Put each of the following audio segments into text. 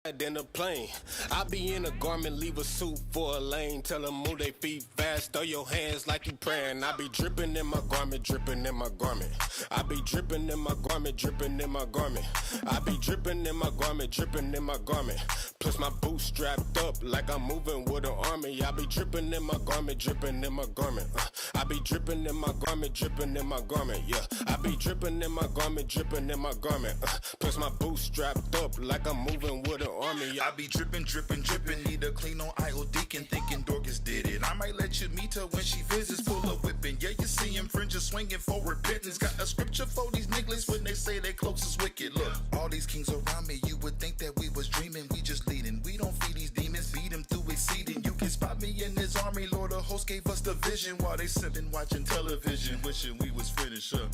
in a plane. I be in a garment, leave a suit for a lane. Tell them move they feet fast, throw your hands like you praying. I be dripping in my garment, dripping in my garment. I be dripping in my garment, dripping in my garment. I be dripping in my garment, dripping in my garment. Plus my boots strapped up like I'm moving with an army. I be dripping in my garment, dripping in my garment. I be dripping in my garment, dripping in my garment. Yeah, I be dripping in my garment, dripping in my garment. Plus my boots strapped up like I'm moving with an army. I be dripping, dripping, dripping. Need a clean on IO Deacon, thinking Dorcas did it. I might let you meet her when she visits, full of whipping. Yeah, you see him fringes swinging for repentance. Got a scripture for these niggas when they say they close is wicked. Look, all these kings around me, you would think that we was dreaming. We just leading. We don't feed these demons, beat them through exceeding. You can spot me in his army. Lord of hosts gave us the vision while they sipping, watching television, wishing we was finished up.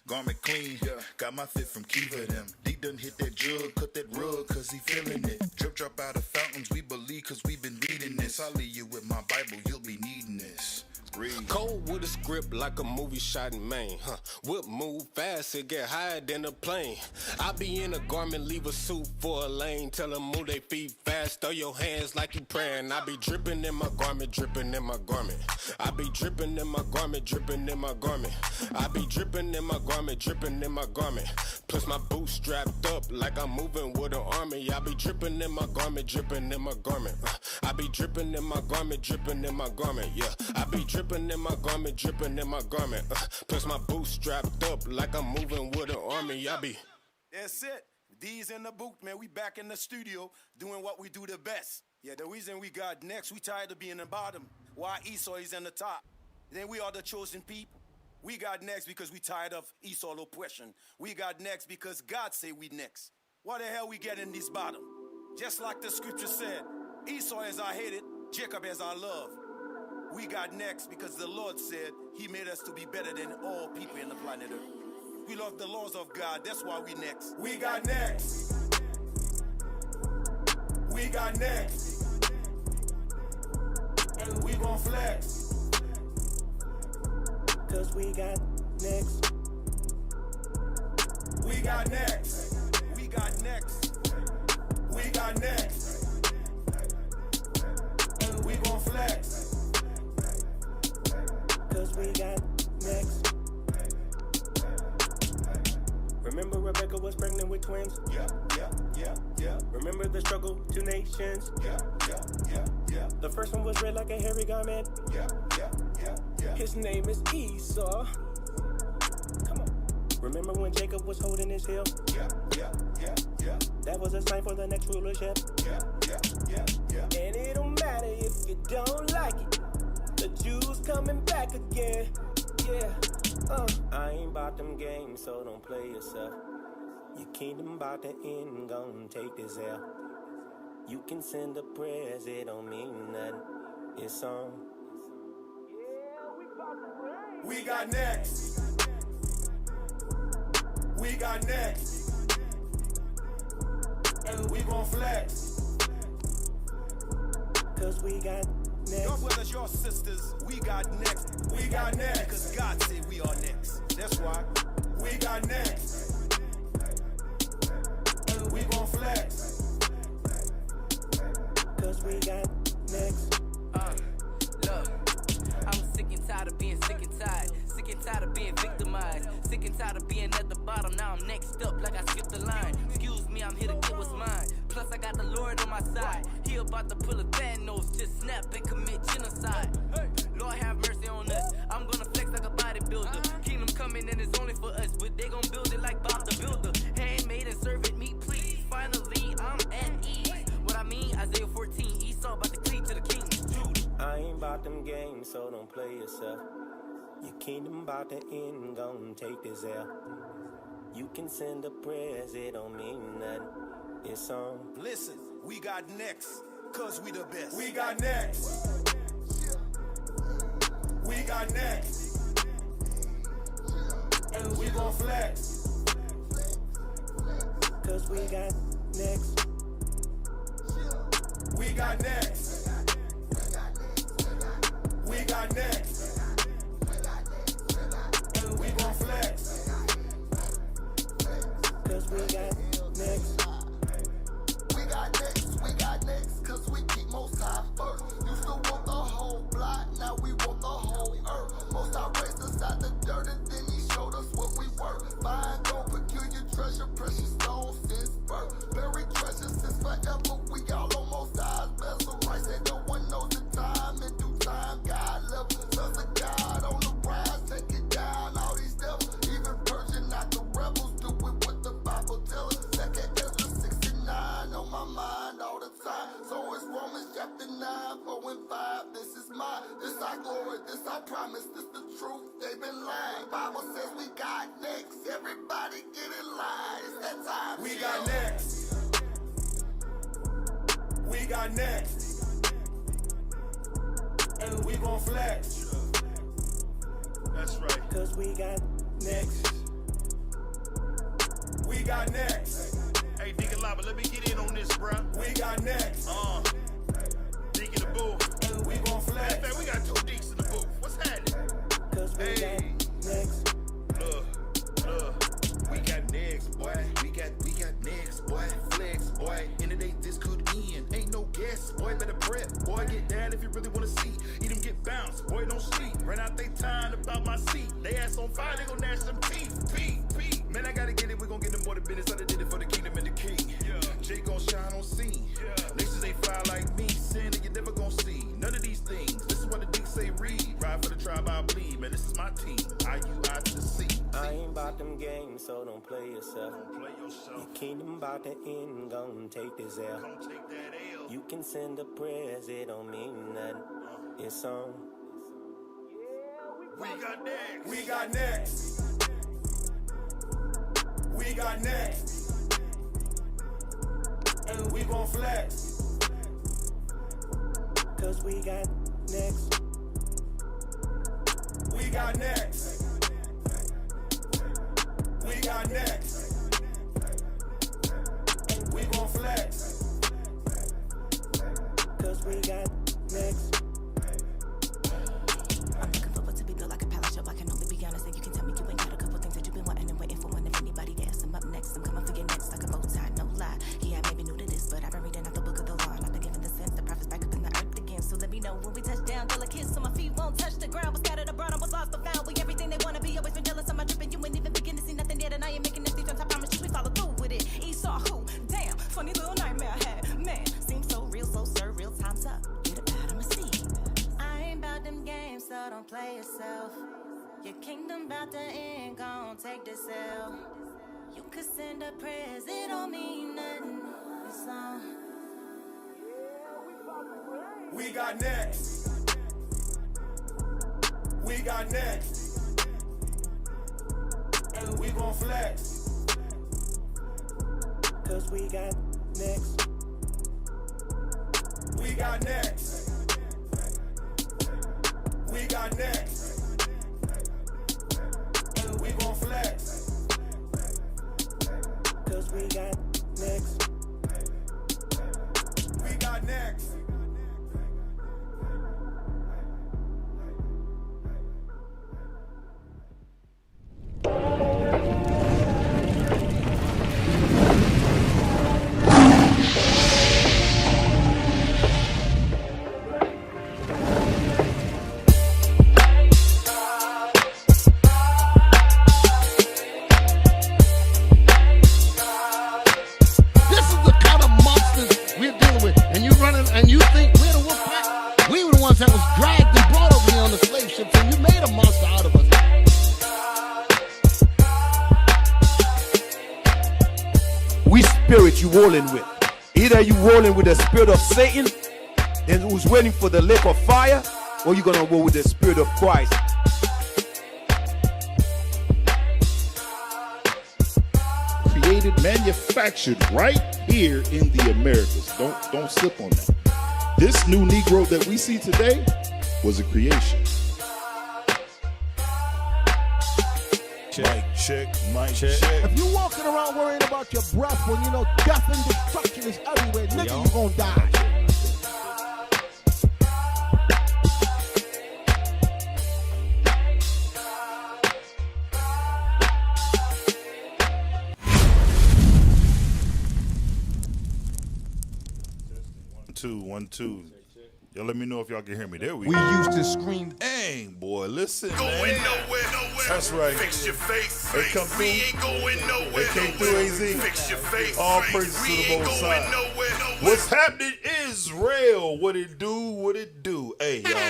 Garment clean, got my fit from Kiva them. D done hit that jug, cut that rug, cause he feeling it. Drip drop out of fountains, we believe cause we been reading this. I'll leave you with my Bible, you'll be needing this. Read. Cold with a script like a movie shot in Maine. Whip move fast, it get higher than a plane. I be in a garment, leave a suit for a lane. Tell them move they feet fast, throw your hands like you praying. I be dripping in my garment, dripping in my garment. I be dripping in my garment, dripping in my garment. I be dripping in my garment, dripping in my garment. Plus my boots strapped up like I'm moving with an army. I be dripping in my garment, dripping in my garment. I be dripping in my garment, dripping in my garment. Yeah, I be dripping in my garment, dripping in my garment. Plus my boots strapped up like I'm moving with an army. I be. That's it. D's in the booth, man. We back in the studio doing what we do the best. Yeah, the reason we got next, we tired of being the bottom. Why Esau is in the top. Then we are the chosen people. We got next because we tired of Esau oppression. We got next because God say we next. What the hell we get in this bottom? Just like the scripture said, Esau as I hated, Jacob as I love. We got next because the Lord said he made us to be better than all people in the planet Earth. We love the laws of God, that's why we next. We got next. We got next. And we gon' flex. Cause we got next. We got next. We got next. We got next. And we gon' flex. Cause we got next. Remember Rebecca was pregnant with twins? Yeah. Remember the struggle, 2 nations? Yeah. The first one was red like a hairy garment. Yeah. His name is Esau. Come on. Remember when Jacob was holding his heel? Yeah. That was a sign for the next rulership. Yeah. And it don't matter if you don't like it. The Jews coming back again. Yeah. I ain't bout them games, so don't play yourself. Your kingdom bout to end, gon' take this L. You can send the prayers, it don't mean nothing. It's on. We got next. We got next. And we gon' flex. Cause we got next. Your brothers, your sisters, we got next. We got next. Because God said we are next. That's why. We got next. And we gon' flex. Cause we got next. Look, I'm sick and tired of being sick and tired. Sick and tired of being victimized. Sick and tired of being at the bottom. Now I'm next up like I skipped the line. Excuse me, I'm here to get what's mine. Plus I got the Lord on my side. He about to pull a Thanos, just snap and commit genocide. Lord have mercy on us. I'm gonna flex like a bodybuilder. Kingdom coming and it's only for us, but they gon' build it like Bob the Builder. Handmade and serve it me, please. Finally, I'm at ease. What I mean, Isaiah 14, Esau about to cleave to the king. Judah. I ain't bout them games, so don't play yourself. Your kingdom bout to end, gon' take this L. You can send the prayers, it don't mean nothing. It's on. Listen, we got next, cause we the best. We got next. We got next. And we gon' flex. Cause we got next. We got next. We got next. And we gon' flex. Cause we got next. We got next. we keep most high first. Used to want the whole block, now we want the whole earth. Most I raised us out the dirt and then he showed us what we were. Fine gold, peculiar treasure, precious stones since birth. Buried treasure since forever, we all almost died. Vessel rights and no one knows the time. In due time, God love, sons of God on the rise, take it down. All these devils, even purging out the rebels, do it what the Bible tells us. Second Ezra 69 on my mind all the time. So it's Romans chapter 9, 4 and 5. This is mine, this our glory, this our promise, this the truth. They've been lying. Bible says we got next. Everybody get in line. It's that time. We got next. We got next. And we gon' flex. That's right. Cause we got next. We got next. Hey, Deacon Lava, let me get in on this, bruh. We got next. Deacon the booth. And we gon' flex. In fact, we got 2 Deeks in the booth. What's happening? Cause we got next. Look. We got next, boy. We got next, boy. Flex, boy. End of the day, this could end. Ain't no guess, boy. Better prep, boy. Get down if you really wanna see. Eat them, get bounced, boy. Don't sleep. Run out they time about my seat. They ass on fire, they gon' gnash them teeth. Pete. Man, I gotta get it. We gon' get them more than business. I did it for the kingdom and the king. Yeah. Jay gon' shine on scene. Yeah. Nations ain't fly like me. Sin that you never gon' see. None of these things. This is what the dicks say. Read. Ride for the tribe, I bleed. Man, this is my team. IUIC. I ain't about them games, so don't play yourself. Don't play yourself. Your kingdom about to end, gon' take this L. Come take that L. You can send the prayers, it don't mean nothing. It's on. We got next. We got next. We got next. And we gon' flex. Cause we got next. We got next. We got next. And we gon' flex. Cause we got next. I'm looking forward to be built like a palace show. I can only be honest, and you can tell me you ain't got a couple things that you've been wanting and waiting for. And if anybody asks, I'm up next. I'm coming for your next like a bow tie, no lie. Yeah, I may be new to this, but I've been reading out the book of the law. And I've been given the sense, the prophets back up in the earth again. So let me know when we touch down, till a kiss so my feet won't touch the ground. Was scattered abroad, I was lost or found. We everything they wanna be, always been jealous of my dripping. You ain't even begin to see nothing yet, and I ain't making this defense. I promise you we follow through with it. Esau who? Damn, funny little nightmare I had. Man, seems so real, so surreal. Time's up. Get it out, I'ma see. I ain't about them games, so don't play yourself. Your kingdom about to end, gon' take this L. You could send a prayers, it don't mean nothing. It's on. We got next. We got next. And we gon' flex. Cause we got next. We got next. We got next. And we gon' flex. Cause we got next. We got next. And you think we're the wolf pack? We were the ones that was dragged and brought over here on the slave ships, and you made a monster out of us. We spirit you rolling with. Either you rolling with the spirit of Satan, and who's waiting for the lake of fire, or you gonna roll with the spirit of Christ. Created, manufactured right here in the Americas. Don't slip on that. This new Negro that we see today was a creation. Mic check, mic check. If you walking around worrying about your breath when you know death and destruction is everywhere, nigga, you gonna die. 2, 1, 2. Y'all let me know if y'all can hear me. There we We go. used to scream. Dang, boy, listen, Going man. nowhere. That's right. Fix your face. They come through. We ain't going nowhere. They came through, AZ. Fix your face. All praises We to the ain't Most going High. nowhere. What's happening, Israel? What it do? What it do? Hey, y'all.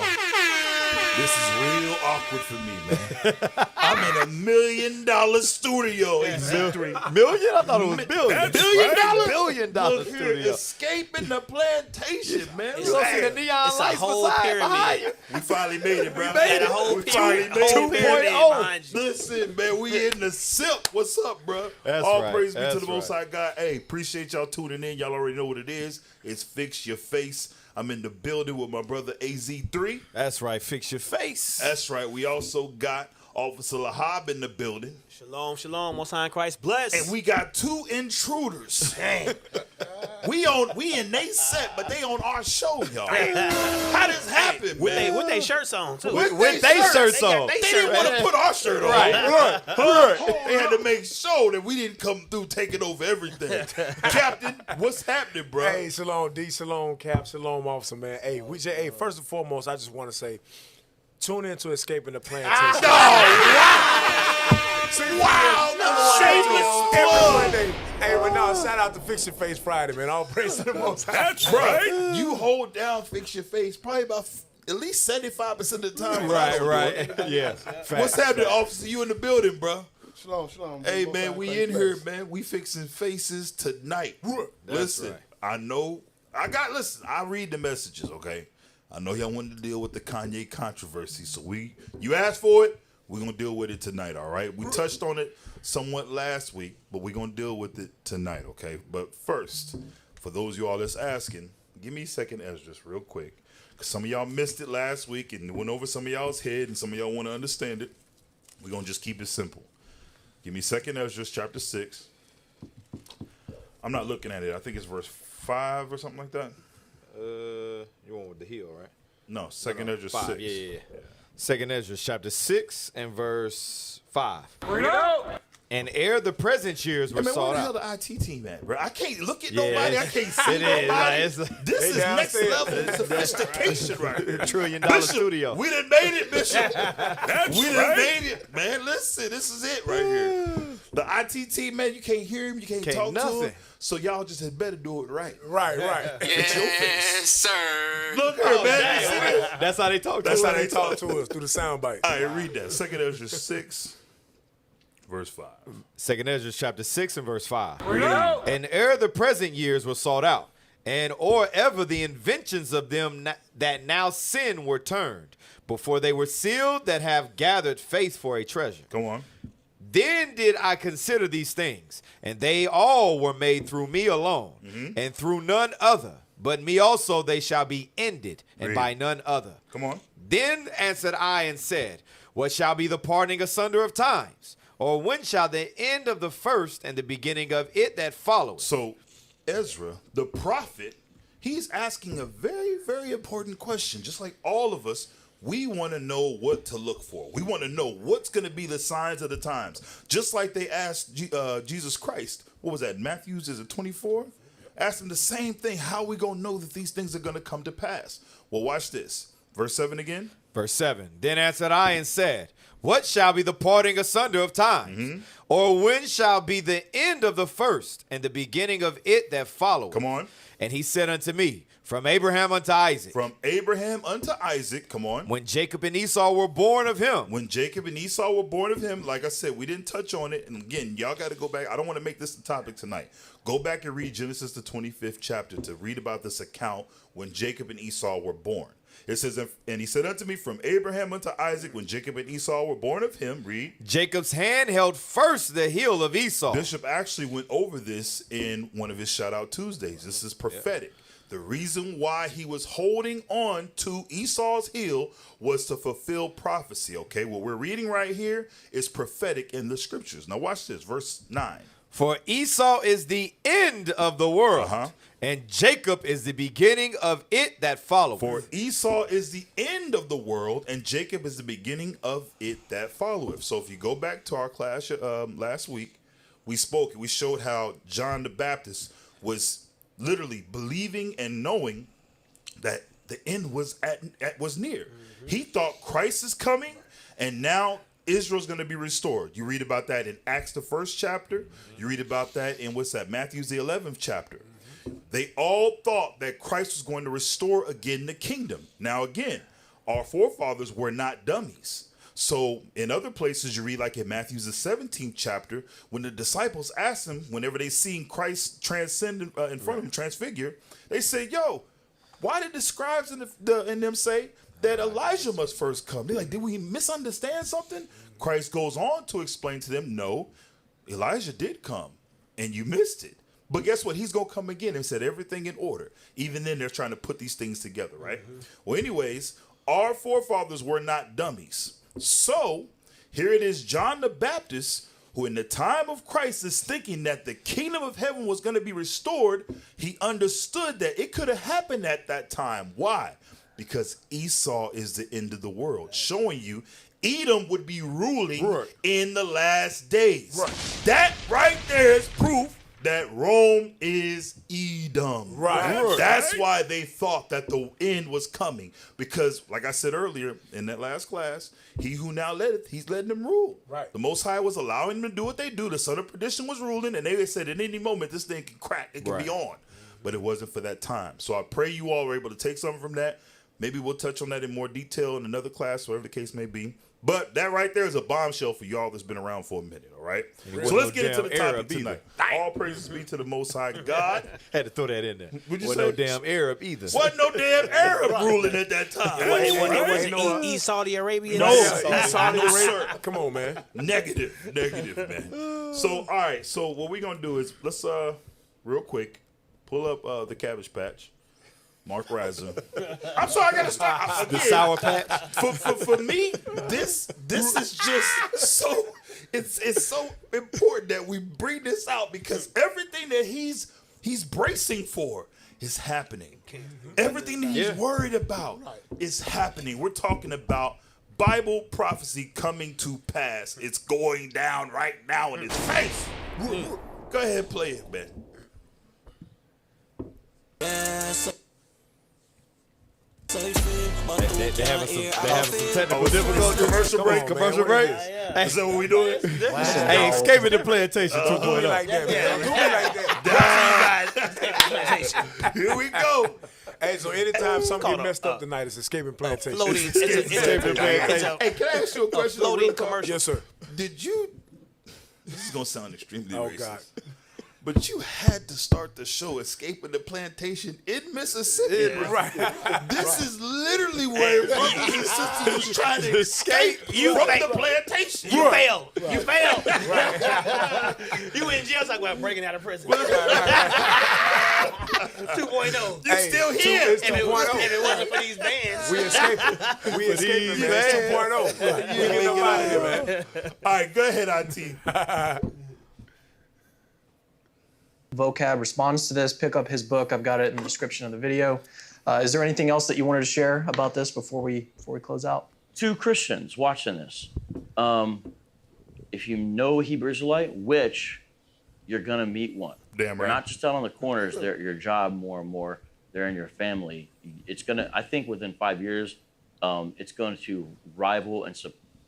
This is real awkward for me, man. I'm in $1 million studio. AZ3. Million? I thought it was billion. That's $1 right. billion Look here, studio. escaping the plantation, man. You don't see the neon It's a lights whole behind you? We finally made it, bro. Got a whole We finally pyramid, made whole it. pyramid 2.0. behind you. Listen, man, we in the SIP. What's up, bro? That's All right. praise be to That's the Most right. High God. Hey, appreciate y'all tuning in. Y'all already know what it is. It's Fix Your Face. I'm in the building with my brother AZ3. That's right. Fix your face. That's right. We also got Officer Lahab in the building. Shalom, shalom. Most High in Christ bless. And we got 2 intruders. we in they set, but they on our show, y'all. How does happen, man? With they shirts on too. With they shirts on. They didn't want to put our shirt on. Right. They had to make sure that we didn't come through taking over everything. Captain, what's happening, bro? Hey, shalom, D, shalom, Cap, shalom, officer, man. Hey, first and foremost, I just want to say, tune in to Escaping the Plantation. Shameless Every plug. Monday. Hey, but no, shout out to Fix Your Face Friday, man. All praise to the Most High. That's right. You hold down, Fix Your Face, probably about at least 75% of the time. Right. Yeah. What's happening, officer? You in the building, bro? Shalom. Hey, man, we in here, man. We fixing faces tonight. Listen, right. I know. I read the messages, okay? I know y'all wanted to deal with the Kanye controversy, so you asked for it. We're going to deal with it tonight, all right? We touched on it somewhat last week, but we're going to deal with it tonight, okay? But first, for those of y'all that's asking, give me a second, Ezra, real quick. Because some of y'all missed it last week and it went over some of y'all's head, and some of y'all want to understand it. We're going to just keep it simple. Give me 2nd Ezra, chapter 6. I'm not looking at it. I think it's verse 5 or something like that. You want with the heel, right? No, 2nd Ezra 6. Yeah. 2nd Ezra chapter 6 and verse 5. And ere the present years were Hey, man, where sought the hell out. the IT team at, bro? I can't look at Yeah, nobody. I can't see it is, nobody. like, This is next downstairs. level sophistication right here. $1 trillion studio. We done made it, Bishop. We done made it, man. Listen, this is it right here. The IT team, man, you can't hear him. You can't talk to nothing. him. So y'all just had better do it right. Right. Fix your face. sir. Look here, man. You see this? That's how they talk to That's us. how they talk to us, through the soundbite. All right, read that. 2nd Ezra 6, verse 5. 2nd Ezra chapter 6 and verse 5. And ere the present years were sought out, and or ever the inventions of them that now sin were turned, before they were sealed that have gathered faith for a treasure. Go on. Then did I consider these things, and they all were made through me alone, and through none other. But me also they shall be ended, and Read. by none other. Come on. Then answered I and said, what shall be the parting asunder of times? Or when shall the end of the first and the beginning of it that followeth? So Ezra, the prophet, he's asking a very, very important question. Just like all of us, we want to know what to look for. We want to know what's going to be the signs of the times. Just like they asked Jesus Christ. What was that? Matthew's, is it 24? Asked him the same thing. How are we going to know that these things are going to come to pass? Well, watch this. Verse 7 again. Verse 7. Then answered I and said, what shall be the parting asunder of times? Or when shall be the end of the first and the beginning of it that followeth? Come on. And he said unto me, from Abraham unto Isaac. From Abraham unto Isaac. Come on. When Jacob and Esau were born of him. When Jacob and Esau were born of him, like I said, we didn't touch on it. And again, y'all got to go back. I don't want to make this the topic tonight. Go back and read Genesis, the 25th chapter, to read about this account when Jacob and Esau were born. It says, and he said unto me, from Abraham unto Isaac, when Jacob and Esau were born of him, read. Jacob's hand held first the heel of Esau. Bishop actually went over this in one of his Shout Out Tuesdays. This is prophetic. Yeah. The reason why he was holding on to Esau's heel was to fulfill prophecy, okay? What we're reading right here is prophetic in the scriptures. Now watch this, verse 9. For Esau is the end of the world, and Jacob is the beginning of it that followeth. For Esau is the end of the world, and Jacob is the beginning of it that followeth. So if you go back to our class last week, we showed how John the Baptist was literally believing and knowing that the end was was near. He thought Christ is coming, and now Israel's going to be restored. You read about that in Acts, the 1st chapter. You read about that in Matthew's the 11th chapter. They all thought that Christ was going to restore again the kingdom. Now again, our forefathers were not dummies. So in other places you read, like in Matthew's the 17th chapter, when the disciples asked him, whenever they seen Christ transcend in front of them, transfigure, they say, yo, why did the scribes and them say that Elijah must first come? They're like, did we misunderstand something? Christ goes on to explain to them, no, Elijah did come and you missed it. But guess what? He's going to come again and set everything in order. Even then, they're trying to put these things together, right? Well, anyways, our forefathers were not dummies. So here it is, John the Baptist, who in the time of Christ is thinking that the kingdom of heaven was going to be restored. He understood that it could have happened at that time. Why? Because Esau is the end of the world, showing you Edom would be ruling in the last days. That right there is proof that Rome is Edom. That's why they thought that the end was coming. Because, like I said earlier in that last class, he who now letteth, he's letting them rule. The Most High was allowing them to do what they do. The son of perdition was ruling, and they said at any moment this thing can crack, it can be on. But it wasn't for that time. So I pray you all were able to take something from that. Maybe we'll touch on that in more detail in another class, whatever the case may be. But that right there is a bombshell for y'all that's been around for a minute, all right? So let's get into the topic tonight. All praises be to the Most High God. Had to throw that in there. Wasn't no damn Arab either. Wasn't no damn Arab ruling at that time. It wasn't East Saudi Arabia? No, East Saudi Arabia. Come on, man. Negative, man. So, all right. So what we're going to do is let's, real quick, pull up the Cabbage Patch. Mark Reiser. I'm sorry, I gotta stop. The Sour Patch. For me, this is just so it's so important that we bring this out because everything that he's bracing for is happening. Everything that he's worried about is happening. We're talking about Bible prophecy coming to pass. It's going down right now in his face. Go ahead, play it, man. They having some technical difficulties. Commercial break. Is that what we doing? Hey, escaping the plantation 2.0. Do me like that, man. Do me like that. Here we go. Hey, so anytime something get messed up tonight, it's escaping plantation. Escaping plantation. Hey, can I ask you a question? Floating commercial. Yes, sir. Did you? This is gonna sound extremely racist. God. But you had to start the show escaping the plantation in Mississippi. Right. This is literally where brothers and sisters was trying to escape from the plantation. You failed. You failed. You in jail talking about breaking out of prison. 2.0. You still here. If it wasn't for these bands. We escaping. We escaping, man. It's 2.0. We get up out of here, man. All right, go ahead, IT. Vocab responds to this. Pick up his book. I've got it in the description of the video. Is there anything else that you wanted to share about this before we close out? To Christians watching this, if you know a Hebrew Israelite, which you're gonna meet one. Damn right. They're not just out on the corners. They're your job more and more. They're in your family. It's gonna. I think within 5 years, it's going to rival and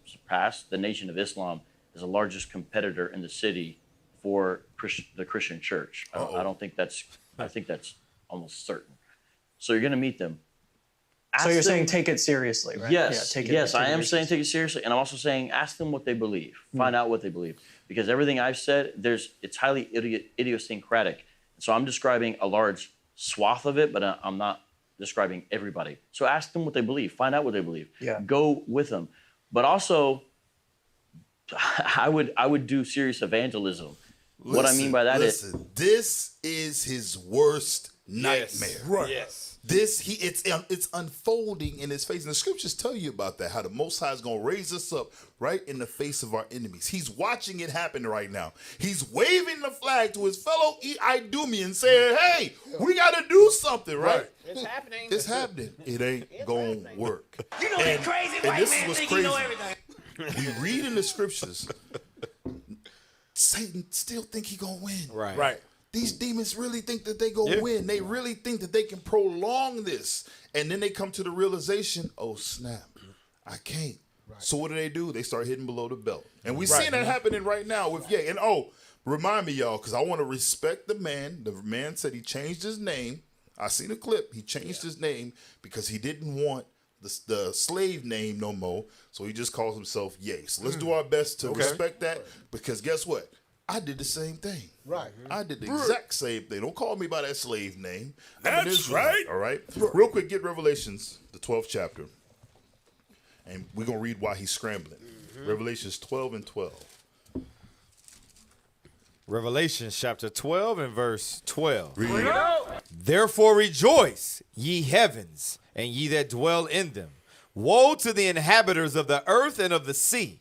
surpass the Nation of Islam as the largest competitor in the city for the Christian church. I don't think that's. I think that's almost certain. So you're going to meet them. So you're saying take it seriously, right? Yes. Yeah, yes, I am saying take it seriously, and I'm also saying ask them what they believe. Find out what they believe, because everything I've said, it's highly idiosyncratic. So I'm describing a large swath of it, but I'm not describing everybody. So ask them what they believe. Find out what they believe. Yeah. Go with them, but also I would do serious evangelism. What I mean by that is this is his worst nightmare. Yes. Right. Yes. It's unfolding in his face. And the scriptures tell you about that, how the Most High is going to raise us up right in the face of our enemies. He's watching it happen right now. He's waving the flag to his fellow Idumeans saying, hey, we got to do something, right? It's happening. It's happening. It ain't going to work. You know that crazy white man think he know everything. We read in the scriptures, Satan still think he going to win. Right. these demons really think that they go win. They really think that they can prolong this. And then they come to the realization, oh, snap, I can't. Right. So what do? They start hitting below the belt. And we're seeing that happening right now with Ye. And remind me, y'all, because I want to respect the man. The man said he changed his name. I seen a clip. He changed his name because he didn't want the slave name no more. So he just calls himself Ye. So let's do our best to respect that, because guess what? I did the same thing. Right. I did the exact same thing. Don't call me by that slave name. That's right. All right. Real quick, get Revelations, the 12th chapter. And we're going to read why he's scrambling. Revelations 12 and 12. Revelation chapter 12 and verse 12. Read. Therefore rejoice, ye heavens, and ye that dwell in them. Woe to the inhabitants of the earth and of the sea,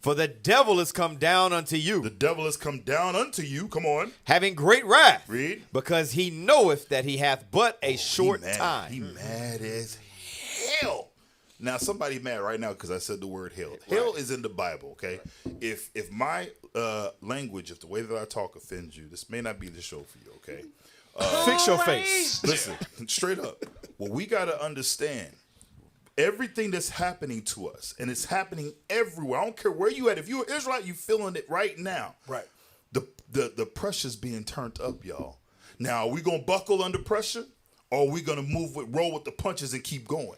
for the devil is come down unto you. The devil is come down unto you. Come on. Having great wrath. Read. Because he knoweth that he hath but a short time. He mad as hell. Now, somebody mad right now because I said the word hell. Hell is in the Bible, okay? If my language, if the way that I talk offends you, this may not be the show for you, okay? Fix your face. Listen, straight up. What we got to understand, everything that's happening to us, and it's happening everywhere. I don't care where you at. If you're an Israelite, you feeling it right now. Right. The pressure's being turned up, y'all. Now, are we going to buckle under pressure, or are we going to roll with the punches and keep going?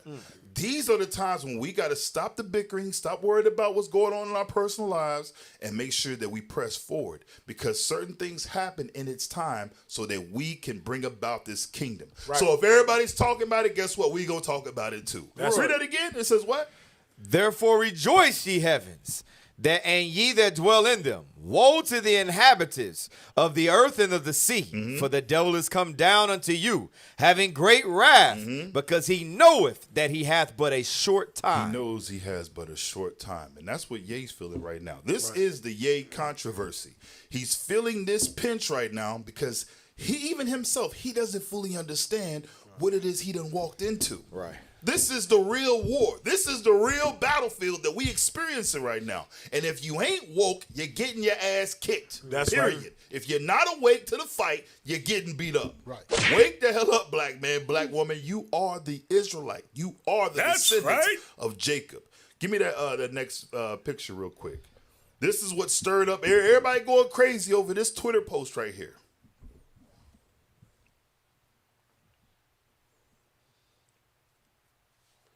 These are the times when we got to stop the bickering, stop worried about what's going on in our personal lives, and make sure that we press forward, because certain things happen in its time so that we can bring about this kingdom. Right. So if everybody's talking about it, guess what? We going to talk about it too. Let's read that again. It says what? Therefore rejoice, ye heavens, and ye that dwell in them. Woe to the inhabitants of the earth and of the sea, for the devil is come down unto you, having great wrath, because he knoweth that he hath but a short time. He knows he has but a short time. And that's what Ye's feeling right now. This is the Ye controversy. He's feeling this pinch right now because even himself, he doesn't fully understand what it is he done walked into. Right. This is the real war. This is the real battlefield that we experiencing right now. And if you ain't woke, you're getting your ass kicked. That's period. Right. If you're not awake to the fight, you're getting beat up. Right. Wake the hell up, black man, black woman. You are the Israelite. You are the descendants of Jacob. Give me that next picture real quick. This is what stirred up everybody going crazy over this Twitter post right here.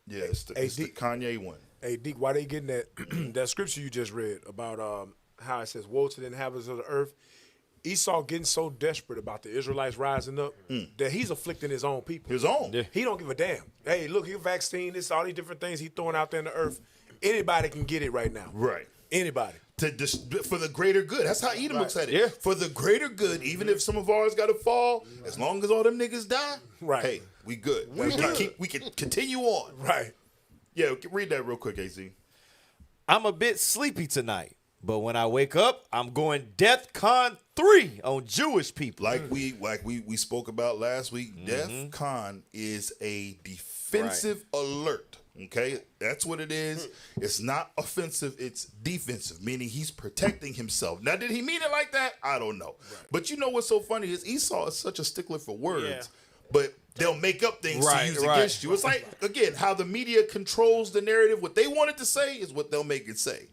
Yeah, it's the Kanye one. Hey, Deke, why they getting that that scripture you just read about how it says, woe to the inhabitants of the earth? Esau getting so desperate about the Israelites rising up that he's afflicting his own people. His own. Yeah. He don't give a damn. Hey, look, he vaccine, this, all these different things he throwing out there in the earth. Anybody can get it right now. Right. Anybody. For the greater good. That's how Edom looks at it. Yeah. For the greater good, even if some of ours got to fall, as long as all them niggas die, hey, we good. We can continue on. Right. Yeah, read that real quick, AC. I'm a bit sleepy tonight, but when I wake up, I'm going DEFCON 3 on Jewish people. Like we spoke about last week, DEFCON is a defensive alert. Okay, that's what it is. It's not offensive, it's defensive, meaning he's protecting himself. Now, did he mean it like that? I don't know. Right. But you know what's so funny is Esau is such a stickler for words, but they'll make up things to use against you. It's like, again, how the media controls the narrative. What they want it to say is what they'll make it say.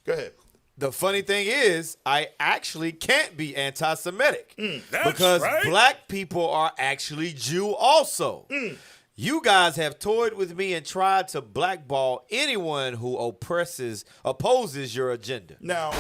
Go ahead. The funny thing is, I actually can't be anti-Semitic because black people are actually Jew also. You guys have toyed with me and tried to blackball anyone who opposes your agenda. Now,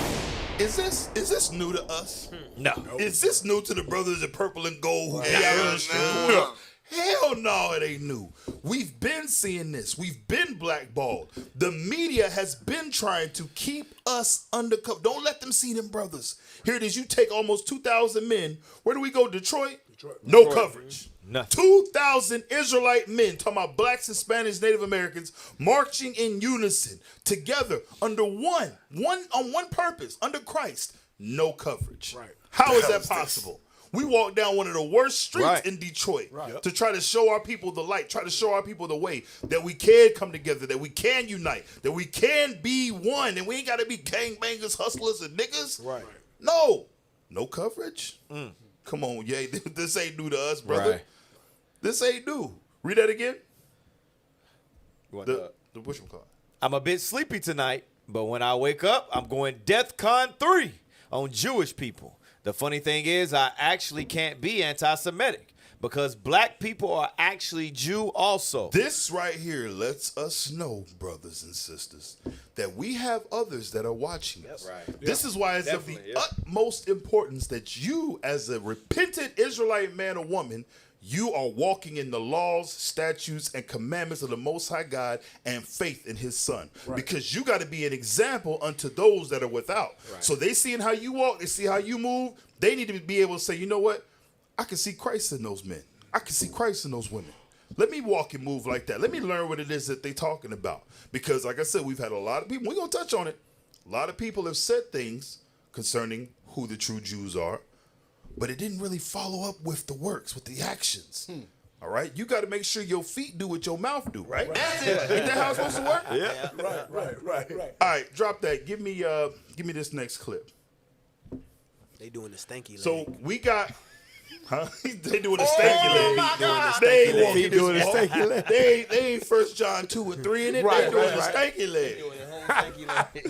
is this new to us? No. Is this new to the brothers in purple and gold who be out on the street? Hell no, it ain't new. We've been seeing this. We've been blackballed. The media has been trying to keep us undercover. Don't let them see them brothers. Here it is. You take almost 2,000 men. Where do we go? Detroit? No coverage. Nothing. 2,000 Israelite men, talking about blacks, Hispanics, Native Americans, marching in unison together under on one purpose, under Christ. No coverage. Right. How is that possible? We walked down one of the worst streets in Detroit to try to show our people the light, try to show our people the way, that we can come together, that we can unite, that we can be one, and we ain't got to be gangbangers, hustlers, and niggas. Right. No coverage. Come on, Ye. This ain't new to us, brother. Right. This ain't new. Read that again. The Bushman card. I'm a bit sleepy tonight, but when I wake up, I'm going DEFCON 3 on Jewish people. The funny thing is, I actually can't be anti-Semitic because black people are actually Jew also. This right here lets us know, brothers and sisters, that we have others that are watching us. Right. This is why it's of the utmost importance that you, as a repentant Israelite man or woman, you are walking in the laws, statutes, and commandments of the Most High God and faith in His Son. Right. Because you got to be an example unto those that are without. Right. So they seeing how you walk, they see how you move. They need to be able to say, you know what? I can see Christ in those men. I can see Christ in those women. Let me walk and move like that. Let me learn what it is that they're talking about. Because like I said, we've had a lot of people, we're going to touch on it. A lot of people have said things concerning who the true Jews are, but it didn't really follow up with the works, with the actions. All right? You got to make sure your feet do what your mouth do, right? That's it. Ain't that how it's supposed to work? Yeah. Right. All right, drop that. Give me this next clip. They doing the stanky leg. So we got... Huh? They doing a stanky leg. My God. They ain't walking this doing a walk. stanky leg. They ain't 1 John 2 and 3 in it. Right, They doing right, a right. stanky leg.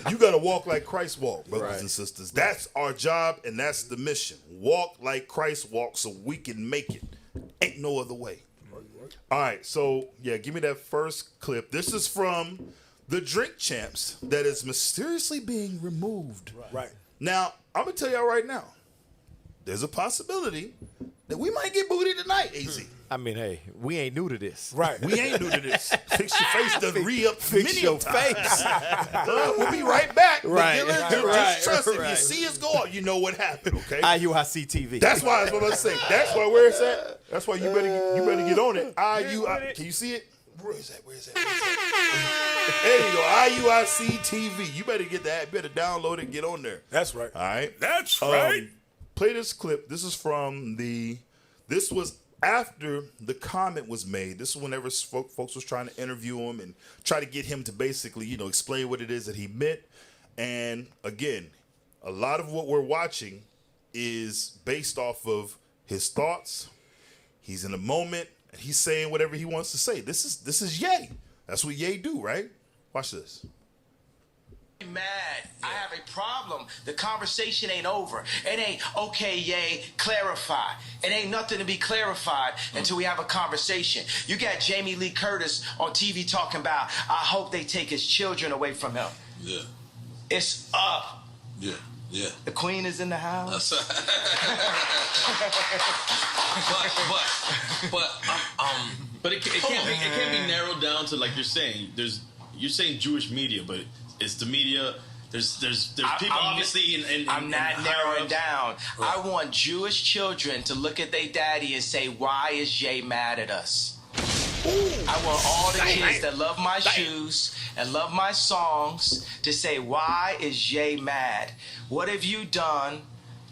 You got to walk like Christ walked, brothers and sisters. That's our job, and that's the mission. Walk like Christ walked so we can make it. Ain't no other way. All right, so, yeah, give me that first clip. This is from the Drink Champs that is mysteriously being removed. Right. Now, I'm going to tell y'all right now, there's a possibility that we might get booted tonight, AZ. I mean, hey, we ain't new to this. Right. We ain't new to this. Fix your face doesn't re-up Fix many your a times. face. We'll be right back. Right. Just trust it. If you Right. see us go up, you know what happened, okay? IUIC TV. That's why that's what I'm saying. That's why where it's at. That's why you better get on it. Can you see it? Where is that? There you go. IUIC TV. You better get that. Better download it and get on there. That's right. All right. That's right. Play this clip. This is from this was after the comment was made. This is whenever folks was trying to interview him and try to get him to basically, explain what it is that he meant. And again, a lot of what we're watching is based off of his thoughts. He's in a moment and he's saying whatever he wants to say. This is Ye. That's what Ye do, right? Watch this. Mad. I have a problem. The conversation ain't over. It ain't okay, Ye, clarify. It ain't nothing to be clarified until we have a conversation. You got Jamie Lee Curtis on TV talking about, I hope they take his children away from him. Yeah. It's up. Yeah. The queen is in the house. But it can't be narrowed down to, like you're saying. You're saying Jewish media, but it's the media. There's people obviously in I'm not in narrowing down. Right. I want Jewish children to look at their daddy and say, why is Jay mad at us? I want all the kids that love my shoes and love my songs to say, why is Jay mad? What have you done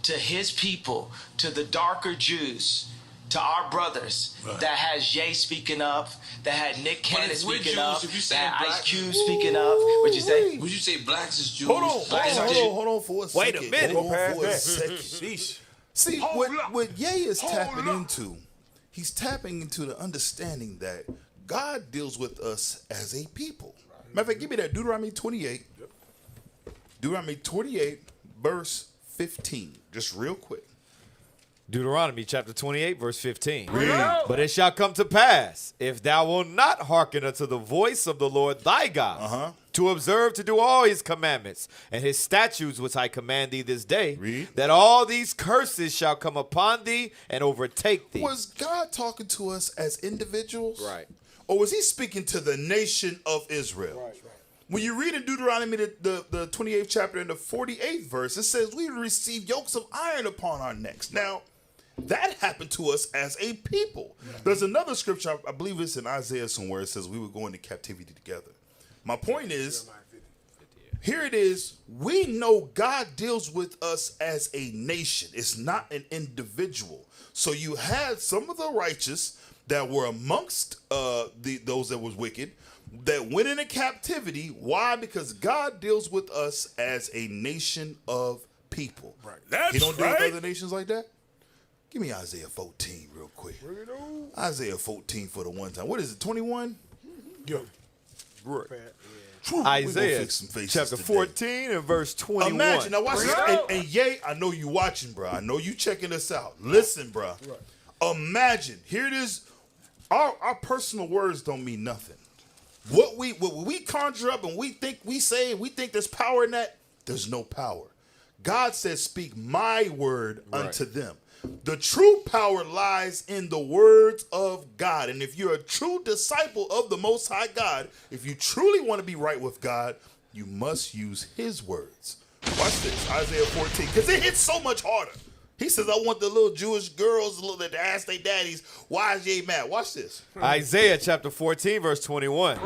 to his people, to the darker Jews, to our brothers that has Jay speaking up, that had Nick Cannon speaking up, that had Ice Cube speaking up? What'd you say? Would you say blacks is Jews? Hold on for a second. Wait a minute. Hold on for a second. See, what Ye is tapping into, he's tapping into the understanding that God deals with us as a people. Matter of fact, give me that Deuteronomy 28. Deuteronomy 28, verse 15. Just real quick. Deuteronomy chapter 28, verse 15. But it shall come to pass, if thou wilt not hearken unto the voice of the Lord thy God, to observe to do all his commandments and his statutes which I command thee this day, that all these curses shall come upon thee and overtake thee. Was God talking to us as individuals? Right. Or was he speaking to the nation of Israel? Right. When you read in Deuteronomy, the 28th chapter and the 48th verse, it says we receive yokes of iron upon our necks. Now, that happened to us as a people. There's another scripture, I believe it's in Isaiah somewhere, it says we would go into captivity together. My point is, here it is, we know God deals with us as a nation. It's not an individual. So you had some of the righteous that were amongst those that was wicked, that went into captivity. Why? Because God deals with us as a nation of people. Right. That's He don't deal with other nations like that. Give me Isaiah 14 real quick. Isaiah 14 for the one time. What is it, 21? Yo. Isaiah chapter 14 and verse 21. Imagine, now watch this. And Ye, I know you watching, bro. I know you checking us out. Listen, bro. Imagine, here it is. Our personal words don't mean nothing. What we conjure up and we think there's power in that, there's no power. God says, speak my word unto them. The true power lies in the words of God. And if you're a true disciple of the Most High God, if you truly want to be right with God, you must use his words. Watch this, Isaiah 14, because it hits so much harder. He says, I want the little Jewish girls that ask their daddies, why is ye mad? Watch this. Isaiah chapter 14, verse 21.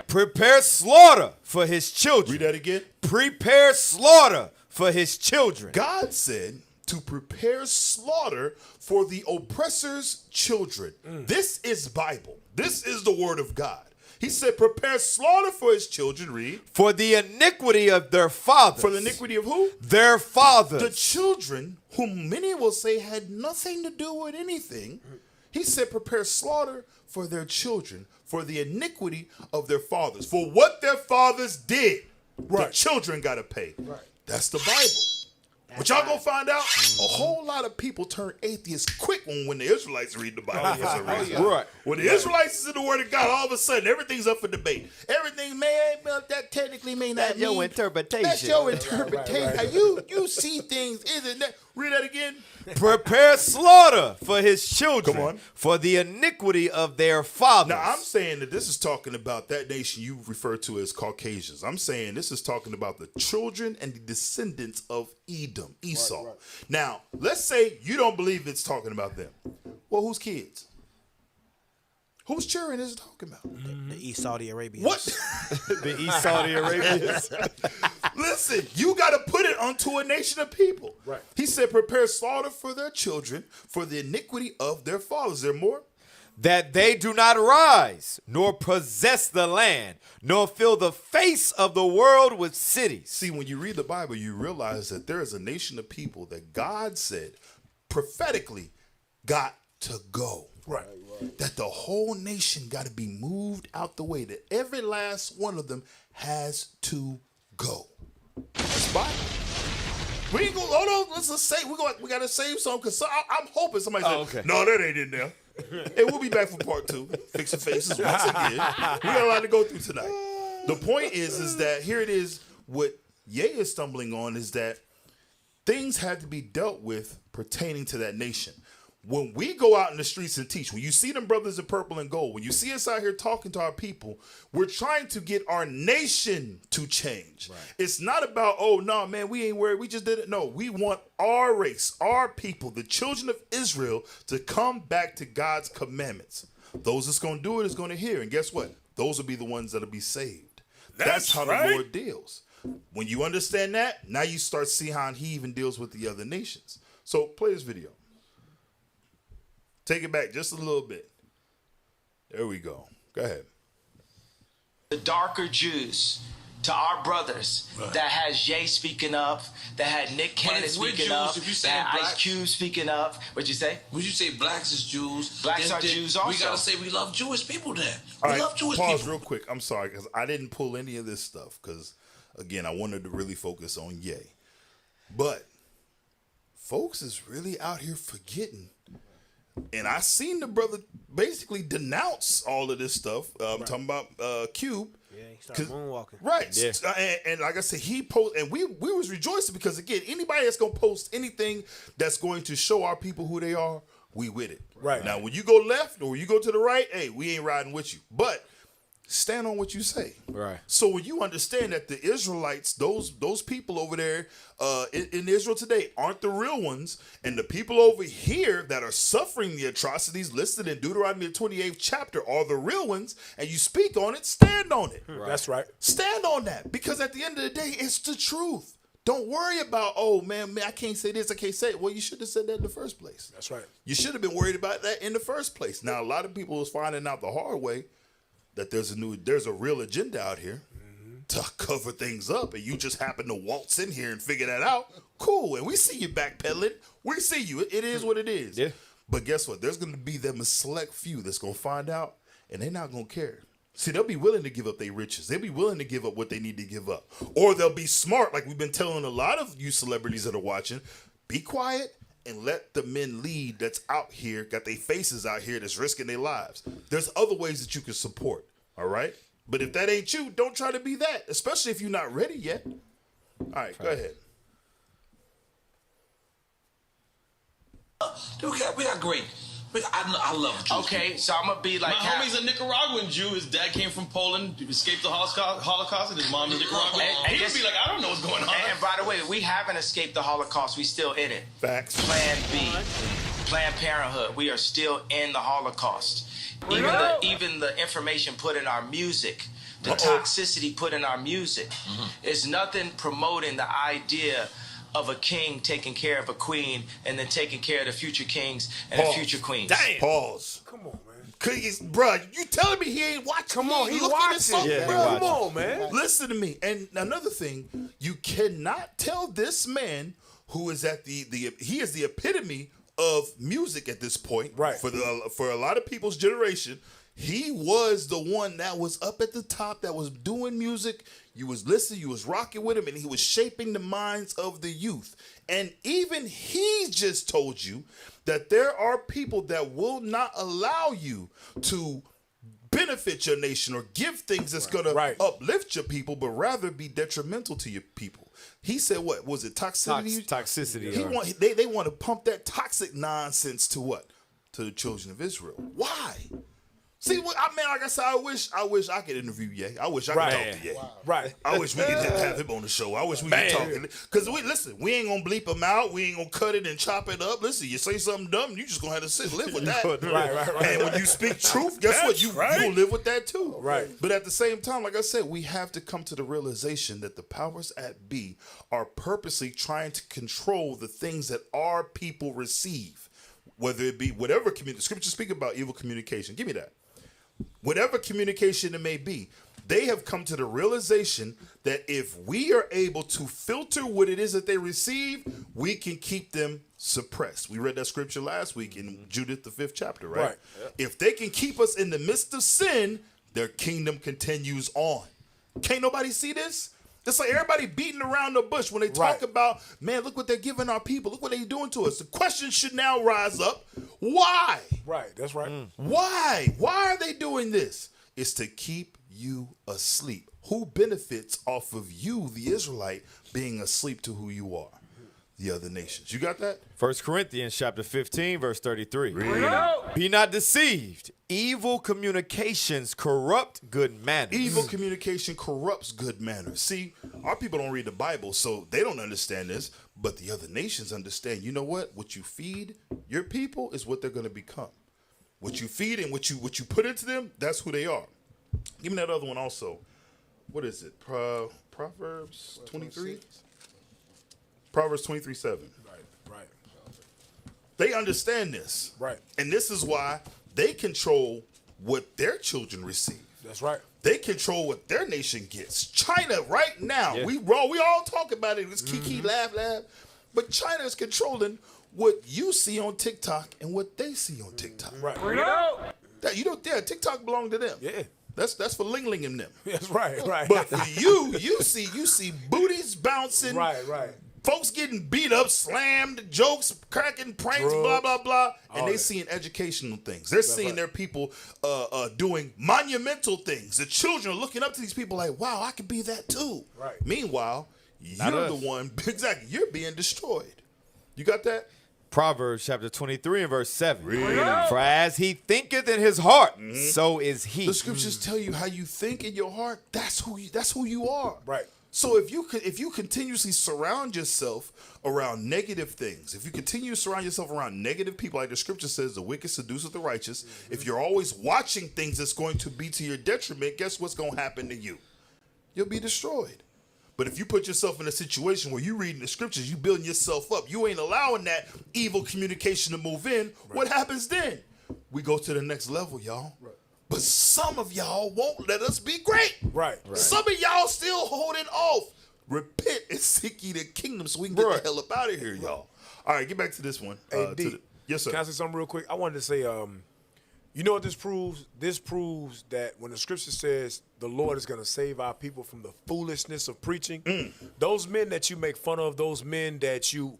Prepare slaughter for his children. Read that again. Prepare slaughter for his children. God said to prepare slaughter for the oppressor's children. This is Bible. This is the word of God. He said, prepare slaughter for his children, read. For the iniquity of their fathers. For the iniquity of who? Their fathers. The children, whom many will say had nothing to do with anything. He said, prepare slaughter for their children, for the iniquity of their fathers. For what their fathers did, the children got to pay. That's the Bible. What y'all gonna find out? A whole lot of people turn atheists quick when the Israelites read the Bible. When the Israelites is in the Word of God, all of a sudden everything's up for debate. Everything, man, that technically may not mean. Your interpretation. That's your interpretation. Now, you see things, isn't that? Read that again. Prepare slaughter for his children. Come on. For the iniquity of their fathers. Now, I'm saying that this is talking about that nation you refer to as Caucasians. I'm saying this is talking about the children and the descendants of Edom, Esau. Now, let's say you don't believe it's talking about them. Well, whose kids? Whose children is it talking about? The East Saudi Arabians. What? The East Saudi Arabians. Listen, you got to put it unto a nation of people. Right. He said, prepare slaughter for their children, for the iniquity of their fathers. Is there more? That they do not rise, nor possess the land, nor fill the face of the world with cities. See, when you read the Bible, you realize that there is a nation of people that God said prophetically got to go. Right. That the whole nation got to be moved out the way, that every last one of them has to go. That's Bible. We ain't gonna, hold on, let's just say, we got to save some, because I'm hoping somebody says, no, that ain't in there. And we'll be back for part 2. Fixing faces once again. We got a lot to go through tonight. The point is that here it is, what Ye is stumbling on is that things had to be dealt with pertaining to that nation. When we go out in the streets and teach, when you see them brothers in purple and gold, when you see us out here talking to our people, we're trying to get our nation to change. Right. It's not about, oh, no, man, we ain't worried. We just did it. No, we want our race, our people, the children of Israel, to come back to God's commandments. Those that's going to do it is going to hear. And guess what? Those will be the ones that will be saved. That's how the Lord deals. When you understand that, now you start seeing how he even deals with the other nations. So play this video. Take it back just a little bit. There we go. Go ahead. The darker Jews, to our brothers that had Jay speaking up, that had Nick Cannon speaking up, that had Ice Cube speaking up. What'd you say? Would you say blacks is Jews? Blacks are Jews also. We gotta say we love Jewish people then. All we right, love Jewish pause people. real quick. I'm sorry, because I didn't pull any of this stuff, because, again, I wanted to really focus on Ye. But folks is really out here forgetting. And I seen the brother basically denounce all of this stuff. I'm talking about Cube. Yeah, he started moonwalking. Right. Yeah. And like I said, he posted, and we was rejoicing because, again, anybody that's going to post anything that's going to show our people who they are, we with it. Right. Now, when you go left or you go to the right, hey, we ain't riding with you. But stand on what you say. Right. So when you understand that the Israelites, those people over there in Israel today aren't the real ones, and the people over here that are suffering the atrocities listed in Deuteronomy 28th chapter are the real ones, and you speak on it, stand on it. Right. That's right. Stand on that, because at the end of the day, it's the truth. Don't worry about, oh, man, I can't say this, I can't say it. Well, you should have said that in the first place. That's right. You should have been worried about that in the first place. Now, a lot of people is finding out the hard way that there's a real agenda out here. to cover things up, and you just happen to waltz in here and figure that out, cool. And we see you backpedaling. We see you. It is what it is. Yeah. But guess what? There's going to be them a select few that's going to find out, and they're not going to care. See, they'll be willing to give up their riches. They'll be willing to give up what they need to give up. Or they'll be smart, like we've been telling a lot of you celebrities that are watching, be quiet and let the men lead that's out here, got their faces out here, that's risking their lives. There's other ways that you can support, all right? But if that ain't you, don't try to be that, especially if you're not ready yet. All right, go ahead. We got great. I love Jews. Okay, so I'm gonna be like my homie's a Nicaraguan Jew. His dad came from Poland, escaped the Holocaust, and his mom is Nicaraguan. And he would be like, I don't know what's going on. And by the way, we haven't escaped the Holocaust. We still in it. Facts. Plan B, Planned Parenthood. We are still in the Holocaust. Even the information put in our music, the toxicity put in our music, is nothing promoting the idea of a king taking care of a queen and then taking care of the future kings and the future queens. Damn. Pause. Come on, man. Bro, you telling me he ain't watching? Come on, he watching. watching. Come on, man. Listen to me. And another thing, you cannot tell this man who is at he is the epitome of music at this point. Right. For a lot of people's generation, he was the one that was up at the top, that was doing music. You was listening, you was rocking with him, and he was shaping the minds of the youth. And even he just told you that there are people that will not allow you to benefit your nation or give things that's going to uplift your people, but rather be detrimental to your people. He said, what was it? Toxicity? Toxicity. They want to pump that toxic nonsense to what? To the children of Israel. Why? See, like I said, I wish I could interview Ye. I wish I could talk to Ye. Wow. Right. I wish we could have him on the show. I wish we could talk. Because we ain't gonna bleep him out. We ain't gonna cut it and chop it up. Listen, you say something dumb, you just gonna have to sit and live with that. Right. And when you speak truth, guess what? You will live with that too. Right. But at the same time, like I said, we have to come to the realization that the powers at be are purposely trying to control the things that our people receive. Whether it be whatever community, scripture speak about evil communication. Give me that. Whatever communication it may be, they have come to the realization that if we are able to filter what it is that they receive, we can keep them suppressed. We read that scripture last week in Judith, the 5th chapter, right? Yep. If they can keep us in the midst of sin, their kingdom continues on. Can't nobody see this? It's like everybody beating around the bush when they talk about, man, look what they're giving our people. Look what they're doing to us. The question should now rise up. Why? Right, that's right. Why? Why are they doing this? It's to keep you asleep. Who benefits off of you, the Israelite, being asleep to who you are? The other nations. You got that? 1 Corinthians chapter 15, verse 33. Be not deceived. Evil communications corrupt good manners. Evil communication corrupts good manners. See, our people don't read the Bible, so they don't understand this, but the other nations understand. You know what? What you feed your people is what they're going to become. What you feed and what you put into them, that's who they are. Give me that other one also. What is it? Proverbs 23? Proverbs 23:7. Right. They understand this. Right. And this is why they control what their children receive. That's right. They control what their nation gets. China right now, we all talk about it. It's kiki, laugh. But China is controlling what you see on TikTok and what they see on TikTok. Right. TikTok belong to them. Yeah. That's for Ling Ling and them. That's right. But for you see booties bouncing. Right. Folks getting beat up, slammed, jokes, cracking, pranks, drugs, blah, blah, blah. And they that. seeing educational things. They're seeing their people doing monumental things. The children are looking up to these people like, wow, I could be that too. Right. Meanwhile, you're the one, exactly, you're being destroyed. You got that? Proverbs chapter 23 and verse 7. For as he thinketh in his heart, so is he. The scriptures tell you how you think in your heart, that's who you are. Right. So if you continuously surround yourself around negative things, if you continue to surround yourself around negative people, like the scripture says, the wicked seduceth the righteous, if you're always watching things that's going to be to your detriment, guess what's going to happen to you? You'll be destroyed. But if you put yourself in a situation where you're reading the scriptures, you building yourself up, you ain't allowing that evil communication to move in, what happens then? We go to the next level, y'all. But some of y'all won't let us be great. Right. Some of y'all still holding off. Repent and seek ye the kingdom so we can get the hell up out of here, y'all. All right, get back to this one. Hey, D, yes, sir. Can I say something real quick? I wanted to say, you know what this proves? This proves that when the scripture says the Lord is going to save our people from the foolishness of preaching, those men that you make fun of, those men that you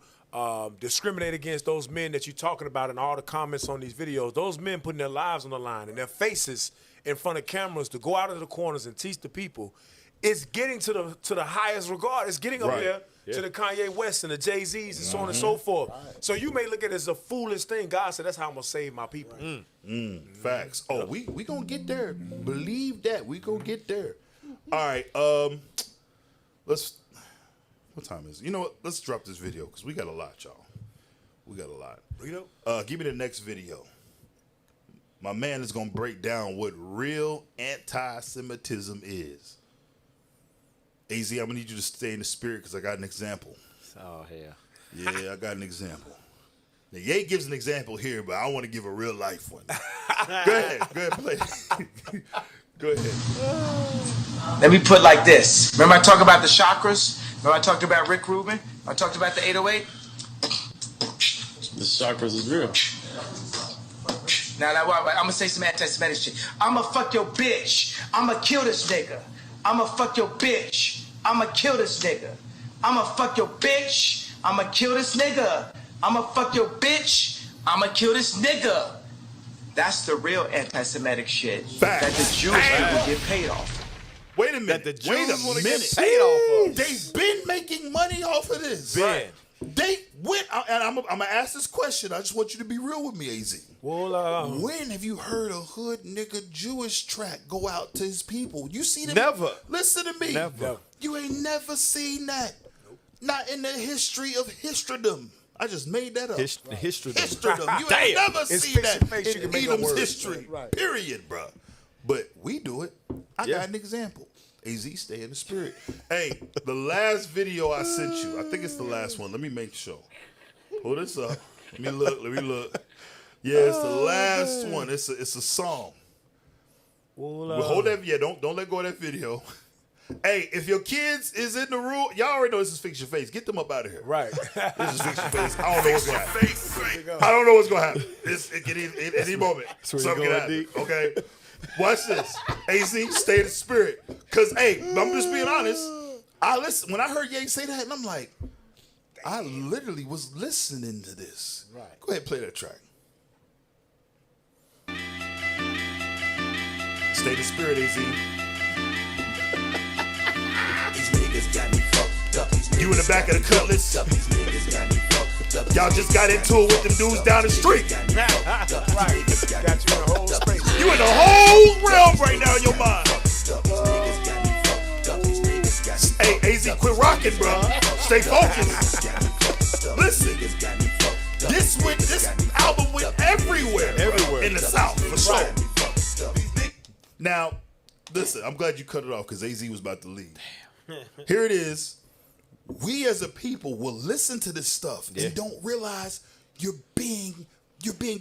discriminate against, those men that you're talking about in all the comments on these videos, those men putting their lives on the line and their faces in front of cameras to go out of the corners and teach the people, it's getting to the highest regard. It's getting up there to the Kanye West and the Jay-Z's and so on and so forth. So you may look at it as a foolish thing. God said, that's how I'm going to save my people. Facts. Oh, we going to get there. Believe that. We going to get there. All right. What time is it? You know what? Let's drop this video because we got a lot, y'all. We got a lot. Give me the next video. My man is going to break down what real anti-Semitism is. AZ, I'm going to need you to stay in the spirit because I got an example. Oh, hell. Yeah, I got an example. Now, Ye gives an example here, but I want to give a real life one. Go ahead, play. Go ahead. Let me put like this. Remember I talked about the chakras? Remember I talked about Rick Rubin? I talked about the 808? The chakras is real. Now, I'm going to say some anti-Semitic shit. I'm going to fuck your bitch. I'm going to kill this nigga. I'm going to fuck your bitch. I'm going to kill this nigga. I'm going to fuck your bitch. I'm going to kill this nigga. I'm going to fuck your bitch. I'm going to kill this nigga. That's the real anti-Semitic shit. Facts. That the Jewish people get paid off. Wait a minute. That the Wait Jews a wanna minute. get paid off of. They've been making money off of this. They went, and I'm going to ask this question. I just want you to be real with me, AZ. Well, when have you heard a hood nigga Jewish track go out to his people? You see them? Never. Listen to me. Never. You ain't never seen that. Not in the history of histordom. I just made that up. Histordom. Histordom. You ain't never seen that You can in make up Edom's words. history. Right. Period, bro. But we do it. I got an example. AZ, stay in the spirit. Hey, the last video I sent you, I think it's the last one. Let me make sure. Pull this up. Let me look. Yeah, it's the last one. It's a song. Well, hold that. Yeah, don't let go of that video. Hey, if your kids is in the room, y'all already know this is Fix Your Face. Get them up out of here. Right. This is Fix Your Face. I don't know what's going to happen. I don't know what's going to happen. It can any moment. Something can happen. Okay. Watch this. AZ, stay in the spirit. Because, hey, I'm just being honest. When I heard Ye say that, and I'm like, I literally was listening to this. Right. Go ahead and play that track. Stay in the spirit, AZ. You in the back of the Cutlass. Y'all just got into it with them dudes down the street. Right. Got you in the whole space. You in the whole realm right now in your mind. Hey, AZ, quit rocking, bro. Stay focused. Listen, this album went everywhere in the South, for sure. Now, listen, I'm glad you cut it off because AZ was about to leave. Here it is. We as a people will listen to this stuff and don't realize you're being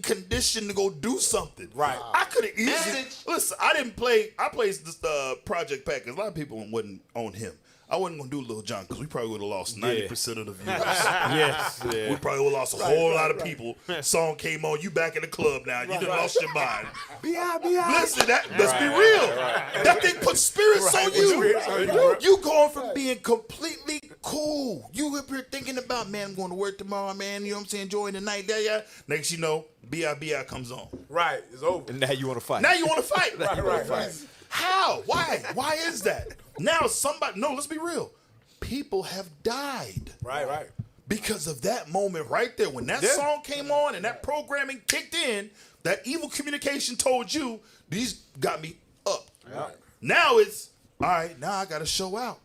conditioned to go do something. Right. I could have easily listen. I played this Project Pack because a lot of people wouldn't own him. I wasn't gonna do Lil Jon because we probably would have lost 90% of the viewers. Yes. We probably would have lost a whole lot of people. Song came on, you back in the club now. You done lost your mind. Listen, let's be real. That thing puts spirits on you. You going from being completely cool. You up here thinking about, man, I'm going to work tomorrow, man. You know what I'm saying? Enjoying the night. Yeah. Next you know, B.I.B.I. comes on. Right. It's over. And now you want to fight. Right. How? Why? Why is that? Now let's be real. People have died. Right. Because of that moment right there. When that song came on and that programming kicked in, that evil communication told you, these got me up. Right. Now it's, all right, now I got to show out.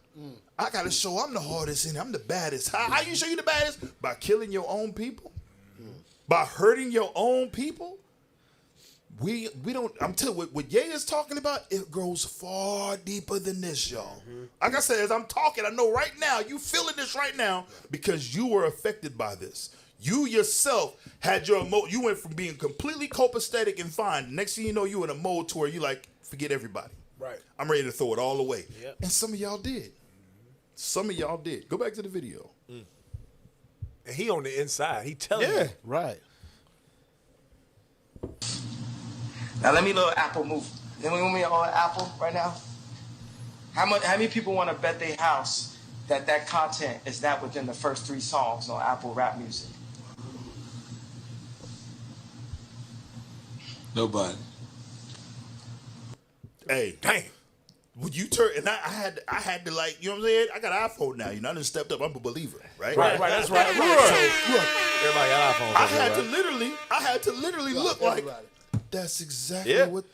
I got to show I'm the hardest and I'm the baddest. How you show you the baddest? By killing your own people? By hurting your own people? We don't, I'm telling you, what Ye is talking about, it goes far deeper than this, y'all. Like I said, as I'm talking, I know right now, you feeling this right now because you were affected by this. You yourself had your you went from being completely copacetic and fine. Next thing you know, you in a mode to where you like forget everybody. Right. I'm ready to throw it all away. Yep. And some of y'all did. Some of y'all did. Go back to the video. And he on the inside. He telling you. Right. Now let me little Apple move. Let me on Apple right now. How many people want to bet their house that content is not within the first 3 songs on Apple Rap Music? Nobody. Hey, damn. Would you turn and I had to like, you know what I'm saying? I got an iPhone now, you know, I done stepped up. I'm a believer, right? Right, that's right. So, look, Everybody got iPhones. I had to literally look like that's exactly what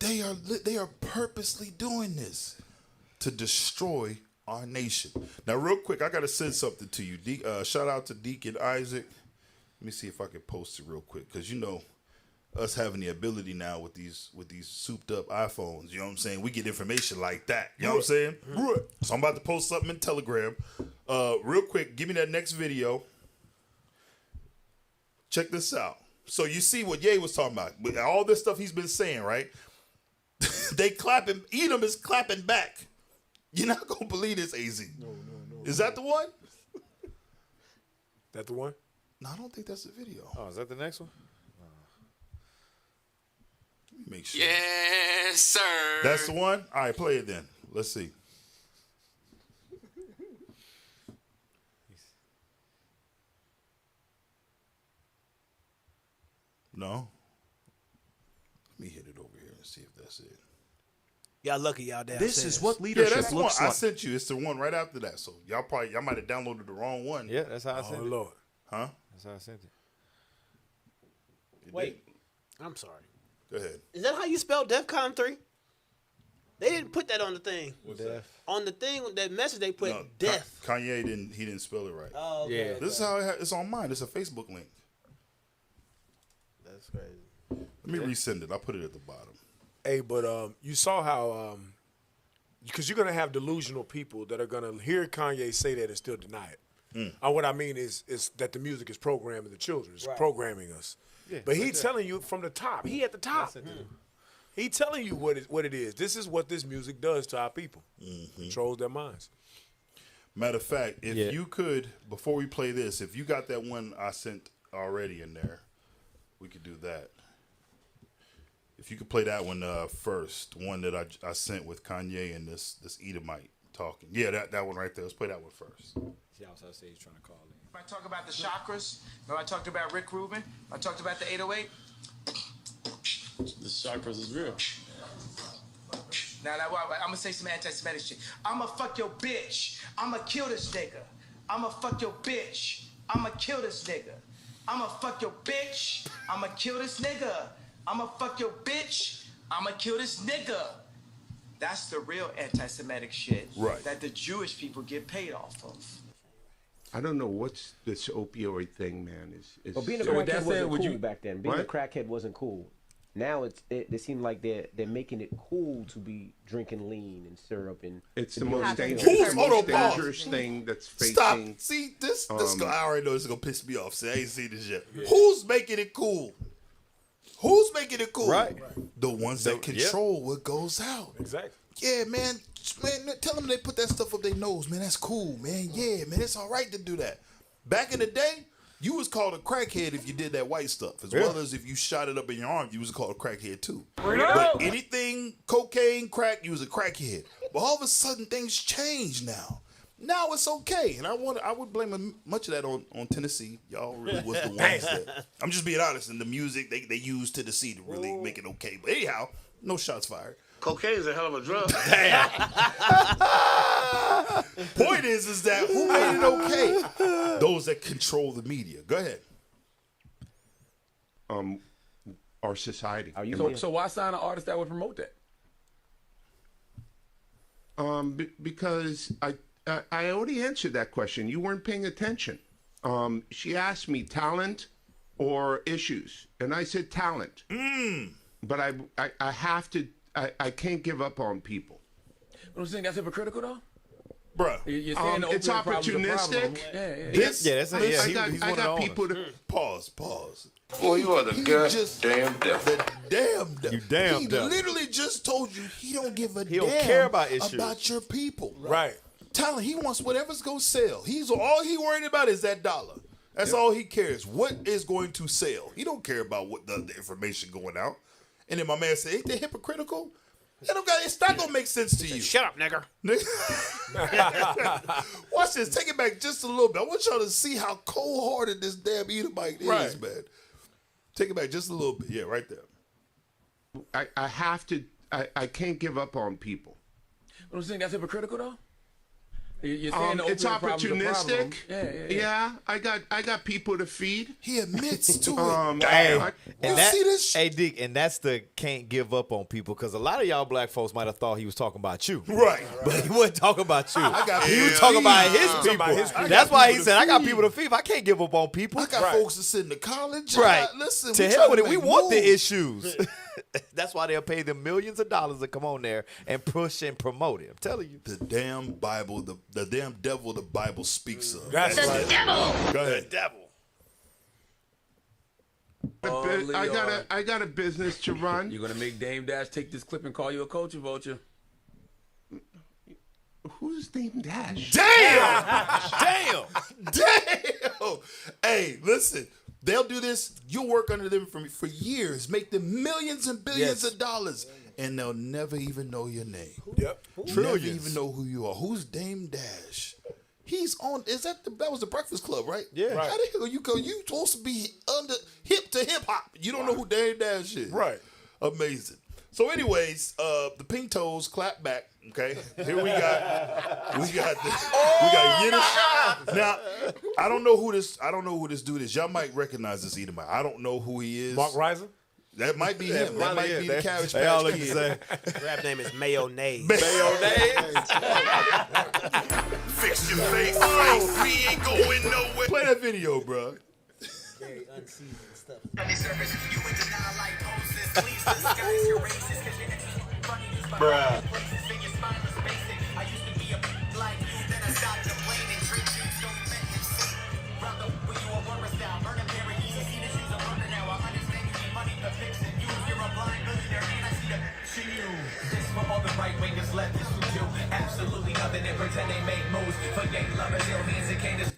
they are purposely doing this to destroy our nation. Now, real quick, I gotta send something to you. Shout out to Deacon Isaac. Let me see if I can post it real quick, because you know, us having the ability now with these souped up iPhones, you know what I'm saying? We get information like that. You know what I'm saying? So I'm about to post something in Telegram. Real quick, give me that next video. Check this out. So you see what Ye was talking about. With all this stuff he's been saying, right? They clapping. Edom is clapping back. You're not going to believe this, AZ. No. Is that the one? That the one? No, I don't think that's the video. Oh, is that the next one? Let me make sure. Yes, sir. That's the one? All right, play it then. Let's see. No. Let me hit it over here and see if that's it. Y'all lucky y'all downstairs. This is what leadership that's looks one. like. I sent you. It's the one right after that. So y'all might have downloaded the wrong one. Yeah, that's how I sent it. Oh, Lord. Huh? That's how I sent it. Wait, I'm sorry. Go ahead. Is that how you spell DEFCON 3? They didn't put that on the thing. What's that? On the thing, that message they put death. Kanye didn't spell it right. Oh, okay, Yeah. okay. This is how it's on mine. It's a Facebook link. That's crazy. Let me resend it. I'll put it at the bottom. Hey, but you saw how because you're gonna have delusional people that are gonna hear Kanye say that and still deny it. What I mean is that the music is programming the children. It's programming us. Yeah, but he's telling you from the top. He at the top. He telling you what it is. This is what this music does to our people. Controls their minds. Matter of fact, if you could, before we play this, if you got that one I sent already in there, we could do that. If you could play that one first, one that I sent with Kanye and this Edomite talking. Yeah, that one right there. Let's play that one first. See how I say he's trying to call in. I talk about the chakras. Remember I talked about Rick Rubin. I talked about the 808. The chakras is real. Now, I'm gonna say some anti-Semitic shit. I'ma fuck your bitch. I'ma kill this nigga. I'ma fuck your bitch. I'ma kill this nigga. I'ma fuck your bitch. I'ma kill this nigga. I'ma fuck your bitch. I'ma kill this nigga. That's the real anti-Semitic shit that the Jewish people get paid off of. I don't know what's this opioid thing, man. But being a crackhead wasn't cool back then. Being a crackhead wasn't cool. Now it seems like they're making it cool to be drinking lean and syrup and. It's the most dangerous thing that's facing. Stop. See this. I already know this is gonna piss me off. See, I ain't seen this yet. Who's making it cool? Who's making it cool? Right. The ones that control what goes out. Exactly. Yeah, man. Tell them they put that stuff up their nose, man. That's cool, man. Yeah, man. It's all right to do that. Back in the day, you was called a crackhead if you did that white stuff, as well as if you shot it up in your arm, you was called a crackhead too. But anything cocaine, crack, you was a crackhead. But all of a sudden, things change now. Now it's okay, and I would blame much of that on Tennessee. Y'all really was the ones that. I'm just being honest. In the music, they used Tennessee to really make it okay. But anyhow, no shots fired. Cocaine is a hell of a drug. Point is that who made it okay? Those that control the media. Go ahead. Our society. So why sign an artist that would promote that? Because I already answered that question. You weren't paying attention. She asked me talent or issues, and I said talent. But I have to. I can't give up on people. Don't you think that's hypocritical though? Bruh. You're saying it's opportunistic. I got people to pause. Boy, you are the goddamn devil. The damn devil. You damn he devil. literally just told you he don't give a damn don't care about issues. about your people. Right. Tyler, he wants whatever's gonna sell. All he worried about is that dollar. That's all he cares. What is going to sell? He don't care about what the information going out. And then my man said, "Ain't that hypocritical?" It's not gonna make sense to you. Shut up, nigger. Watch this. Take it back just a little bit. I want y'all to see how cold-hearted this damn Edomite is, man. Take it back just a little bit. Yeah, right there. I have to. I can't give up on people. But I'm saying that's hypocritical, though. You're saying it's opportunistic. Yeah. I got people to feed. He admits to it. Dick, and that's the can't give up on people, because a lot of y'all black folks might have thought he was talking about you, right? But he wasn't talking about you. He was talking about his people. That's why he said, "I got people to feed. I can't give up on people. I got folks that sit in the college. Right? Listen, to hell with it. We want the issues." That's why they'll pay them millions of dollars to come on there and push and promote it. I'm telling you. The damn Bible, the damn devil the Bible speaks of. That's the right. devil. Go ahead. The devil. I got a business to run. You're gonna make Dame Dash take this clip and call you a culture vulture. Who's Dame Dash? Damn! Damn! Hey, listen. They'll do this. You'll work under them for years, make them millions and billions of dollars, and they'll never even know your name. Yep. Never even know who you are. Who's Dame Dash? He's on. That was the Breakfast Club, right? Yeah. How the hell you go? You supposed to be under hip to hip hop. You don't know who Dame Dash is. Right. Amazing. So, anyways, the Pink Toes clap back. Okay, here we got Yiddish. Now, I don't know who this dude is. Y'all might recognize this Edomite. I don't know who he is. Mark Reiser? That might be him. That might be the Cabbage They all Patch look the Kid. same. Rap name is Mayonnaise. Fix your face. We ain't going nowhere. Play that video, bro. Very unseasoned stuff. Bruh.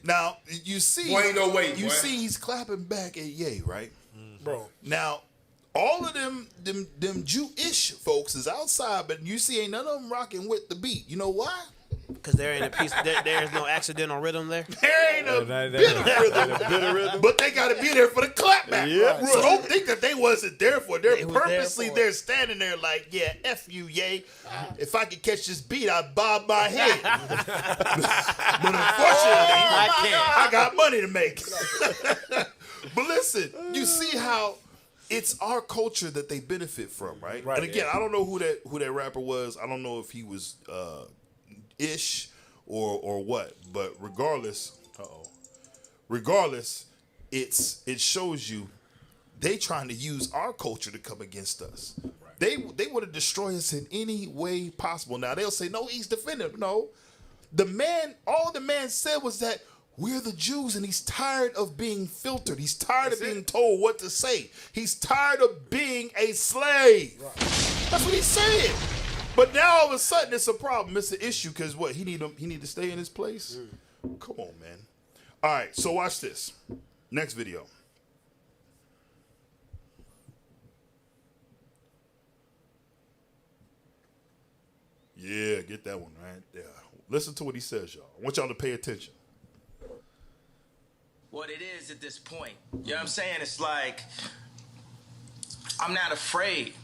Now you see, Boy, ain't no way, you boy. see, he's clapping back at Ye, right, Bro. Now, all of them Jewish folks is outside, but you see, ain't none of them rocking with the beat. You know why? Because there ain't a piece. There is no accidental rhythm there. There ain't a bit of rhythm, but they got to be there for the clapback. Yep. So don't think that they wasn't there for it. They're They was there purposely for it. there standing there like, yeah, F you, Ye. If I could catch this beat, I'd bob my head. But unfortunately, I got money to make. But listen, you see how it's our culture that they benefit from, right? And again, I don't know who that rapper was. I don't know if he was ish or what, but regardless, it shows you they trying to use our culture to come against us. They want to destroy us in any way possible. Now they'll say, no, he's defending. No, all the man said was that we're the Jews, and he's tired of being filtered. He's tired of being told what to say. He's tired of being a slave. That's what he's saying. But now all of a sudden it's a problem. It's an issue because what? He need to stay in his place? Come on, man. All right, so watch this. Next video. Yeah, get that one right there. Listen to what he says, y'all. I want y'all to pay attention. What it is at this point. You know what I'm saying? It's like, I'm not afraid.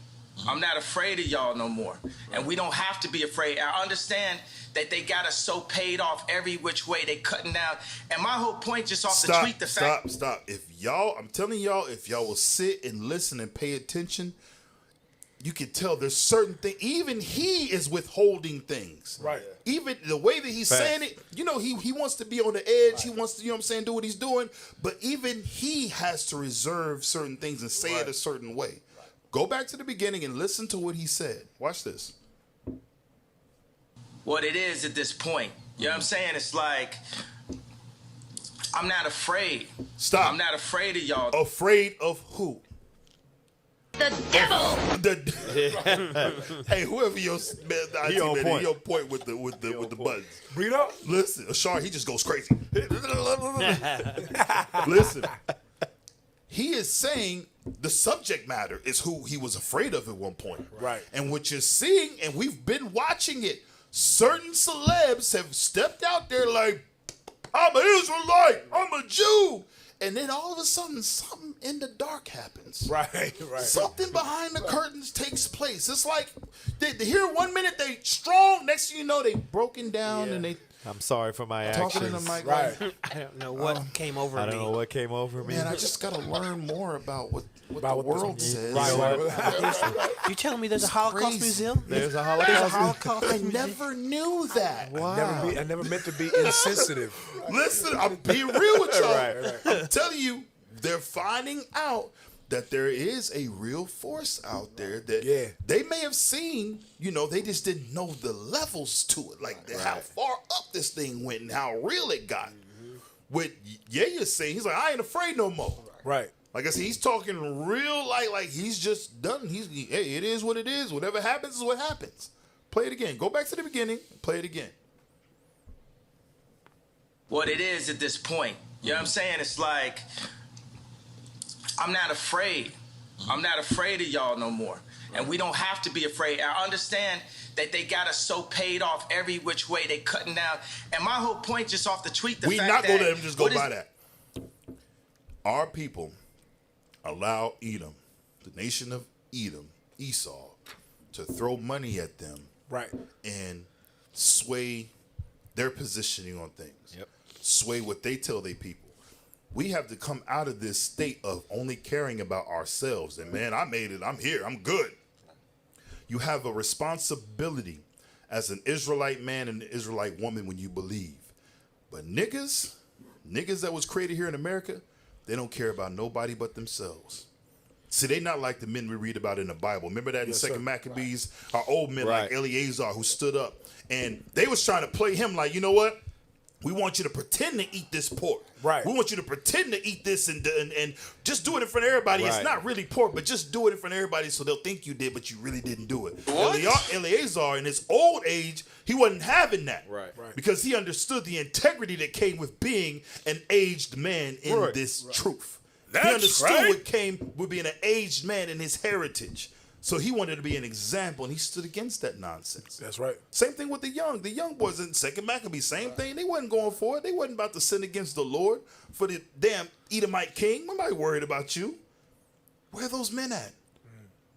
I'm not afraid of y'all no more. And we don't have to be afraid. I understand that they got us so paid off every which way. They cutting down. And my whole point just off the tweet, the fact. Stop. I'm telling y'all, if y'all will sit and listen and pay attention, you can tell there's certain things. Even he is withholding things. Right. Even the way that he's saying it, he wants to be on the edge. Right. He wants to, do what he's doing. But even he has to reserve certain things and say it a certain way. Go back to the beginning and listen to what he said. Watch this. What it is at this point. You know what I'm saying? It's like, I'm not afraid. Stop. I'm not afraid of y'all. Afraid of who? The devil. Hey, whoever your man, He on point. He on point with the buttons. Breathe up. Listen, Ashar, he just goes crazy. Listen, he is saying the subject matter is who he was afraid of at one point. Right. And what you're seeing, and we've been watching it, certain celebs have stepped out there like, I'm an Israelite, I'm a Jew. And then all of a sudden, something in the dark happens. Right. Something behind the curtains takes place. It's like, they here 1 minute they strong, next thing you know they broken down and they I'm sorry for my talking actions. in the mic. Right. I don't know what came over me. I don't know what came over me. Man, I just got to learn more about what the what world this- says. You telling me there's a Holocaust crazy. museum? There's a There's a Holocaust. Holocaust I museum. never knew that. Wow. I never meant to be insensitive. Listen, I'm being real with y'all. Right. I'm telling you, they're finding out that there is a real force out there that they may have seen, they just didn't know the levels to it, like how far up this thing went and how real it got. What Ye's saying, he's like, I ain't afraid no more. Right. Like I said, he's talking real like he's just done. Hey, it is what it is. Whatever happens is what happens. Play it again. Go back to the beginning. Play it again. What it is at this point. You know what I'm saying? It's like, I'm not afraid. I'm not afraid of y'all no more. And we don't have to be afraid. I understand that they got us so paid off every which way they cutting down. And my whole point just off the tweet, We fact not that... going to let them just go by that. Our people allow Edom, the nation of Edom, Esau, to throw money at them. Right. And sway their positioning on things. Yep. Sway what they tell their people. We have to come out of this state of only caring about ourselves. And man, I made it. I'm here. I'm good. You have a responsibility as an Israelite man and an Israelite woman when you believe. But niggas that was created here in America, they don't care about nobody but themselves. See, they not like the men we read about in the Bible. Remember that in Second Maccabees? Our old men like Eleazar who stood up. And they was trying to play him like, you know what? We want you to pretend to eat this pork. Right. We want you to pretend to eat this and just do it in front of everybody. It's not really pork, but just do it in front of everybody so they'll think you did, but you really didn't do it. Eleazar, in his old age, he wasn't having that. Right. Because he understood the integrity that came with being an aged man in this truth. He understood what came with being an aged man in his heritage. So he wanted to be an example, and he stood against that nonsense. That's right. Same thing with the young. The young boys in Second Maccabees, same thing. They wasn't going for it. They wasn't about to sin against the Lord for the damn Edomite king. Nobody worried about you. Where are those men at?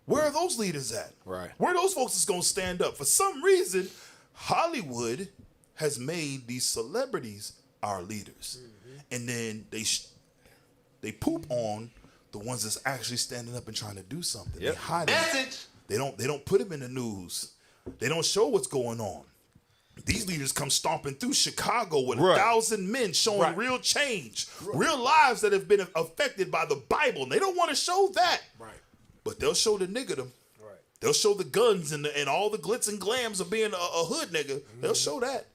Where are those leaders at? Right. Where are those folks that's going to stand up? For some reason, Hollywood has made these celebrities our leaders. And then they poop on the ones that's actually standing up and trying to do something. They hide it. They don't put them in the news. They don't show what's going on. These leaders come stomping through Chicago with 1,000 men showing real change, real lives that have been affected by the Bible. And they don't want to show that. Right. But they'll show the niggerdom. Right. They'll show the guns and all the glitz and glams of being a hood nigga. They'll show that.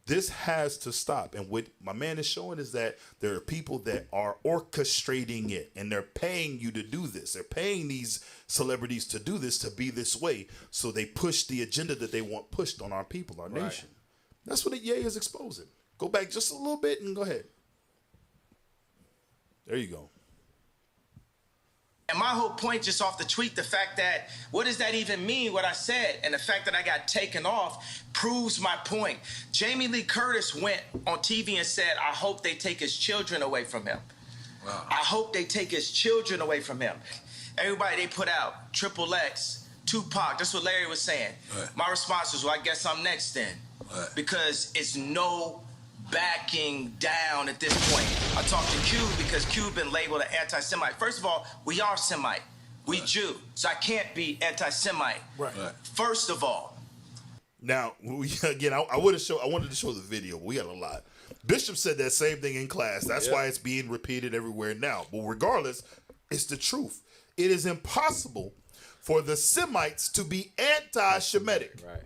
This has to stop. And what my man is showing is that there are people that are orchestrating it, and they're paying you to do this. They're paying these celebrities to do this, to be this way. So they push the agenda that they want pushed on our people, our nation. That's what Ye is exposing. Go back just a little bit and go ahead. There you go. And my whole point just off the tweet, the fact that, what does that even mean, what I said? And the fact that I got taken off proves my point. Jamie Lee Curtis went on TV and said, I hope they take his children away from him. Wow. I hope they take his children away from him. Everybody they put out, Triple X, Tupac, that's what Larry was saying. Right. My response was, well, I guess I'm next then. Right. Because it's no backing down at this point. I talked to Q because Q been labeled an anti-Semite. First of all, we are Semite. We Jew. So I can't be anti-Semite. Right. First of all. Now, again, I wanted to show the video, but we got a lot. Bishop said that same thing in class. That's why it's being repeated everywhere now. But regardless, it's the truth. It is impossible for the Semites to be anti-Shemitic. Right.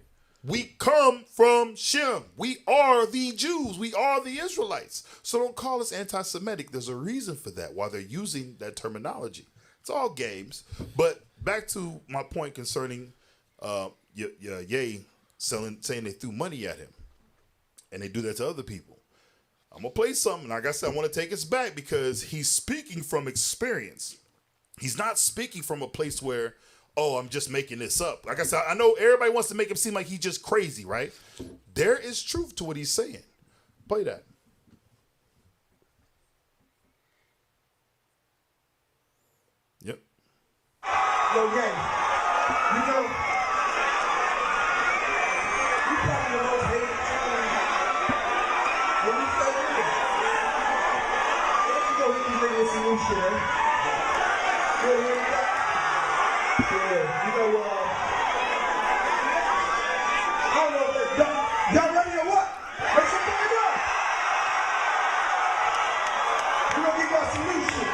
We come from Shem. We are the Jews. We are the Israelites. So don't call us anti-Semitic. There's a reason for that, why they're using that terminology. It's all games. But back to my point concerning Ye saying they threw money at him. And they do that to other people. I'm going to play something. Like I said, I want to take us back because he's speaking from experience. He's not speaking from a place where, oh, I'm just making this up. Like I said, I know everybody wants to make him seem like he's just crazy, right? There is truth to what he's saying. Play that. Yep. Yo, gang, you know, you probably the most hated when we say this. Let's go hit these niggas with some new shit, eh? Yeah, you know, I don't know if y'all ready or what? Make some noise up. We're gonna give y'all some new shit.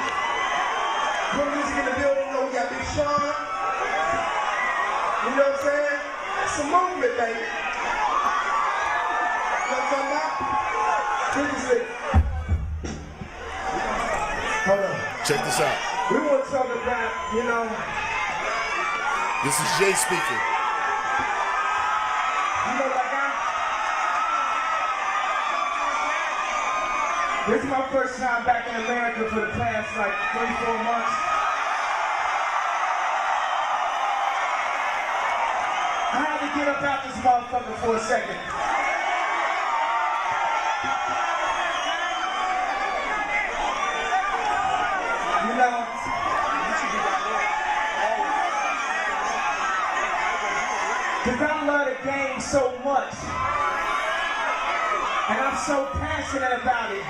Put music in the building, you know, we got Big Sean. You know what I'm saying? It's a movement, baby. You know what I'm talking about? Check this out. Hold on. Check this out. We want to talk about, you know. This is Jay speaking. You know that guy? This is my first time back in America for the past like 3-4 months. I had to get up out this motherfucker for a second. You know, because I love the game so much, and I'm so passionate about it,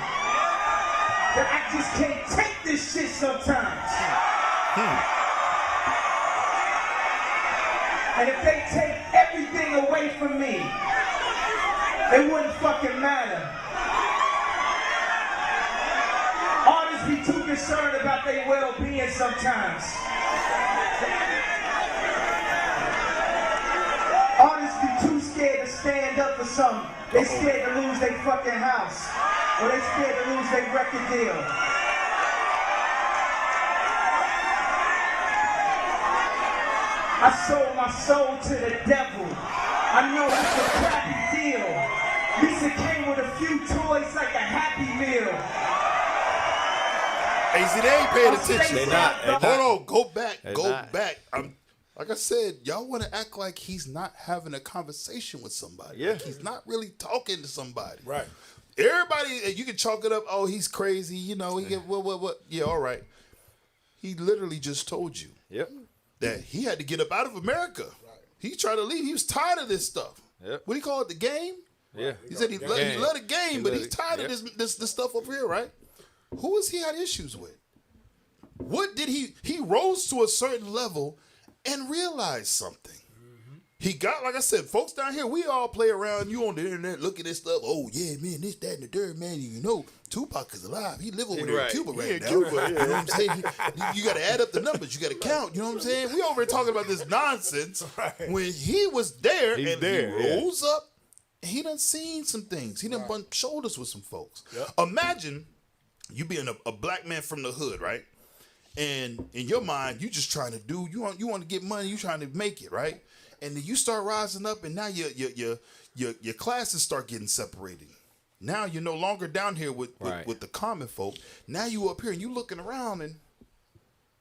that I just can't take this shit sometimes. And if they take everything away from me, it wouldn't fucking matter. Artists be too concerned about their well-being sometimes. Artists be too scared to stand up for something. They scared to lose their fucking house. Or they scared to lose their record deal. I sold my soul to the devil. I know that's a crappy deal. Lisa came with a few toys like a Happy Meal. Hey, see, they ain't paying attention. They not. Hold on. Go back. They Go not. back. Like I said, y'all want to act like he's not having a conversation with somebody. Yeah. Like he's not really talking to somebody. Right. Everybody, you can chalk it up. Oh, he's crazy. You know, he get what? Yeah, all right. He literally just told you. Yep. That he had to get up out of America. Right. He tried to leave. He was tired of this stuff. Yep. What do you call it? The game? Yeah. He said he loved the game, but he's tired of this stuff over here, right? Who has he had issues with? What did he rose to a certain level and realized something. Mm-hmm. He got, like I said, folks down here, we all play around. You on the internet, look at this stuff. Oh, yeah, man, this, that, and the third, man. You know, Tupac is alive. He live over there in Cuba right now. Cuba, yeah. You know what I'm saying? You got to add up the numbers. You got to count. You know what I'm saying? We over here talking about this nonsense when he was there he rose up and he done seen some things. He done bumped shoulders with some folks. Yep. Imagine you being a black man from the hood, right? And in your mind, you just trying to do, you want to get money, you trying to make it, right? And then you start rising up, and now your classes start getting separated. Now you're no longer down here with the common folk. Now you up here, and you looking around, and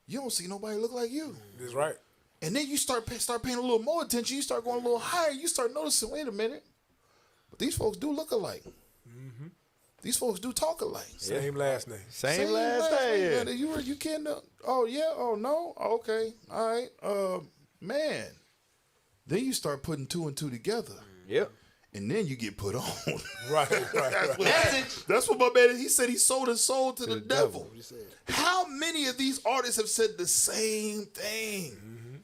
you don't see nobody look like you. That's right. And then you start paying a little more attention. You start going a little higher. You start noticing, wait a minute, but these folks do look alike. Mm-hmm. These folks do talk alike. Same last name. Same last name. Yeah. You can't. Oh yeah. Oh no. Okay. All right. Man. Then you start putting two and two together. Yep. And then you get put on. Right. That's what my man. He said he sold his soul to the devil. How many of these artists have said the same thing? Mm-hmm.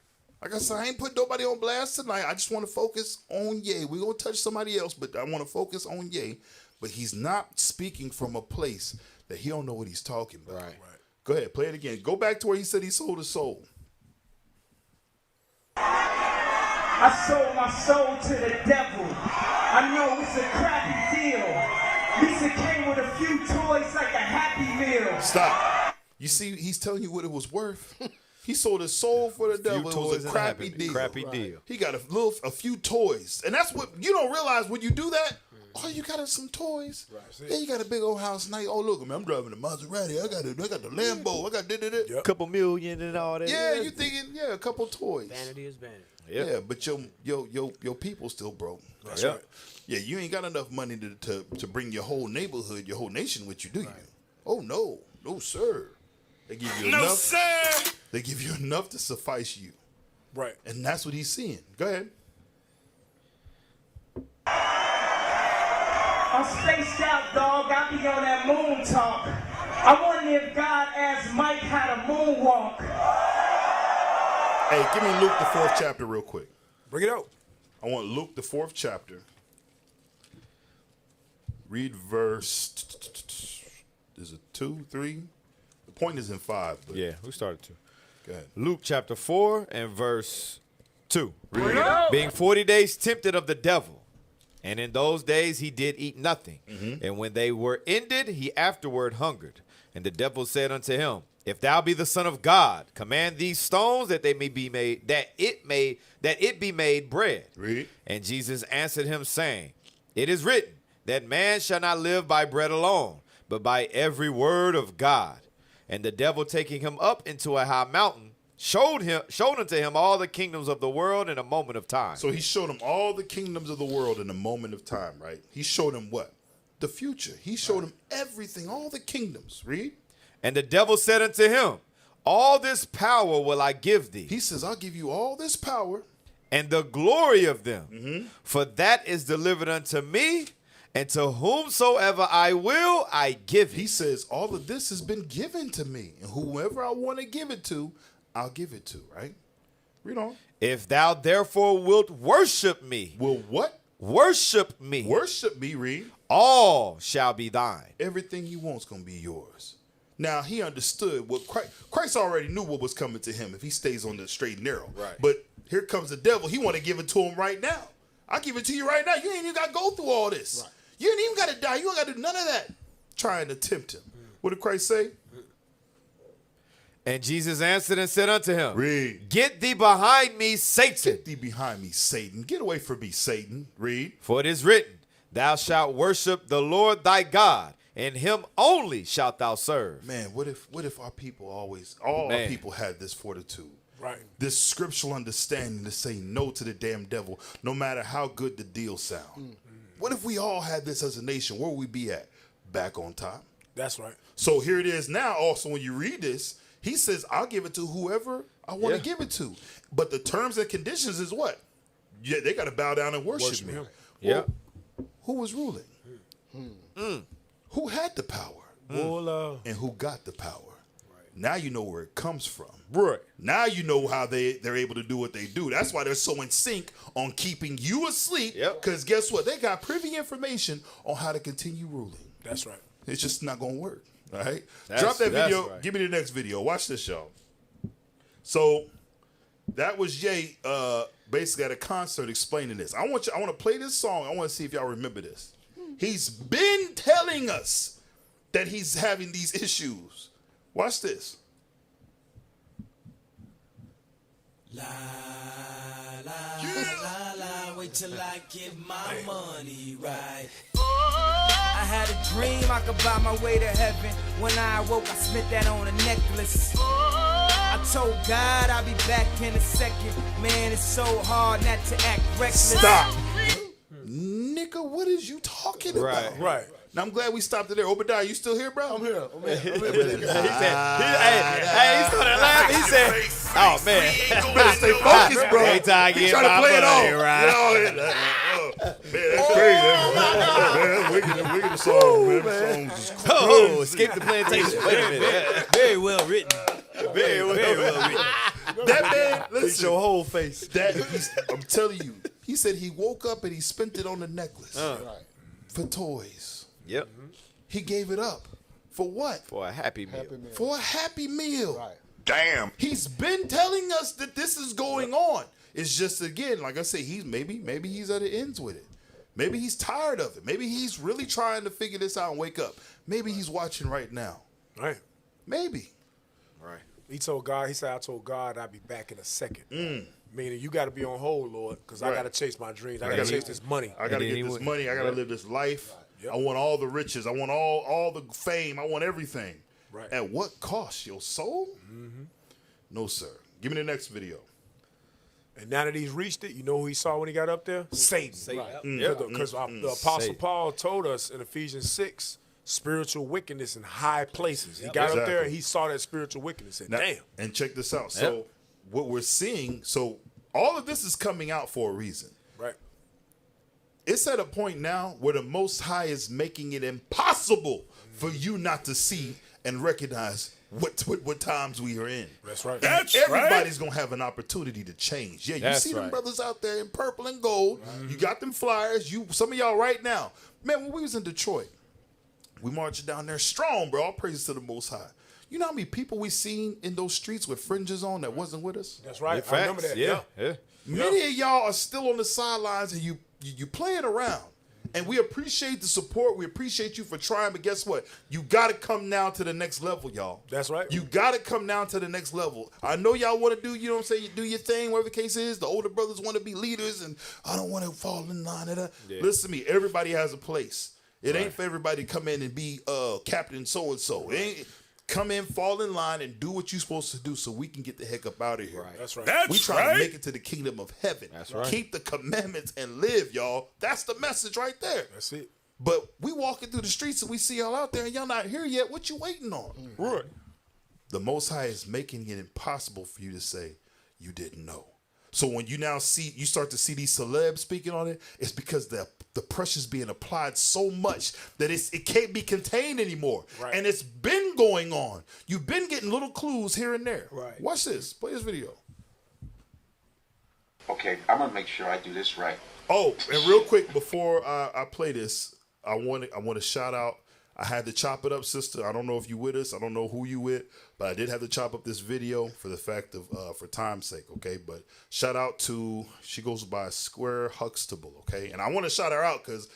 Like I said, I ain't put nobody on blast tonight. I just want to focus on Ye. We're gonna touch somebody else, but I want to focus on Ye. But he's not speaking from a place that he don't know what he's talking about. Right. Go ahead, play it again. Go back to where he said he sold his soul. I sold my soul to the devil. I know it's a crappy deal. Lisa came with a few toys like a Happy Meal. Stop. You see, he's telling you what it was worth. He sold his soul for the devil. It was a crappy deal. Deal. He got a few toys. And that's what you don't realize when you do that. Oh, you got some toys. Right. Yeah, you got a big old house. Now, oh look, man, I'm driving a Maserati. I got the Lambo. I got a couple million and all that. Yeah, you thinking, a couple toys. Vanity is vanity. Yep. Yeah, but your people still broke. That's right. Yeah, you ain't got enough money to bring your whole neighborhood, your whole nation with you, do you? Oh no, sir. They give you enough. Sir. They give you enough to suffice you. Right. And that's what he's seeing. Go ahead. I'm spaced out, dog. I be on that moon talk. I wonder if God asked Mike how to moonwalk. Hey, give me Luke the 4th chapter real quick. Bring it out. I want Luke the 4th chapter. Read verse. Is it 2, 3? The point is in 5. But yeah, we started 2. Go ahead. Luke chapter 4 and verse 2. Being 40 days tempted of the devil. And in those days he did eat nothing. Mm-hmm. And when they were ended, he afterward hungered. And the devil said unto him, If thou be the Son of God, command these stones that they may be made, that it be made bread. Read. And Jesus answered him, saying, It is written, that man shall not live by bread alone, but by every word of God. And the devil, taking him up into a high mountain, showed unto him all the kingdoms of the world in a moment of time. So he showed him all the kingdoms of the world in a moment of time, right? He showed him what? The future. He showed him everything, all the kingdoms. Read. And the devil said unto him, All this power will I give thee. He says, I'll give you all this power. And the glory of them. For that is delivered unto me, and to whomsoever I will, I give it. He says, all of this has been given to me. And whoever I want to give it to, I'll give it to, right? Read on. If thou therefore wilt worship me. Will what? Worship me. Worship me, read. All shall be thine. Everything you want's going to be yours. Now, he understood what Christ already knew what was coming to him if he stays on the straight and narrow. Right. But here comes the devil. He want to give it to him right now. I'll give it to you right now. You ain't even got to go through all this. Right. You ain't even got to die. You ain't got to do none of that. Trying to tempt him. What did Christ say? And Jesus answered and said unto him, Read. Get thee behind me, Satan. Get thee behind me, Satan. Get away from me, Satan. Read. For it is written, Thou shalt worship the Lord thy God, and him only shalt thou serve. Man, what if our people our people had this fortitude? Right. This scriptural understanding to say no to the damn devil, no matter how good the deal sound. Mm-hmm. What if we all had this as a nation? Where would we be at? Back on top. That's right. So here it is now. Also, when you read this, he says, I'll give it to whoever I want to give it to. But the terms and conditions is what? Yeah, they got to bow down and worship me. Yeah. Who was ruling? Who had the power? And who got the power? Right. Now you know where it comes from. Right. Now you know how they're able to do what they do. That's why they're so in sync on keeping you asleep. Because guess what? They got privy information on how to continue ruling. That's right. It's just not going to work. All right? Drop that video. Right. Give me the next video. Watch this, y'all. So that was Jay basically at a concert explaining this. I want to play this song. I want to see if y'all remember this. He's been telling us that he's having these issues. Watch this. La, la, la, la, wait till I get my money right. I had a dream I could buy my way to heaven. When I awoke, I spent that on a necklace. I told God I'll be back in a second. Man, it's so hard not to act reckless. Stop. Nigga, what is you talking about? Right. Now, I'm glad we stopped it there. Obadiah, you still here, bro? I'm here. He started laughing. He said, oh, man. Better stay focused, bro. Every time I get trying to play it off. Right. Man, that's crazy. Man, wicked song, man. Oh, Escape the Plantation. Wait a minute. Very well written. Very well written. That man, listen. Your whole face. I'm telling you, he said he woke up and he spent it on the necklace for toys. Yep. He gave it up. For what? For a happy meal. For a happy meal. Right. Damn. He's been telling us that this is going on. It's just, again, like I say, maybe he's at the ends with it. Maybe he's tired of it. Maybe he's really trying to figure this out and wake up. Maybe he's watching right now. Right. Maybe. Right. He told God, he said, I told God I'd be back in a second. Meaning you got to be on hold, Lord, because I got to chase my dreams. I got to chase this money. I got to get this money. I got to live this life. I want all the riches. I want all the fame. I want everything. Right. At what cost? Your soul? No, sir. Give me the next video. And now that he's reached it, you know who he saw when he got up there? Satan. Because the Apostle Paul told us in Ephesians 6, spiritual wickedness in high places. He got up there and he saw that spiritual wickedness and said, damn. And check this out. So what we're seeing, so all of this is coming out for a reason. Right. It's at a point now where the Most High is making it impossible for you not to see and recognize what times we are in. That's right. Everybody's gonna have an opportunity to change. Yeah, you see them brothers out there in purple and gold. You got them flyers. Some of y'all right now. Man, when we was in Detroit, we marched down there strong, bro. All praises to the Most High. You know how many people we seen in those streets with fringes on that wasn't with us? That's right. I remember that. Yeah. Many of y'all are still on the sidelines and you playing around. And we appreciate the support. We appreciate you for trying. But guess what? You got to come now to the next level, y'all. That's right. You got to come down to the next level. I know y'all want to do, you know what I'm saying, you do your thing, whatever the case is. The older brothers want to be leaders, and I don't want to fall in line. Listen to me. Everybody has a place. It ain't for everybody to come in and be Captain so-and-so. It ain't. Come in, fall in line, and do what you're supposed to do so we can get the heck up out of here. Right. That's right. We trying to make it to the kingdom of heaven. That's right. Keep the commandments and live, y'all. That's the message right there. That's it. But we walking through the streets and we see y'all out there and y'all not here yet. What you waiting on? Right. The Most High is making it impossible for you to say you didn't know. So when you now see, you start to see these celebs speaking on it, it's because the pressure's being applied so much that it can't be contained anymore. Right. And it's been going on. You've been getting little clues here and there. Right. Watch this. Play this video. Okay, I'm gonna make sure I do this right. Oh, and real quick before I play this, I want to shout out. I had to chop it up, sister. I don't know if you with us. I don't know who you with, but I did have to chop up this video for the fact of for time's sake, okay? But shout out to, she goes by Square Huxtable, okay? And I want to shout her out because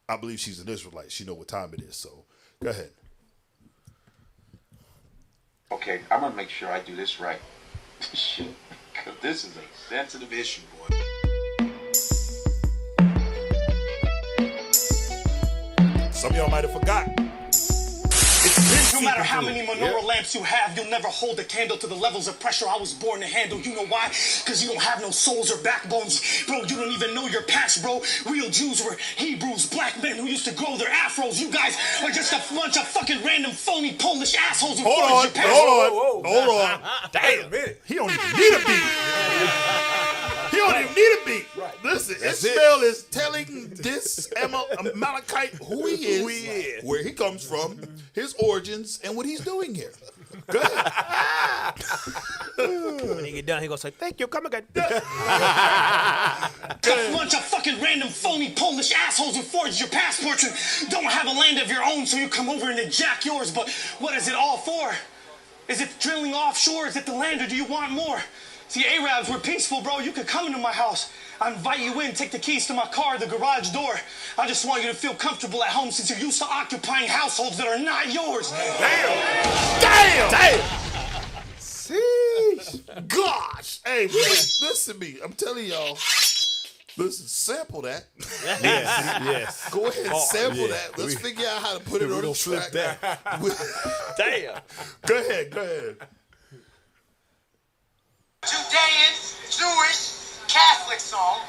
I believe she's an Israelite. She know what time it is, so go ahead. Okay, I'm gonna make sure I do this right. Shit, because this is a sensitive issue, boy. Some of y'all might have forgot. No matter how many menorah lamps you have, you'll never hold a candle to the levels of pressure I was born to handle. You know why? Because you don't have no souls or backbones. Bro, you don't even know your past, bro. Real Jews were Hebrews, black men who used to grow their afros. You guys are just a bunch of fucking random phony Polish assholes who forged your past. Hold on. Damn. He don't even need a beat. He don't even need a beat. Right. Listen, Ishmael is telling this Amalekite who he is, where he comes from, his origins, and what he's doing here. Go ahead. When he get done, he gonna say, "Thank you, come again." A bunch of fucking random phony Polish assholes who forged your passports and don't have a land of your own, so you come over and jack yours. But what is it all for? Is it drilling offshore? Is it the land, or do you want more? See, Arabs were peaceful, bro. You could come into my house. I invite you in, take the keys to my car, the garage door. I just want you to feel comfortable at home since you're used to occupying households that are not yours. Damn! Sheesh. Gosh! Hey, man, listen to me. I'm telling y'all. Listen, sample that. Yes. Go ahead and sample that. Let's figure out how to put it on the track. Damn. Go ahead. Judeans, Jewish, Catholic song,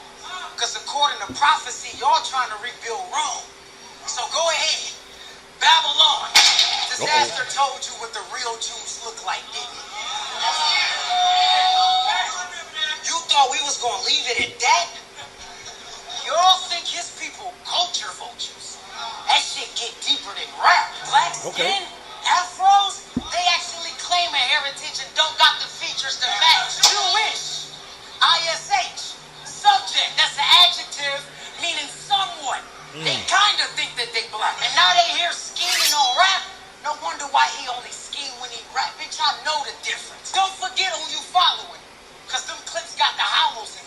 because according to prophecy, y'all trying to rebuild Rome. So go ahead. Babylon, disaster told you what the real Jews look like, didn't it? You thought we was going to leave it at that? Y'all think his people culture vultures. That shit get deeper than rap. Black skin, afros, they actually claim a heritage and don't got the features to match. Jewish, ISH, subject, that's an adjective meaning somewhat. They kind of think that they black. And now they here scheming on rap. No wonder why he only scheme when he rap. Bitch, I know the difference. Don't forget who you following. Because them clips got the hollows and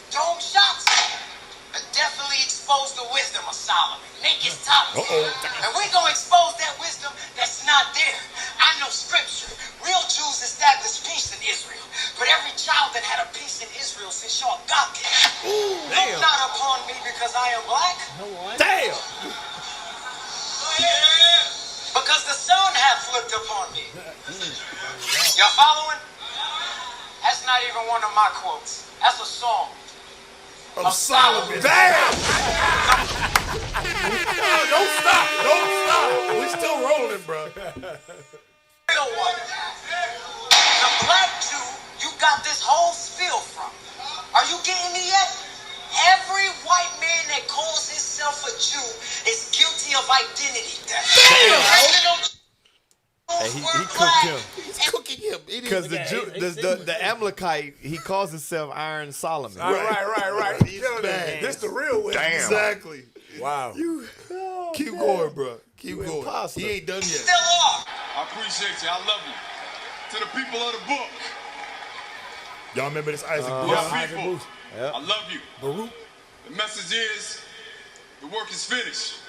is top tier. And we're going to expose that wisdom that's not there. I know Scripture. Real Jews established peace in Israel. But every child that had a peace in Israel since y'all got there. Look not upon me because I am black. Damn. Because the sun hath looked upon me. Y'all following? That's not even one of my quotes. That's a song. Of Solomon. Damn! Don't stop. Don't stop. We still rolling, bro. Real one. The black Jew you got this whole spiel from. Are you getting me yet? Every white man that calls himself a Jew is guilty of identity theft. Hey, he cooked him. He's cooking him. Because the Amalekite, he calls himself Iron Solomon. Right. This the real way. Damn. Exactly. Wow. Keep going, bro. Keep going. Impossible. He ain't done yet. Still are. I appreciate you. I love you. To the people of the book. Y'all remember this Isaac My Booth? people. I love you. The message is, the work is finished.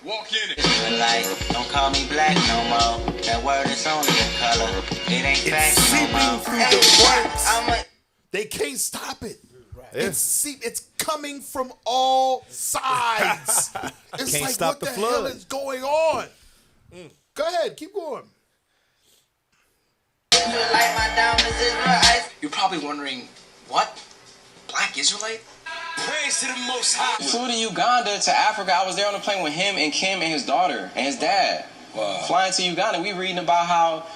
Walk in it. Israelite, don't call me black no more. That word is only a color. It ain't It's fact seeping no more. through the cracks. They can't stop it. It's coming from all sides. It's Can't like, stop what the the flood. hell is going on? Go ahead, keep going. Israelite, my diamonds Israelite. You're probably wondering, what? Black Israelite? Praise to the Most High. Flew to Uganda to Africa. I was there on the plane with him and Kim and his daughter and his dad. Wow. Flying to Uganda, we reading about how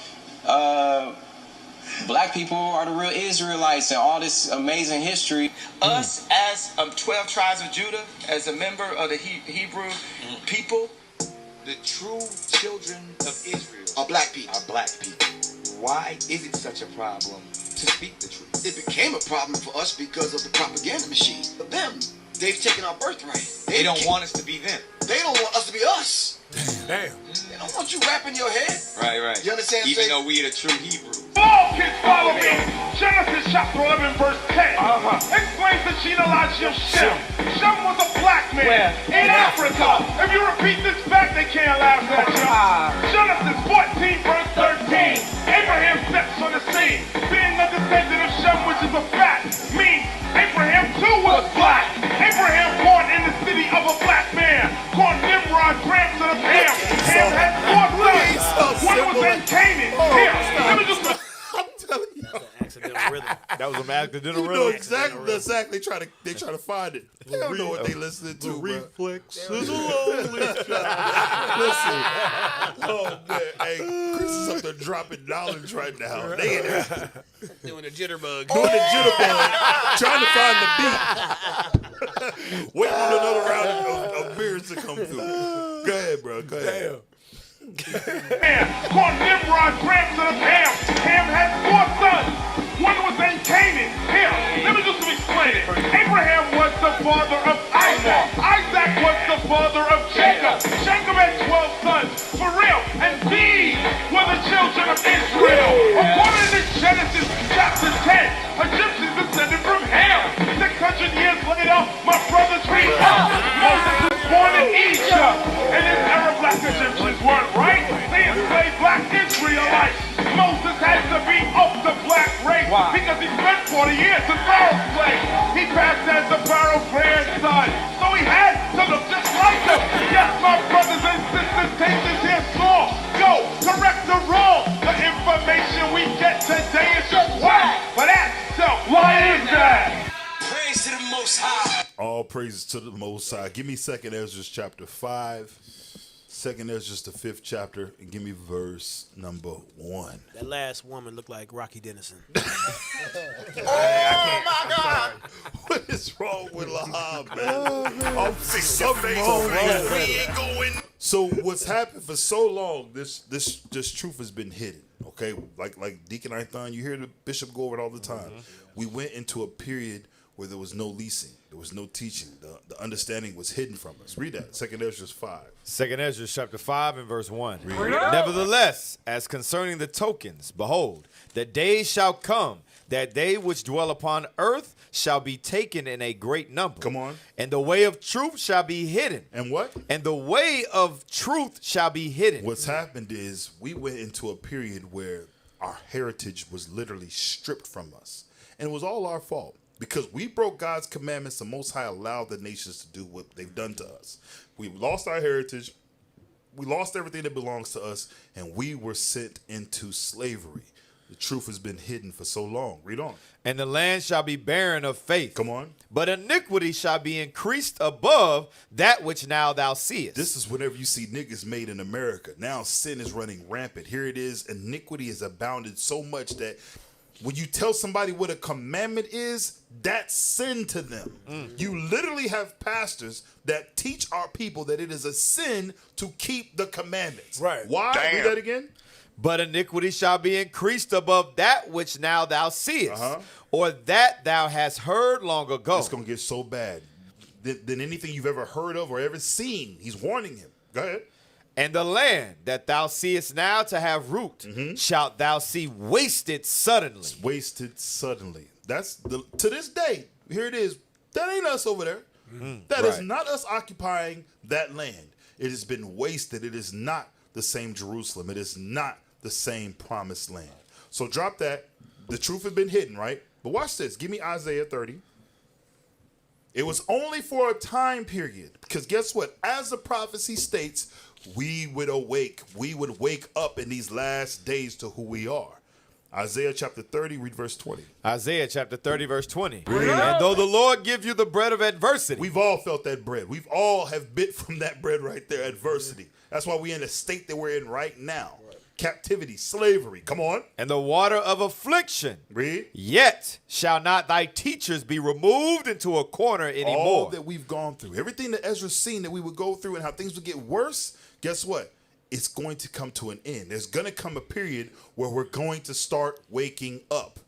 black people are the real Israelites and all this amazing history. Us as 12 tribes of Judah, as a member of the Hebrew people, the true children of Israel Are black people. are black people. Why is it such a problem to speak the truth? It became a problem for us because of the propaganda machine. For them, they've taken our birthright. They don't want us to be them. They don't want us to be us. Damn. They don't want you rapping your head. Right. You understand? Even though we are the true Hebrew. All kids follow me. Genesis chapter 11 verse 10 explains the genealogy of Shem. Shem was a black man in Africa. If you repeat this fact, they can't laugh at you. Genesis 14 verse 13. Abraham steps on the scene. Being a descendant of Shem, which is a fact, means Abraham too was black. Abraham born in the city of a black man called Nimrod, grandson of Ham. Ham had 4 sons. One was named Canaan. Here, let me just... I'm telling you. Accidental rhythm. That was an accidental You rhythm. know exactly. They try to try to. They don't know what they listening to, bro. Reflexes Listen. Oh man, hey, Chris is up there dropping knowledge right now. They in there Doing a jitterbug. doing the jitterbug, trying to find the beat. Waiting on another round of beers to come through. Go ahead, bro. Go ahead. Man called Nimrod, grandson of Ham. Ham had 4 sons. One was named Canaan. Here, let me just explain it. Abraham was the father of Isaac. Isaac was the father of Jacob. Jacob had 12 sons. For real. And these were the children of Israel. According to Genesis chapter 10, Egyptians descended from Ham. 600 years later, my brothers read Moses was born in Egypt. And his Arab black Egyptians weren't right. They enslaved black Israelites. Moses had to be of the black race because he spent 40 years in Pharaoh's slave. He passed as the Pharaoh's grandson. So he had to look just like him. Yes, my brothers and sisters, take this here song. Go, correct the wrong. The information we get today is just whack. But ask yourself, why is that? Praise to the Most High. All praises to the Most High. Give me 2nd Ezra chapter 5. 2nd Ezra the 5th chapter, and give me verse number 1. That last woman looked like Rocky Dennison. Oh my God! What is wrong with Lahab, man? I'm something wrong. So what's happened for so long? This truth has been hidden. Okay, like Deacon Ithon, you hear the bishop go over it all the time. We went into a period where there was no leasing, there was no teaching. The understanding was hidden from us. Read that, 2nd Ezra 5. 2nd Ezra chapter 5 and verse 1. Nevertheless, as concerning the tokens, behold, the days shall come that they which dwell upon earth shall be taken in a great number. Come on. And the way of truth shall be hidden. And what? And the way of truth shall be hidden. What's happened is we went into a period where our heritage was literally stripped from us. And it was all our fault. Because we broke God's commandments, the Most High allowed the nations to do what they've done to us. We lost our heritage. We lost everything that belongs to us. And we were sent into slavery. The truth has been hidden for so long. Read on. And the land shall be barren of faith. Come on. But iniquity shall be increased above that which now thou seest. This is whenever you see niggas made in America. Now sin is running rampant. Here it is. Iniquity has abounded so much that when you tell somebody what a commandment is, that's sin to them. You literally have pastors that teach our people that it is a sin to keep the commandments. Right. Why? Damn. Read that again. But iniquity shall be increased above that which now thou seest, or that thou hast heard long ago. It's going to get so bad than anything you've ever heard of or ever seen. He's warning him. Go ahead. And the land that thou seest now to have root, shalt thou see wasted suddenly. It's wasted suddenly. That's to this day. Here it is. That ain't us over there. That is not us occupying that land. It has been wasted. It is not the same Jerusalem. It is not the same promised land. So drop that. The truth has been hidden, right? But watch this. Give me Isaiah 30. It was only for a time period. Because guess what? As the prophecy states, we would awake. We would wake up in these last days to who we are. Isaiah chapter 30, read verse 20. Isaiah chapter 30, verse 20. And though the Lord give you the bread of adversity. We've all felt that bread. We've all have bit from that bread right there, adversity. That's why we're in the state that we're in right now. Captivity, slavery. Come on. And the water of affliction. Read. Yet shall not thy teachers be removed into a corner anymore. All that we've gone through, everything that Ezra's seen that we would go through and how things would get worse, guess what? It's going to come to an end. There's going to come a period where we're going to start waking up.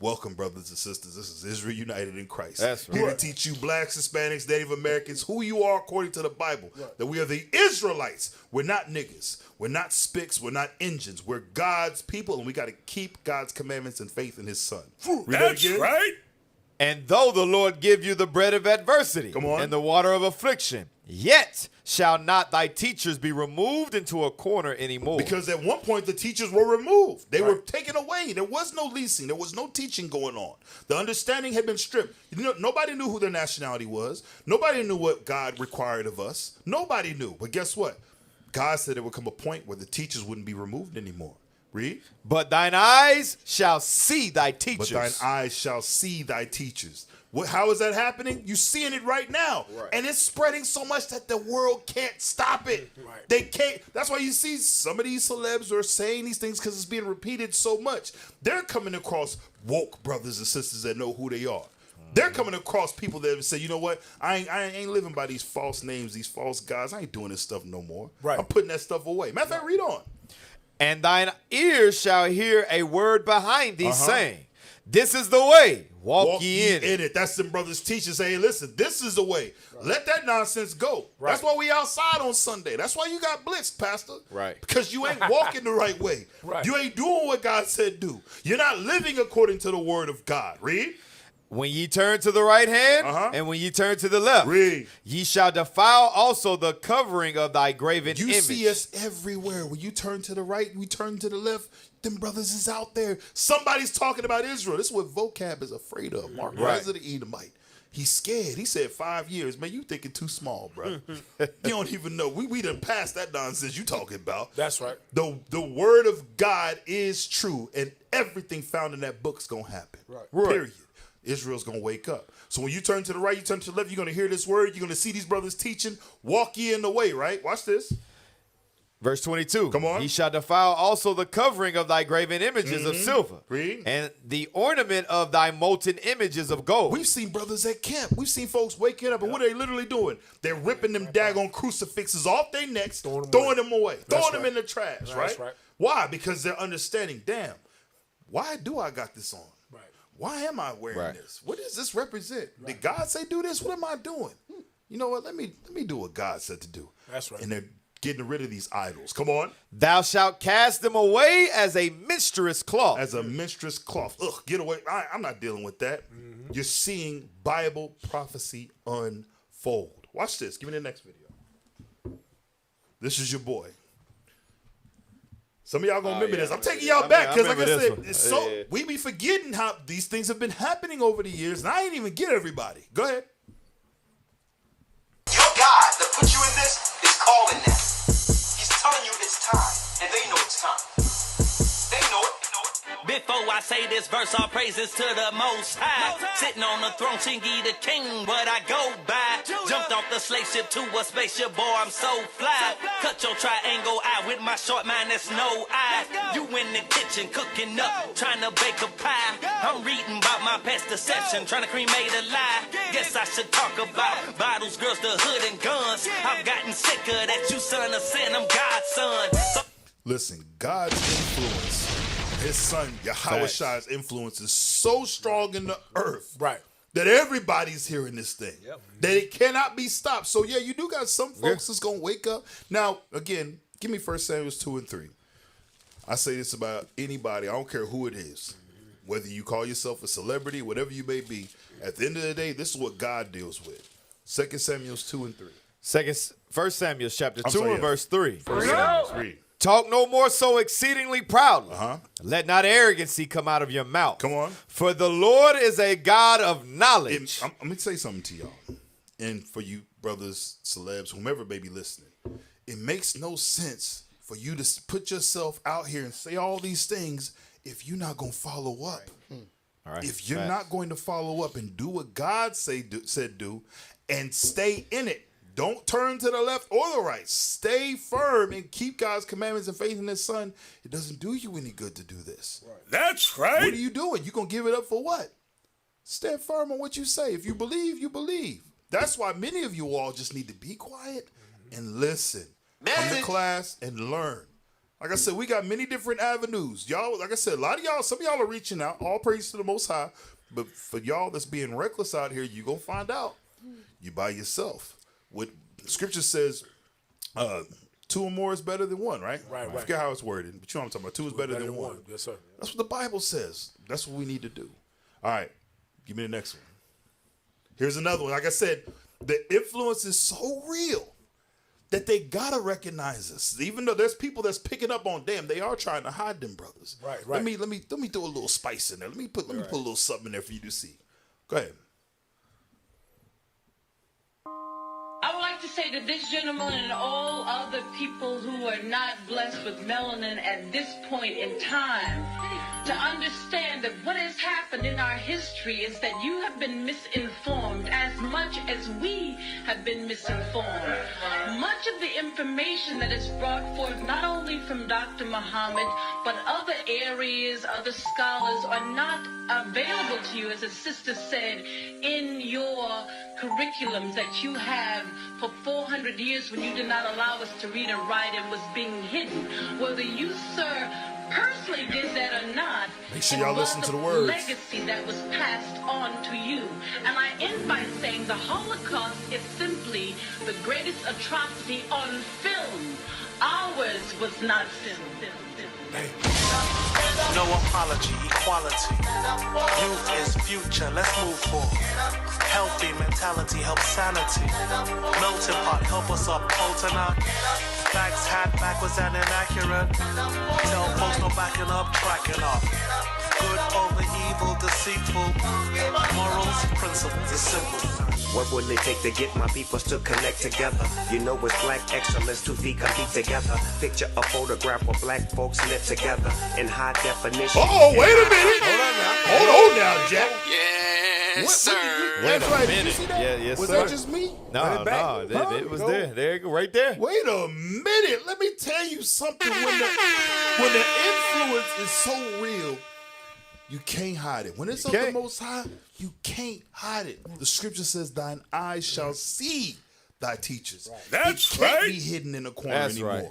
Welcome, brothers and sisters. This is Israel United in Christ. That's right. Here to teach you blacks, Hispanics, Native Americans, who you are according to the Bible. Right. That we are the Israelites. We're not niggas. We're not spicks. We're not engines. We're God's people, and we got to keep God's commandments and faith in his son. That's right. And though the Lord give you the bread of adversity and the water of affliction, yet shall not thy teachers be removed into a corner anymore. Because at one point the teachers were removed. They were taken away. There was no leasing. There was no teaching going on. The understanding had been stripped. You know, nobody knew who their nationality was. Nobody knew what God required of us. Nobody knew. But guess what? God said there would come a point where the teachers wouldn't be removed anymore. Read. But thine eyes shall see thy teachers. But thine eyes shall see thy teachers. How is that happening? You're seeing it right now. Right. And it's spreading so much that the world can't stop it. Right. They can't. That's why you see some of these celebs are saying these things because it's being repeated so much. They're coming across woke brothers and sisters that know who they are. They're coming across people that say, you know what? I ain't living by these false names, these false gods. I ain't doing this stuff no more. Right. I'm putting that stuff away. Matter of fact, read on. And thine ears shall hear a word behind thee saying, this is the way. Walk ye in it. That's them brothers teaching saying, hey, listen, this is the way. Right. Let that nonsense go. Right. That's why we outside on Sunday. That's why you got blitzed, Pastor. Right. Because you ain't walking the right way. Right. You ain't doing what God said do. You're not living according to the word of God. Read. When ye turn to the right hand, and when ye turn to the left, ye shall defile also the covering of thy graven image. You see us everywhere. When you turn to the right, we turn to the left. Them brothers is out there. Somebody's talking about Israel. This is what vocab is afraid of. Mark Rise of the Edomite. He's scared. He said 5 years. Man, you thinking too small, bro. You don't even know. We done passed that nonsense you talking about. That's right. The word of God is true, and everything found in that book is going to happen. Right. Period. Israel's going to wake up. So when you turn to the right, you turn to the left, you're going to hear this word. You're going to see these brothers teaching. Walk ye in the way, right? Watch this. Verse 22. Come on. Ye shall defile also the covering of thy graven images of silver. Read. And the ornament of thy molten images of gold. We've seen brothers at camp. We've seen folks waking up, and what are they literally doing? They're ripping them daggone crucifixes off their necks, throwing them away, throwing them in the trash, right? Why? Because they're understanding, damn, why do I got this on? Why am I wearing this? What does this represent? Right. Did God say do this? What am I doing? You know what? Let me do what God said to do. That's right. And they're getting rid of these idols. Come on. Thou shalt cast them away as a menstruous cloth. As a menstruous cloth. Ugh, get away. I'm not dealing with that. You're seeing Bible prophecy unfold. Watch this. Give me the next video. This is your boy. Some of y'all gonna remember this. I'm taking y'all back because, like I said, it's we be forgetting how these things have been happening over the years, and I ain't even get everybody. Go ahead. Your God that put you in this is calling now. He's telling you it's time, and they know it's time. They know it. Before I say this verse, all praises to the Most High. Sitting on the throne, Chingy the King, what I go by. Jumped off the slave ship to a spaceship, boy, I'm so fly. Cut your triangle out with my short mind, there's no eye. You in the kitchen, cooking up, trying to bake a pie. I'm reading about my past deception, trying to cremate a lie. Guess I should talk about bottles, girls, the hood, and guns. I've gotten sicker that you son of sin, I'm God's son. Listen, God's influence, his son Yahweh's influence is so strong in the earth, right, that everybody's hearing this thing, that it cannot be stopped. So yeah, you do got some folks that's gonna wake up. Now, again, give me 1 Samuel 2 and 3. I say this about anybody. I don't care who it is, whether you call yourself a celebrity, whatever you may be. At the end of the day, this is what God deals with. 2 Samuel 2 and 3. 1 Samuel chapter 2 and verse 3. 1 Samuel 3. Talk no more so exceedingly proudly. Let not arrogancy come out of your mouth. Come on. For the Lord is a God of knowledge. Let me say something to y'all. And for you brothers, celebs, whomever may be listening. It makes no sense for you to put yourself out here and say all these things if you're not going to follow up. All right. If you're not going to follow up and do what God said do and stay in it. Don't turn to the left or the right. Stay firm and keep God's commandments and faith in his son. It doesn't do you any good to do this. Right. That's right. What are you doing? You going to give it up for what? Stand firm on what you say. If you believe, you believe. That's why many of you all just need to be quiet and listen. Come to class and learn. Like I said, we got many different avenues. Y'all, like I said, a lot of y'all, some of y'all are reaching out. All praise to the Most High. But for y'all that's being reckless out here, you going to find out. You by yourself. What Scripture says, 2 or more is better than one, right? Right. I forget how it's worded, but you know what I'm talking about. 2 is better than one. Yes, sir. That's what the Bible says. That's what we need to do. All right, give me the next one. Here's another one. Like I said, the influence is so real that they gotta recognize us. Even though there's people that's picking up on them, they are trying to hide them brothers. Right. Let me throw a little spice in there. Let me put a little something in there for you to see. Go ahead. I would like to say to this gentleman and all other people who are not blessed with melanin at this point in time, to understand that what has happened in our history is that you have been misinformed as much as we have been misinformed. Much of the information that is brought forth, not only from Dr. Muhammad, but other areas, other scholars, are not available to you, as a sister said, in your curriculums that you have for 400 years when you did not allow us to read and write and was being hidden. Whether you, sir, personally did that or not, make sure y'all listen to the words. Legacy that was passed on to you. And I end by saying the Holocaust is simply the greatest atrocity on film. Ours was not film. No apology, equality. Youth is future, let's move forward. Healthy mentality helps sanity. Melting pot, help us up, Poltona. Facts had backwards and inaccurate. Tell folks no backing up, tracking up. Good over evil, deceitful. Morals, principles, is simple. What will it take to get my peoples to connect together? You know it's black excellence, 2 feet compete together. Picture a photograph where black folks live together in high definition. Oh, wait a minute. Hold on now, Jack. Yes, sir. That's right. Did you minute. see that? Yeah, yes, Was sir. that just me? No, it was there. There you go, right there. Wait a minute. Let me tell you something. When the influence is so real, you can't hide it. When it's of the Most High, you can't hide it. The Scripture says, "Thine eyes shall see thy teachers." Right. That's it can't right. be hidden in a corner That's anymore. right.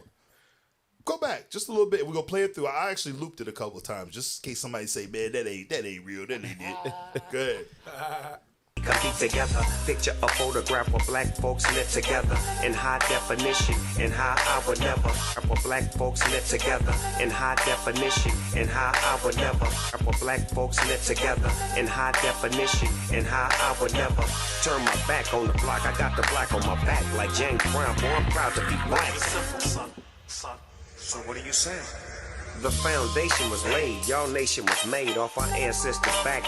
Go back just a little bit. We're gonna play it through. I actually looped it a couple of times just in case somebody say, "Man, that ain't real. That ain't it." Go ahead. be together. Picture a photograph where black folks live together in high definition, and how I would never. Where black folks live together in high definition, and how I would never. Where black folks live together in high definition, and how I would never turn my back on the block. I got the black on my back like James Brown. Boy, I'm proud to be black. So what are you saying? The foundation was laid, y'all nation was made off our ancestors back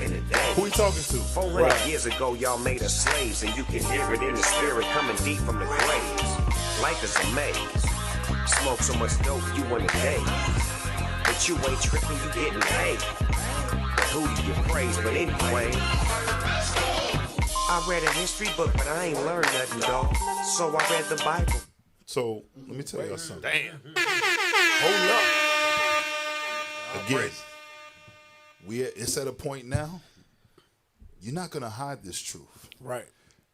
in the day. Who you talking to? 400 years ago, y'all made us slaves, and you can hear it in the spirit coming deep from the graves. Life is a maze. Smoke so much dope, you want a day. But you ain't tripping, you getting paid. But who do you praise? But anyway, I read a history book, but I ain't learned nothing, dog. So I read the Bible. So let me tell y'all something. Damn. Hold up. Again, it's at a point now. You're not gonna hide this truth, right?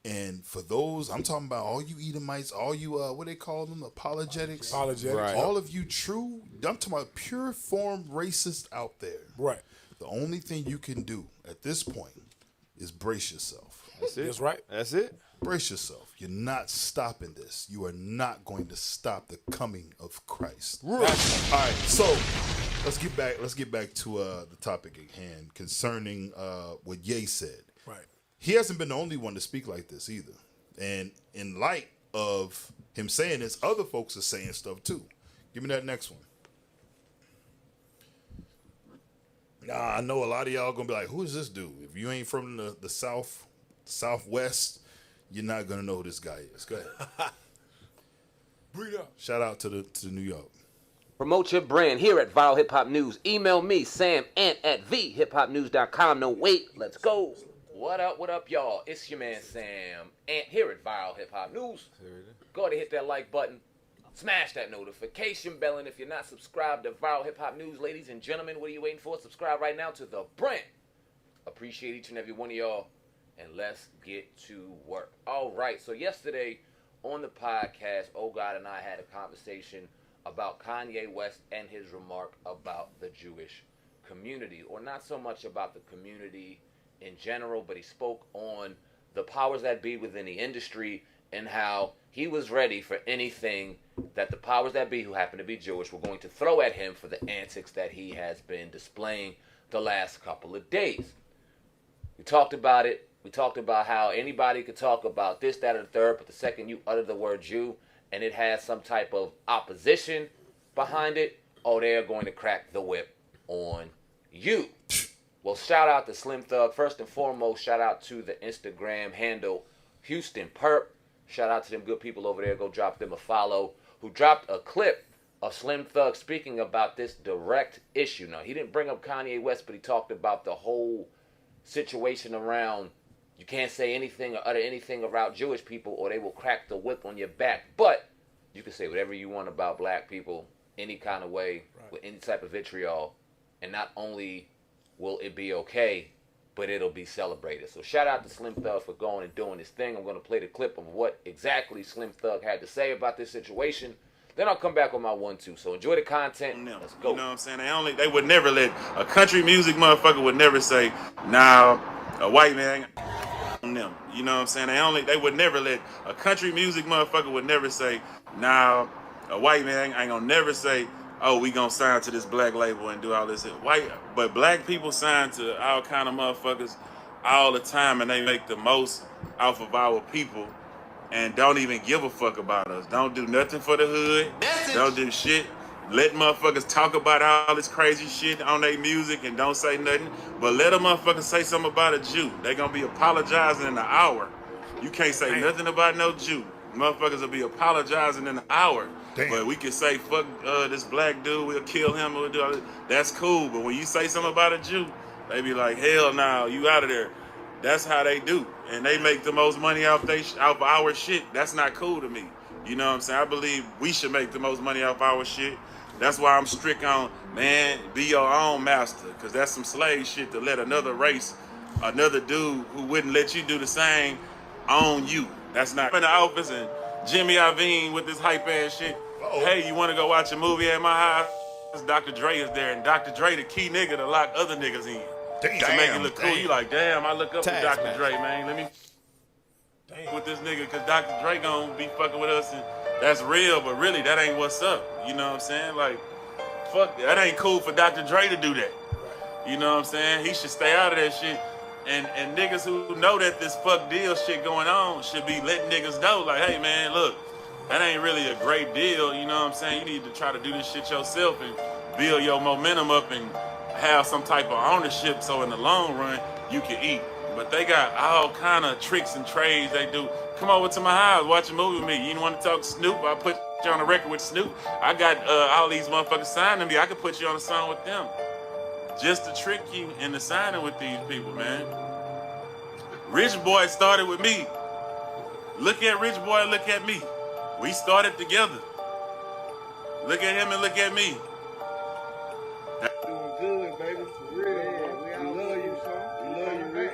And for those, I'm talking about all you Edomites, all you what they call them, apologetics, right. All of you true. I'm talking about pure form racists out there, right? The only thing you can do at this point is brace yourself. That's it. That's right. That's it. Brace yourself. You're not stopping this. You are not going to stop the coming of Christ. All right. So let's get back to the topic at hand concerning what Ye said. Right. He hasn't been the only one to speak like this either. And in light of him saying this, other folks are saying stuff too. Give me that next one. I know a lot of y'all gonna be like, who is this dude? If you ain't from the Southwest, you're not gonna know who this guy is. Go ahead. Breathe up. Shout out to New York. Promote your brand here at Viral Hip Hop News. Email me, samant@vhiphopnews.com. No wait, let's go. What up, y'all? It's your man Sam Ant here at Viral Hip Hop News. Go ahead and hit that like button. Smash that notification bell, and if you're not subscribed to Viral Hip Hop News, ladies and gentlemen, what are you waiting for? Subscribe right now to the brand. Appreciate each and every one of y'all, and let's get to work. All right, so yesterday on the podcast, Oh God and I had a conversation about Kanye West and his remark about the Jewish community, or not so much about the community in general, but he spoke on the powers that be within the industry and how he was ready for anything that the powers that be, who happen to be Jewish, were going to throw at him for the antics that he has been displaying the last couple of days. We talked about it. We talked about how anybody could talk about this, that, or the third, but the second you utter the word Jew and it has some type of opposition behind it, oh, they're going to crack the whip on you. Well, shout out to Slim Thug. First and foremost, shout out to the Instagram handle Houston Perp. Shout out to them good people over there. Go drop them a follow. Who dropped a clip of Slim Thug speaking about this direct issue. Now, he didn't bring up Kanye West, but he talked about the whole situation around you can't say anything or utter anything about Jewish people or they will crack the whip on your back. But you can say whatever you want about black people any kind of way, with any type of vitriol. And not only will it be okay, but it'll be celebrated. So shout out to Slim Thug for going and doing his thing. I'm going to play the clip of what exactly Slim Thug had to say about this situation. Then I'll come back with my 1-2. So enjoy the content. Let's go. You know what I'm saying? They would never let a country music motherfucker would never say, nah, a white man on them. You know what I'm saying? They would never let a country music motherfucker would never say, nah, a white man ain't gonna never say, oh, we gonna sign to this black label and do all this. But black people sign to all kind of motherfuckers all the time, and they make the most off of our people and don't even give a fuck about us. Don't do nothing for the hood. Don't do shit. Let motherfuckers talk about all this crazy shit on their music and don't say nothing. But let a motherfucker say something about a Jew. They gonna be apologizing in an hour. You can't say nothing about no Jew. Motherfuckers will be apologizing in an hour. Damn. But we can say, fuck this black dude, we'll kill him, we'll do all this. That's cool. But when you say something about a Jew, they be like, hell no, you out of there. That's how they do. And they make the most money off our shit. That's not cool to me. You know what I'm saying? I believe we should make the most money off our shit. That's why I'm strict on, man, be your own master. Because that's some slave shit to let another race, another dude who wouldn't let you do the same, own you. That's not in the office and Jimmy Iovine with this hype ass shit. Hey, you want to go watch a movie at my house? Dr. Dre is there, and Dr. Dre the key nigga to lock other niggas in. to make it look cool. You like, damn, I look up to Dr. Match. Dre, man. Let me with this nigga, because Dr. Dre gonna be fucking with us, and that's real, but really, that ain't what's up. You know what I'm saying? Like, fuck, that ain't cool for Dr. Dre to do that. You know what I'm saying? He should stay out of that shit. And niggas who know that this fuck deal shit going on should be letting niggas know, like, hey, man, look, that ain't really a great deal. You know what I'm saying? You need to try to do this shit yourself and build your momentum up and have some type of ownership so in the long run, you can eat. But they got all kind of tricks and trades they do. Come over to my house, watch a movie with me. You want to talk to Snoop? I put you on the record with Snoop. I got all these motherfuckers signing me. I could put you on a song with them. Just to trick you into signing with these people, man. Rich Boy started with me. Look at Rich Boy, look at me. We started together. Look at him and look at me. Doing good, baby. For real. We love you, son. We love you, Rich.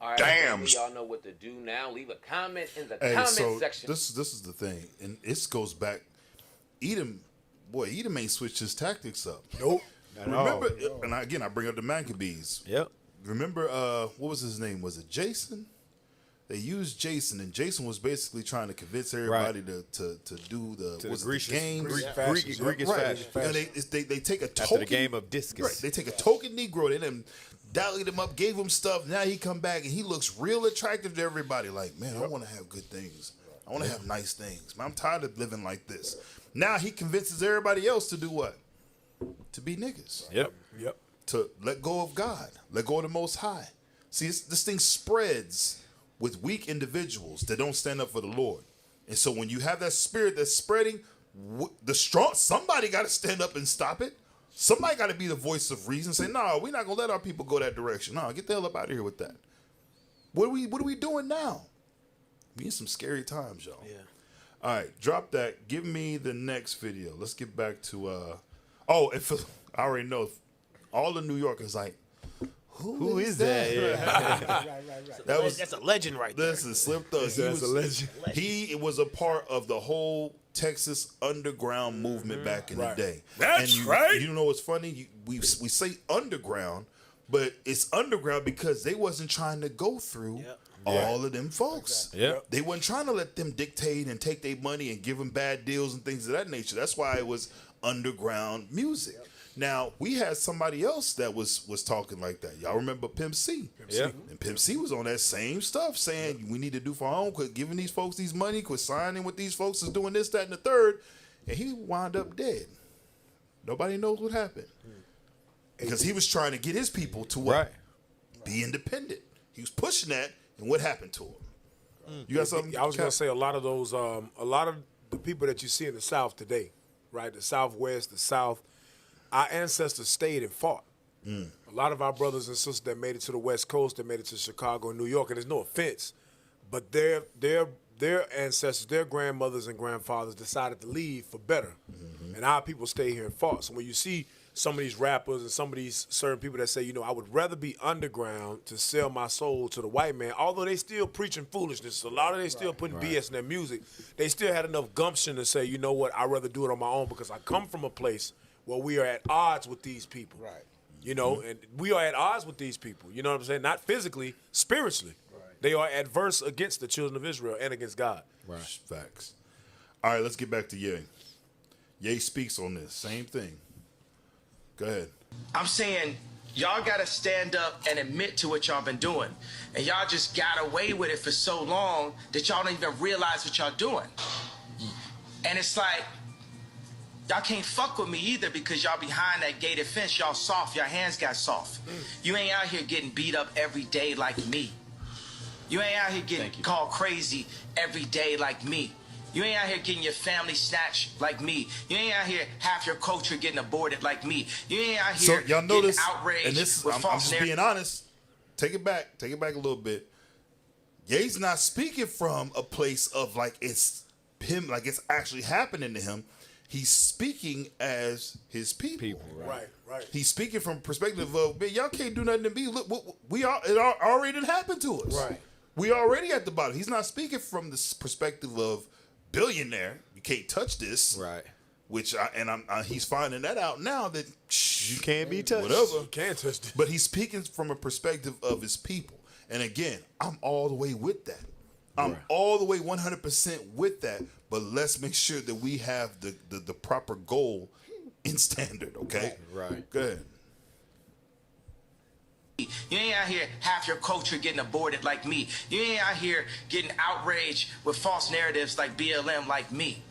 All right, Damn. Y'all know what to do now. Leave a comment in the comment section. This is the thing, and it goes back. Edom ain't switched his tactics up. Nope. Remember, and again, I bring up the Maccabees. Yep. Remember, what was his name? Was it Jason? They used Jason, and Jason was basically trying to convince everybody to do the games, Greek fashion. And they take a token After the game of discus. Right, they take a token Negro, they then dallied him up, gave him stuff. Now he come back and he looks real attractive to everybody. Like, man, I want to have good things. I want to have nice things. Man, I'm tired of living like this. Now he convinces everybody else to do what? To be niggas. Yep. To let go of God, let go of the Most High. See, this thing spreads with weak individuals that don't stand up for the Lord. And so when you have that spirit that's spreading, somebody got to stand up and stop it. Somebody got to be the voice of reason. Say, no, we're not gonna let our people go that direction. No, get the hell up out of here with that. What are we doing now? We in some scary times, y'all. Yeah. All right, drop that. Give me the next video. Let's get back to I already know. All the New Yorkers like, who is that? Yeah. That's a legend right there. This is Slim Thug. That's a legend. He was a part of the whole Texas underground movement back in the day. That's right. You know what's funny? We say underground, but it's underground because they wasn't trying to go through all of them folks. Yep. They wasn't trying to let them dictate and take their money and give them bad deals and things of that nature. That's why it was underground music. Now, we had somebody else that was talking like that. Y'all remember Pimp C? And Pimp C was on that same stuff, saying we need to do for our own, quit giving these folks these money, quit signing with these folks is doing this, that, and the third. And he wound up dead. Nobody knows what happened. Because he was trying to get his people to what? Be independent. He was pushing that, and what happened to him? You got something? I was going to say a lot of the people that you see in the South today, right? The Southwest, the South, our ancestors stayed and fought. A lot of our brothers and sisters that made it to the West Coast, that made it to Chicago and New York, and there's no offense, but their ancestors, their grandmothers and grandfathers decided to leave for better. And our people stay here and fought. So when you see some of these rappers and some of these certain people that say, I would rather be underground to sell my soul to the white man, although they still preaching foolishness, a lot of they still putting BS in their music, they still had enough gumption to say, you know what, I'd rather do it on my own because I come from a place where we are at odds with these people. Right. And we are at odds with these people. You know what I'm saying? Not physically, spiritually. Right. They are adverse against the children of Israel and against God. Right. Facts. All right, let's get back to Ye. Ye speaks on this. Same thing. Go ahead. I'm saying y'all got to stand up and admit to what y'all been doing. And y'all just got away with it for so long that y'all don't even realize what y'all doing. And it's like, y'all can't fuck with me either because y'all behind that gated fence. Y'all soft. Your hands got soft. You ain't out here getting beat up every day like me. You ain't out here getting called crazy every day like me. You ain't out here getting your family snatched like me. You ain't out here half your culture getting aborted like me. You ain't out here y'all notice, getting outraged and this, with I'm false just being honest. Take it back a little bit. Ye's not speaking from a place of like it's him, like it's actually happening to him. He's speaking as his people. Right. He's speaking from perspective of, man, y'all can't do nothing to me. Look, it already happened to us. Right. We already at the bottom. He's not speaking from the perspective of billionaire. You can't touch this. Right. which he's finding that out now that you can't be touched. Whatever. You can't touch it. But he's speaking from a perspective of his people. And again, I'm all the way with that. I'm all the way 100% with that. But let's make sure that we have the proper goal in standard, okay? Right. Go ahead. You ain't out here half your culture getting aborted like me. You ain't out here getting outraged with false narratives like BLM like me.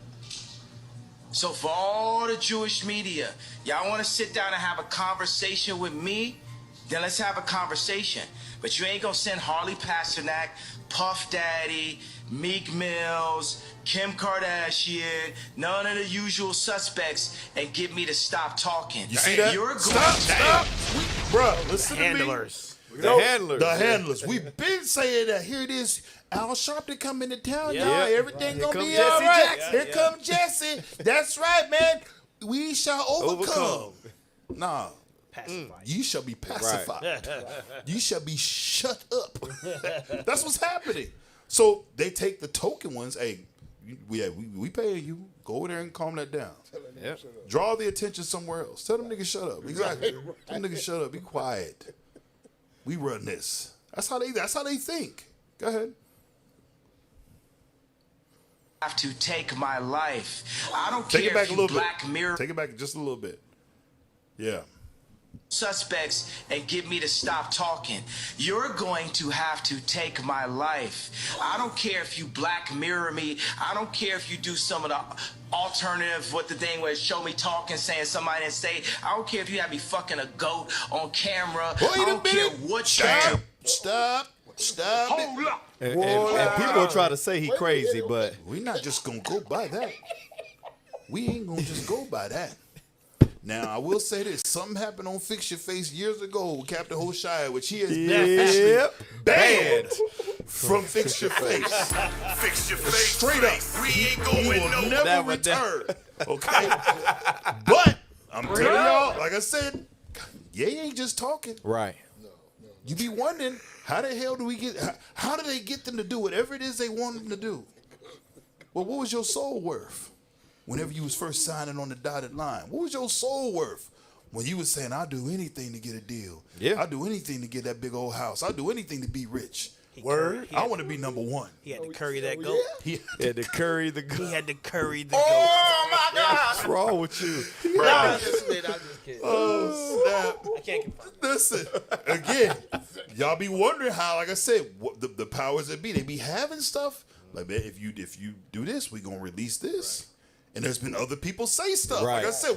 So for all the Jewish media, y'all want to sit down and have a conversation with me? Then let's have a conversation. But you ain't gonna send Harley Pasternak, Puff Daddy, Meek Mills, Kim Kardashian, none of the usual suspects, and get me to stop talking. You see that? You're Stop. Bro, listen handlers. to me. The handlers. We've been saying that. Here it is. Al Sharpton coming to town, y'all. Everything gonna be all right. Here come Jesse. That's right, man. We shall overcome. Nah. You shall be pacified. You shall be shut up. That's what's happening. So they take the token ones. Hey, we paying you. Go over there and calm that down. Draw the attention somewhere else. Tell them niggas shut up. Exactly. Tell them niggas shut up. Be quiet. We run this. That's how they think. Go ahead. Have to take my life. I don't Take care it back if a you little Black bit. Mirror Take it back just a little bit. Yeah. suspects and get me to stop talking. You're going to have to take my life. I don't care if you Black Mirror me. I don't care if you do some of the alternative, what the thing was, show me talking, saying somebody didn't say. I don't care if you have me fucking a goat on camera. I don't care what you do. Stop. Hold up. And people try to say he crazy, but we're not just gonna go by that. We ain't gonna just go by that. Now I will say this: something happened on Fix Your Face years ago with Captain Hoshaya, which he has been officially banned from Fix Your Face. Fix your face. Straight up, We ain't he going will nowhere. never return. Okay, but I'm telling y'all, like I said, Ye ain't just talking. Right. You be wondering, how the hell do we get? How do they get them to do whatever it is they want them to do? Well, what was your soul worth whenever you was first signing on the dotted line? What was your soul worth when you was saying, "I'll do anything to get a deal. Yeah, I'll do anything to get that big old house. I'll do anything to be rich." Word. I want to be number one. He had to curry that goat. He had to curry the goat. He had to curry the goat. Oh my God! What's wrong with you? I'm just kidding. Oh snap! I can't confirm. Listen, again, y'all be wondering how, like I said, what the powers that be, they be having stuff like, man, if you do this, we gonna release this. And there's been other people say stuff. Like I said,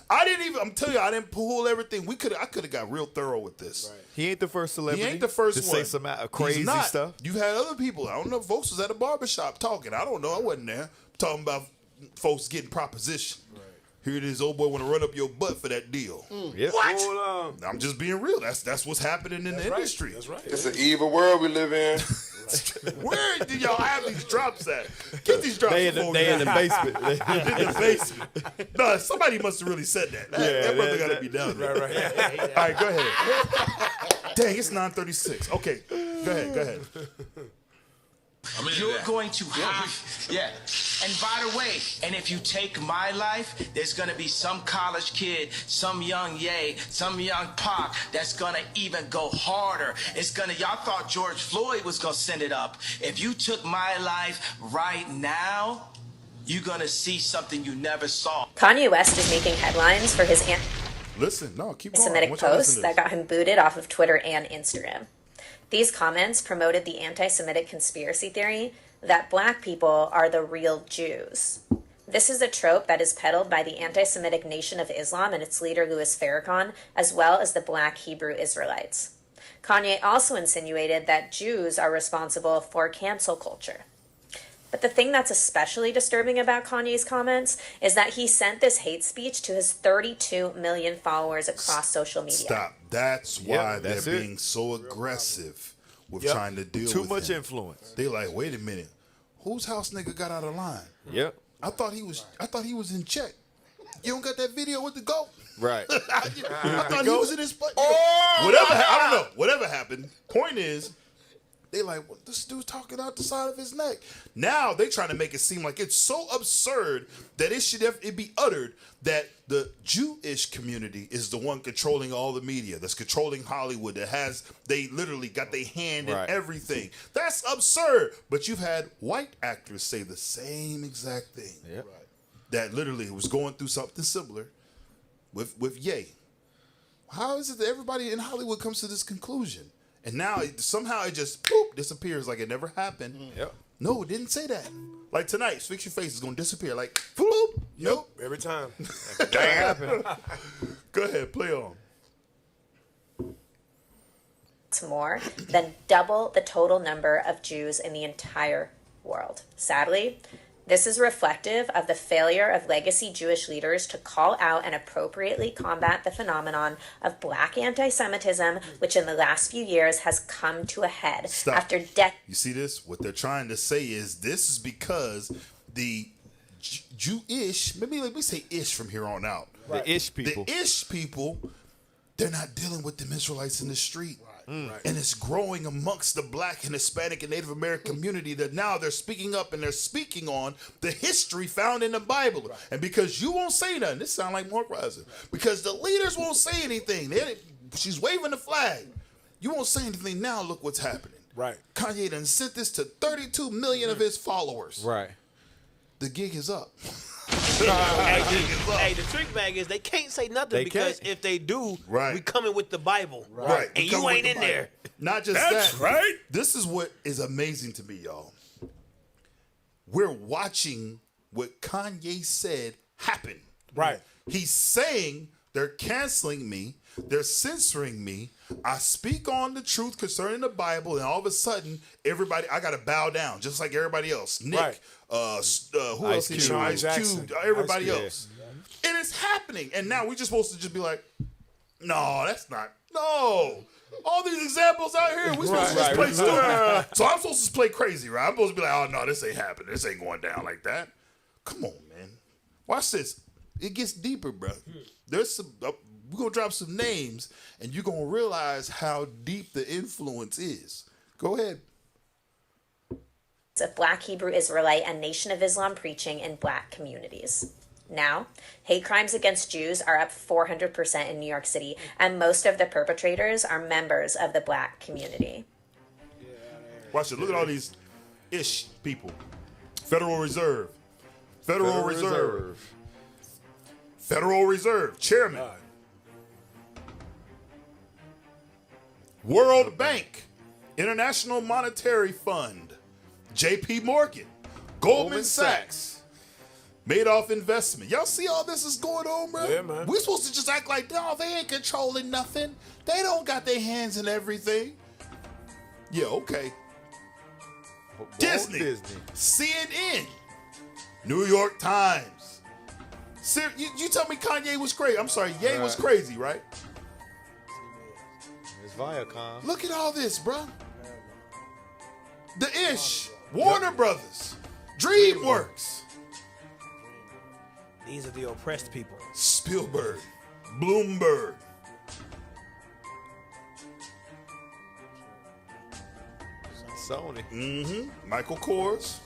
I'm telling you, I didn't pull everything. I could have got real thorough with this. Right. He ain't the first celebrity. He ain't the first to one. say some crazy stuff. You've had other people. I don't know if folks was at a barbershop talking. I don't know. I wasn't there. Talking about folks getting proposition. Right. Here it is, old boy want to run up your butt for that deal. Yep. What? I'm just being real. That's what's happening in the industry. That's right. It's an evil world we live in. Where do y'all have these drops at? Get these drops. They in the basement. In the basement. No, somebody must have really said that. That brother got to be down there. Right. All right, go ahead. Dang, it's 9:36. Okay, go ahead. You're going to have, And by the way, and if you take my life, there's gonna be some college kid, some young Ye, some young Pac that's gonna even go harder. Y'all thought George Floyd was gonna send it up. If you took my life right now, you're gonna see something you never saw. Kanye West is making headlines for his keep anti-Semitic posts that got him booted off of Twitter and Instagram. These comments promoted the anti-Semitic conspiracy theory that black people are the real Jews. This is a trope that is peddled by the anti-Semitic Nation of Islam and its leader Louis Farrakhan, as well as the black Hebrew Israelites. Kanye also insinuated that Jews are responsible for cancel culture. But the thing that's especially disturbing about Kanye's comments is that he sent this hate speech to his 32 million followers across social media. Stop. That's why they're being so aggressive with trying to deal with too much him. influence. They like, wait a minute, whose house nigga got out of line? Yep. I thought he was in check. You don't got that video with the goat? Right. I thought he was in his butt. I don't know. Whatever happened. Point is, They like, well, this dude's talking out the side of his neck. Now they trying to make it seem like it's so absurd that it be uttered that the Jewish community is the one controlling all the media, that's controlling Hollywood, they literally got their hand in everything. That's absurd. But you've had white actors say the same exact thing. Yep. That literally was going through something similar with Ye. How is it that everybody in Hollywood comes to this conclusion? And now somehow it just disappears like it never happened. Yep. No, it didn't say that. Like tonight, Fix Your Face is going to disappear. Like, floop. Nope. Every time. Damn. Go ahead, play on. It's more than double the total number of Jews in the entire world. Sadly, this is reflective of the failure of legacy Jewish leaders to call out and appropriately combat the phenomenon of black anti-Semitism, which in the last few years has come to a head after decades. You see this? What they're trying to say is this is because the Jewish, maybe let me say ish from here on out. Right. The ish people. The ish people, they're not dealing with the Israelites in the street. Right. And it's growing amongst the black and Hispanic and Native American community that now they're speaking up and they're speaking on the history found in the Bible. Right. And because you won't say nothing, this sounds like Mark Reiser, because the leaders won't say anything. She's waving the flag. You won't say anything now, look what's happening. Right. Kanye done sent this to 32 million of his followers. Right. The gig is up. Hey, the trick bag is they can't say nothing because if they do, we coming with the Bible. Right. And you ain't in there. Not just That's that. right. This is what is amazing to me, y'all. We're watching what Kanye said happen. Right. He's saying they're canceling me. They're censoring me. I speak on the truth concerning the Bible, and all of a sudden, everybody, I got to bow down, just like everybody else. Nick, who else? Ice Cube, everybody else. And it's happening. And now we're just supposed to just be like, no, that's not. No. All these examples out here, we're supposed to just play stupid. So I'm supposed to play crazy, right? I'm supposed to be like, oh, no, this ain't happening. This ain't going down like that. Come on, man. Watch this. It gets deeper, bro. There's some... we're going to drop some names, and you're going to realize how deep the influence is. Go ahead. Of Black Hebrew Israelite and Nation of Islam preaching in Black communities. Now, hate crimes against Jews are up 400% in New York City, and most of the perpetrators are members of the Black community. Watch it. Look at all these ish people. Federal Reserve. Federal Reserve. Federal Reserve. Chairman. World Bank, International Monetary Fund, J.P. Morgan, Goldman Sachs, Madoff Investment. Y'all see all this is going on, bro? Yeah, man. We're supposed to just act like, no, they ain't controlling nothing. They don't got their hands in everything. Yeah, okay. Disney, CNN, New York Times. You tell me Kanye was crazy. I'm sorry, Ye was crazy, right? Viacom. Look at all this, bro. The Ish, Warner Brothers, DreamWorks. These are the oppressed people. Spielberg, Bloomberg. Sony. Mm-hmm. Michael Kors.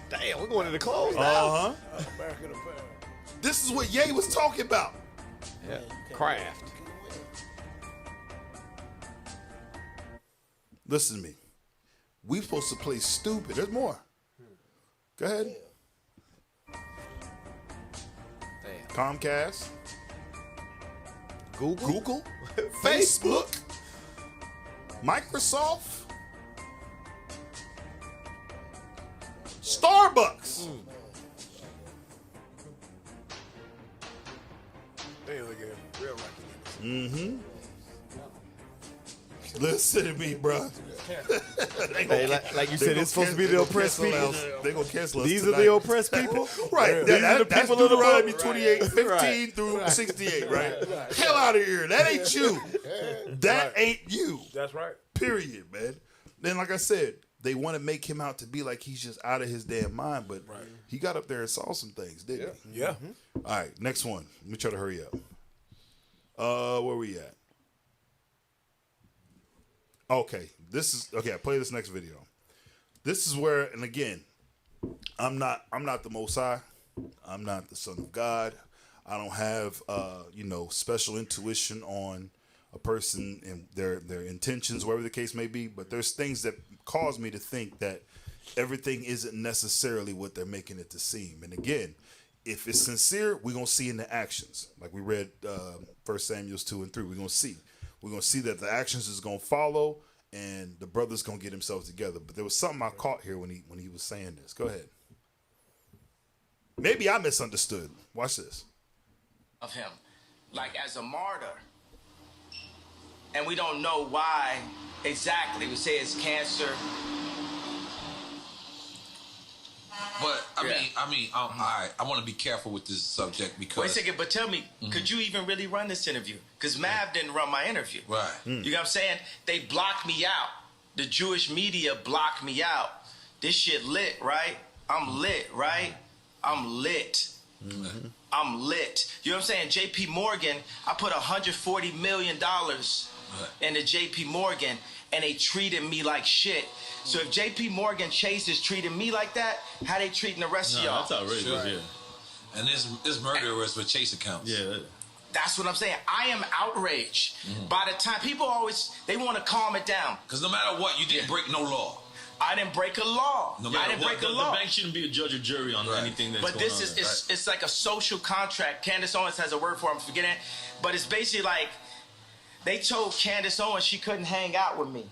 Damn, we're going to the close now. Uh-huh. This is what Ye was talking about. Yeah. Kraft. Listen to me. We supposed to play stupid. There's more. Go ahead. Damn. Comcast. Google. Facebook. Microsoft. Starbucks. They look at real rocky. Mm-hmm. Listen to me, bro. Hey, like you said, it's supposed to be the oppressed people. They're going to cancel us These tonight. are the oppressed people? Right. These are the That's people of the Deuteronomy book. 28, 15 through 68, right? Hell out of here. That ain't you. That ain't you. That's right. Period, man. Then, like I said, they want to make him out to be like he's just out of his damn mind, but he got up there and saw some things, didn't he? Yeah. All right, next one. Let me try to hurry up. Where we at? Okay, I play this next video. This is where, and again, I'm not the Most High. I'm not the Son of God. I don't have special intuition on a person and their intentions, whatever the case may be. But there's things that cause me to think that everything isn't necessarily what they're making it to seem. And again, if it's sincere, we're gonna see in the actions. Like we read 1 Samuel 2 and 3. We're gonna see that the actions is gonna follow, and the brother's gonna get himself together. But there was something I caught here when he was saying this. Go ahead. Maybe I misunderstood. Watch this. Of him, like as a martyr, and we don't know why exactly. We say it's cancer. But I want to be careful with this subject because. Wait a second, but tell me, could you even really run this interview? Because Mav didn't run my interview. Right. You know what I'm saying? They blocked me out. The Jewish media blocked me out. This shit lit, right? I'm lit, right? I'm lit. Mm-hmm. I'm lit. You know what I'm saying? JP Morgan, I put $140 million into JP Morgan, and they treated me like shit. So if JP Morgan Chase is treating me like that, how they treating the rest of y'all? That's outrageous. Sure. Yeah. And this murderers with Chase accounts. Yeah. That's what I'm saying. I am outraged. By the time people they want to calm it down. Because no matter what, you didn't break no law. I didn't break a law. No matter I didn't break a law. The bank shouldn't be a judge or jury on anything that's but going this on. But it's like a social contract. Candace Owens has a word for it. I'm forgetting it. But it's basically like they told Candace Owens she couldn't hang out with me.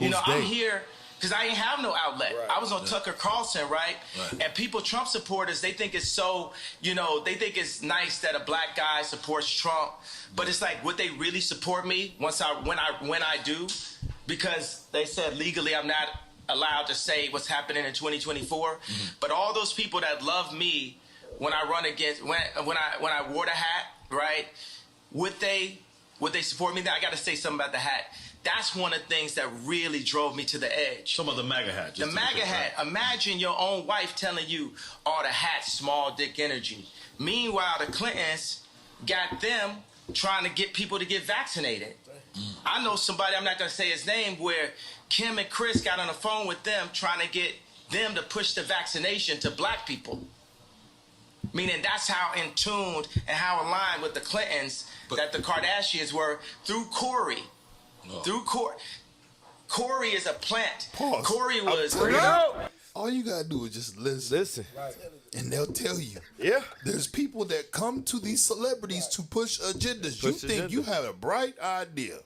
I'm here because I ain't have no outlet. Right. I was on Tucker Carlson, right? And Trump supporters, they think it's so, they think it's nice that a black guy supports Trump. But it's like, would they really support me when I do? Because they said legally I'm not allowed to say what's happening in 2024. But all those people that love me when I run against, when I wore the hat, right? Would they support me? I got to say something about the hat. That's one of the things that really drove me to the edge. Some of the MAGA hat. The MAGA hat. Right? Imagine your own wife telling you, "Oh, the hat's small dick energy." Meanwhile, the Clintons got them trying to get people to get vaccinated. I know somebody, I'm not going to say his name, where Kim and Chris got on the phone with them trying to get them to push the vaccination to black people. Meaning that's how in tuned and how aligned with the Clintons that the Kardashians were through Corey. Corey is a plant. Pause. Corey was... All you got to do is just listen. Right. And they'll tell you. Yeah. There's people that come to these celebrities to push agendas. You think you have a bright idea.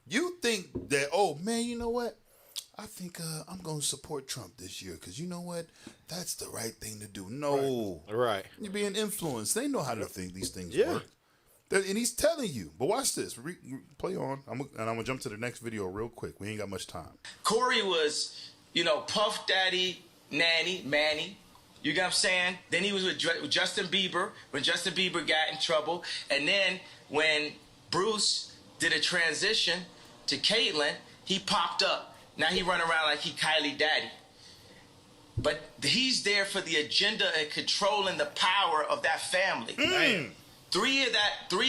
You think that, oh, man, you know what? I think I'm going to support Trump this year because you know what? That's the right thing to do. No. Right. You're being influenced. They know how to think these things work. And he's telling you. But watch this. Play on. I'm going to jump to the next video real quick. We ain't got much time. Corey was, Puff Daddy, Manny. You get what I'm saying? Then he was with Justin Bieber when Justin Bieber got in trouble. And then when Bruce did a transition to Caitlyn, he popped up. Now he run around like he Kylie Daddy. But he's there for the agenda and controlling the power of that family.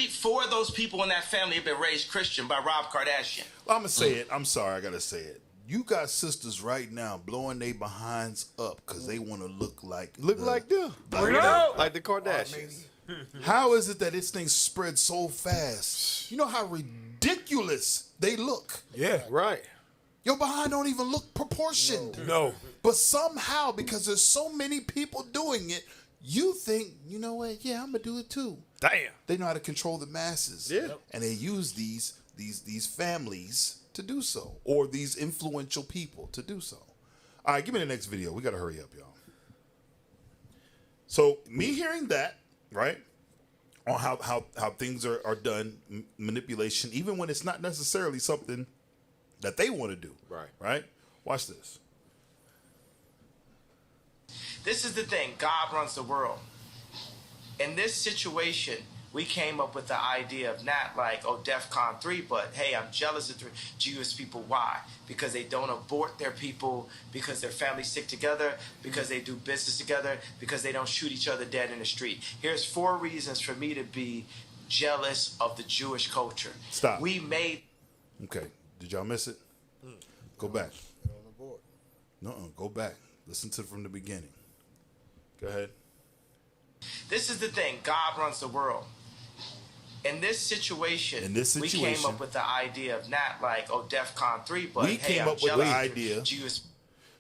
Four of those people in that family have been raised Christian by Rob Kardashian. Well, I'm going to say it. I'm sorry. I got to say it. You got sisters right now blowing their behinds up because they want to look like them. Like the Kardashians. How is it that this thing spread so fast? You know how ridiculous they look. Yeah. Right. Your behind don't even look proportioned. No. But somehow, because there's so many people doing it, you think, you know what? Yeah, I'm gonna do it too. Damn. They know how to control the masses. Yeah. And they use these families to do so, or these influential people to do so. All right, give me the next video. We gotta hurry up, y'all. So me hearing that, right, on how things are done, manipulation, even when it's not necessarily something that they want to do. Right? Watch this. This is the thing. God runs the world. In this situation, we came up with the idea of not like, oh, DEFCON 3, but hey, I'm jealous of Jewish people. Why? Because they don't abort their people, because their families stick together, because they do business together, because they don't shoot each other dead in the street. Here's 4 reasons for me to be jealous of the Jewish culture. Stop. We made... Okay. Did y'all miss it? Go back. No, go back. Listen to from the beginning. Go ahead. This is the thing. God runs the world. In this situation, we came up with the idea of not like, DEFCON 3, but we came up with the idea.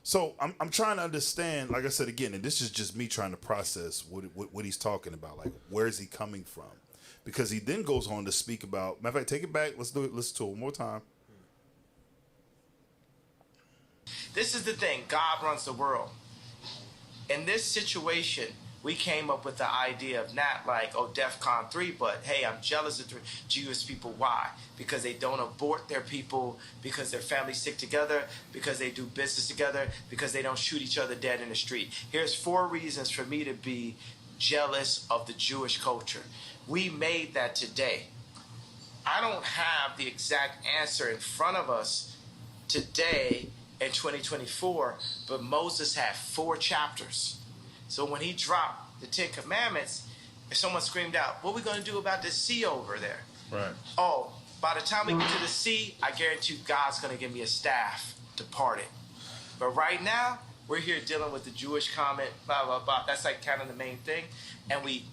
So I'm trying to understand, like I said again, and this is just me trying to process what he's talking about. Like, where is he coming from? Because he then goes on to speak about, matter of fact, take it back. Let's do it. Listen to it one more time. This is the thing. God runs the world. In this situation, we came up with the idea of not like, DEFCON 3, but hey, I'm jealous of the Jewish people. Why? Because they don't abort their people, because their families stick together, because they do business together, because they don't shoot each other dead in the street. Here's 4 reasons for me to be jealous of the Jewish culture. We made that today. I don't have the exact answer in front of us today in 2024, but Moses had 4 chapters. So when he dropped the 10 Commandments, if someone screamed out, what are we going to do about this sea over there? Right. Oh, by the time we get to the sea, I guarantee you God's going to give me a staff to part it. But right now, we're here dealing with the Jewish comment, blah, blah, blah. That's like kind of the main thing. And we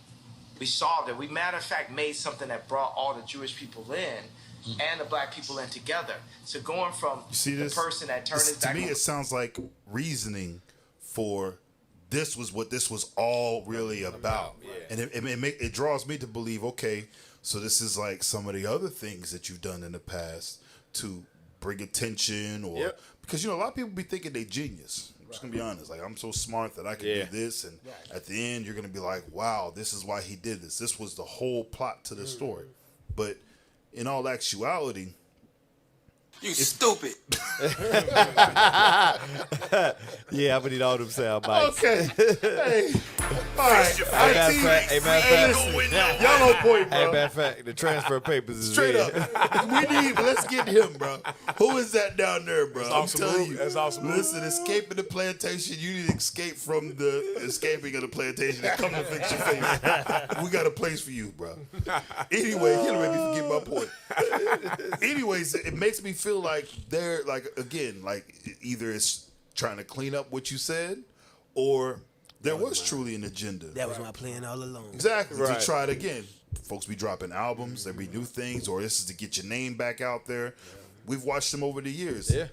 solved it. We, matter of fact, made something that brought all the Jewish people in and the black people in together. So going from the person that turned his back to me, it sounds like reasoning for this was what this was all really about. And it draws me to believe, okay, so this is like some of the other things that you've done in the past to bring attention or because, a lot of people be thinking they genius. I'm just going to be honest. Like, I'm so smart that I can do this. And at the end, you're going to be like, wow, this is why he did this. This was the whole plot to the story. But in all actuality, you stupid. Yeah, I'm gonna need all them sound bites. Okay. Hey. All right. Hey, matter of fact, y'all on point, bro. Hey, matter of fact, the transfer papers is straight red. up. Let's get him, bro. Who is that down there, bro? I'm telling you. That's awesome. Listen, escaping the plantation. You need to escape from the escaping of the plantation and come to Fix Your Face. We got a place for you, bro. Anyway, you made me forget my point. Anyways, it makes me feel like they're like, again, like either it's trying to clean up what you said or there was truly an agenda. That was my plan all along. Exactly. Right. To try it again. Folks be dropping albums, there be new things, or this is to get your name back out there. Yeah. We've watched them over the years. Yeah.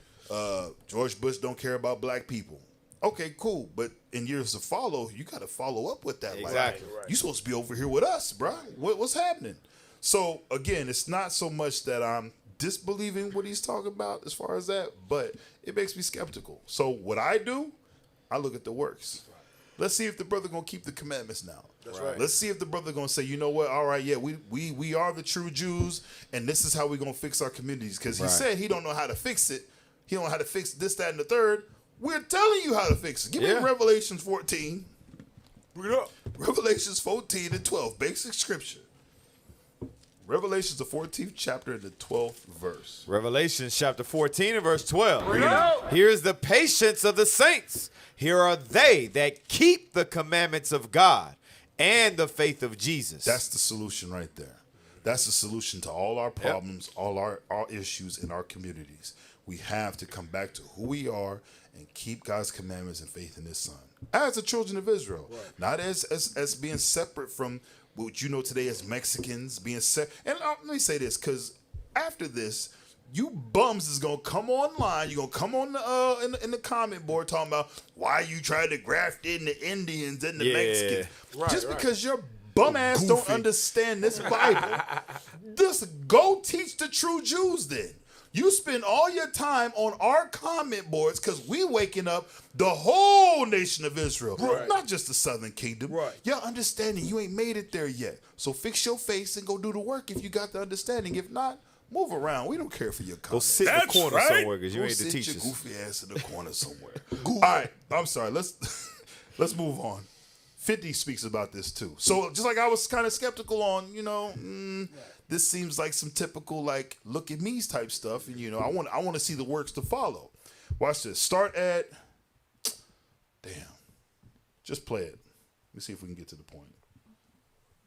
George Bush don't care about black people. Okay, cool. But in years to follow, you got to follow up with that. Exactly. Like, you supposed to be over here with us, bro. What's happening? So, again, it's not so much that I'm disbelieving what he's talking about as far as that, but it makes me skeptical. So what I do, I look at the works. Let's see if the brother gonna keep the commandments now. That's right. Let's see if the brother gonna say, you know what? All right, yeah, we are the true Jews, and this is how we gonna fix our communities. Because he said he don't know how to fix it. He don't know how to fix this, that, and the third. We're telling you how to fix it. Give me Revelations 14. Bring it up. Revelations 14 and 12, basic scripture. Revelations, the 14th chapter, the 12th verse. Revelations chapter 14 and verse 12. Here's the patience of the saints. Here are they that keep the commandments of God and the faith of Jesus. That's the solution right there. That's the solution to all our problems, all our issues in our communities. We have to come back to who we are and keep God's commandments and faith in his son. As the children of Israel. Not as being separate from what you know today as Mexicans being set. And let me say this, because after this, you bums is gonna come online. You're gonna come on the in the comment board talking about why you try to graft in the Indians and the Mexicans. Just because your bum ass don't understand this Bible, just go teach the true Jews then. You spend all your time on our comment boards because we waking up the whole nation of Israel, not just the southern kingdom. You're understanding you ain't made it there yet. So fix your face and go do the work if you got the understanding. If not, move around. We don't care for your comments. Go sit in the corner somewhere because you ain't the teacher. teachers. Sit your goofy ass in the corner somewhere. All right, I'm sorry. Let's move on. 50 speaks about this too. So just like I was kind of skeptical on, this seems like some typical like look at me's type stuff, and I want to see the works to follow. Watch this. Start at just play it. Let me see if we can get to the point.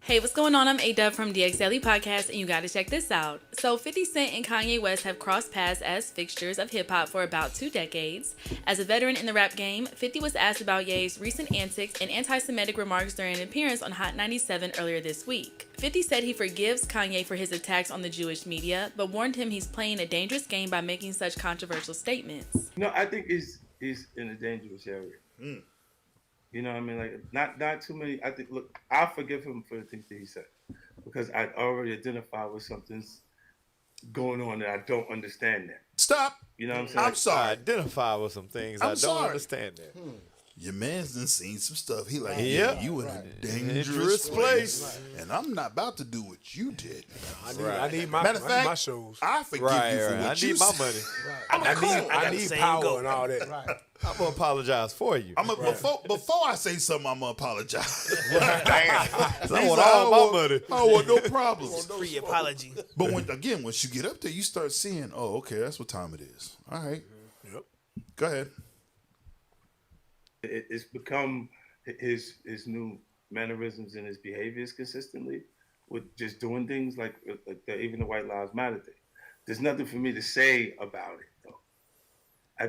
Hey, what's going on? I'm A-Dub from DX Daily Podcast, and you gotta check this out. So 50 Cent and Kanye West have crossed paths as fixtures of hip-hop for about 2 decades. As a veteran in the rap game, 50 was asked about Ye's recent antics and anti-Semitic remarks during an appearance on Hot 97 earlier this week. 50 said he forgives Kanye for his attacks on the Jewish media, but warned him he's playing a dangerous game by making such controversial statements. No, I think he's in a dangerous area. You know what I mean? Like, not too many. I think, look, I'll forgive him for the things that he said because I already identify with something's going on that I don't understand that. Stop. You know what I'm saying? I'm sorry. I identify with some things. I don't understand that. Your man's done seen some stuff. He like, Yeah. yeah, you in a dangerous place. And I'm not about to do what you did. I need my, Matter of fact, my shows. I forgive you for what I you need my said. money. I need power and all that. I'm gonna apologize for you. Before I say something, I'm gonna apologize. I want all my money. I want no problems. Free apology. But once you get up there, you start seeing, oh, okay, that's what time it is. All right. Yep. Go ahead. It's become his new mannerisms and his behaviors consistently with just doing things like even the White Lives Matter thing. There's nothing for me to say about it, though.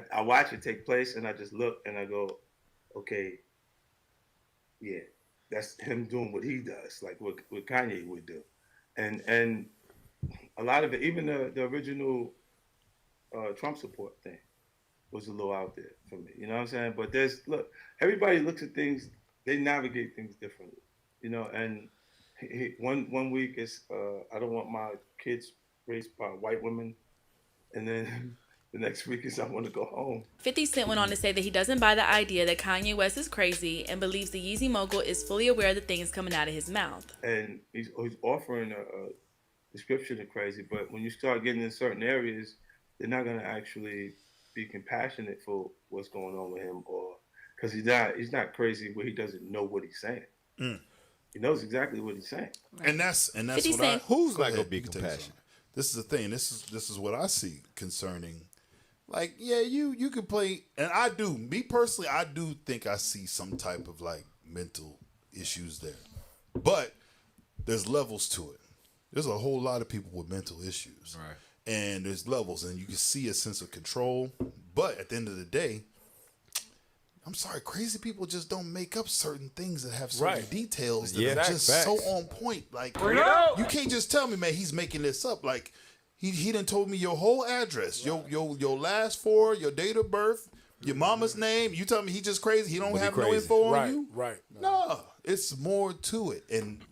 I watch it take place and I just look and I go, okay, yeah, that's him doing what he does, like what Kanye would do. And a lot of it, even the original Trump support thing was a little out there for me. You know what I'm saying? But everybody looks at things, they navigate things differently. You know, and one week is I don't want my kids raised by white women, and then the next week is I want to go home. 50 Cent went on to say that he doesn't buy the idea that Kanye West is crazy and believes the Yeezy mogul is fully aware of the things coming out of his mouth. And he's offering a description of crazy, but when you start getting in certain areas, they're not going to actually be compassionate for what's going on with him, or because he's not crazy where he doesn't know what he's saying. He knows exactly what he's saying. Right. And that's what who's not gonna be compassionate? This is the thing. This is what I see concerning. Like, yeah, you could play, and I do. Me personally, I do think I see some type of like mental issues there, but there's levels to it. There's a whole lot of people with mental issues, right? And there's levels, and you can see a sense of control. But at the end of the day, I'm sorry, crazy people just don't make up certain things that have certain details that are just so on point. Like, you can't just tell me, man, he's making this up. Like, he done told me your whole address, your last 4, your date of birth, your mama's name. You tell me he just crazy. He don't have no info on you. Right. No, it's more to it. And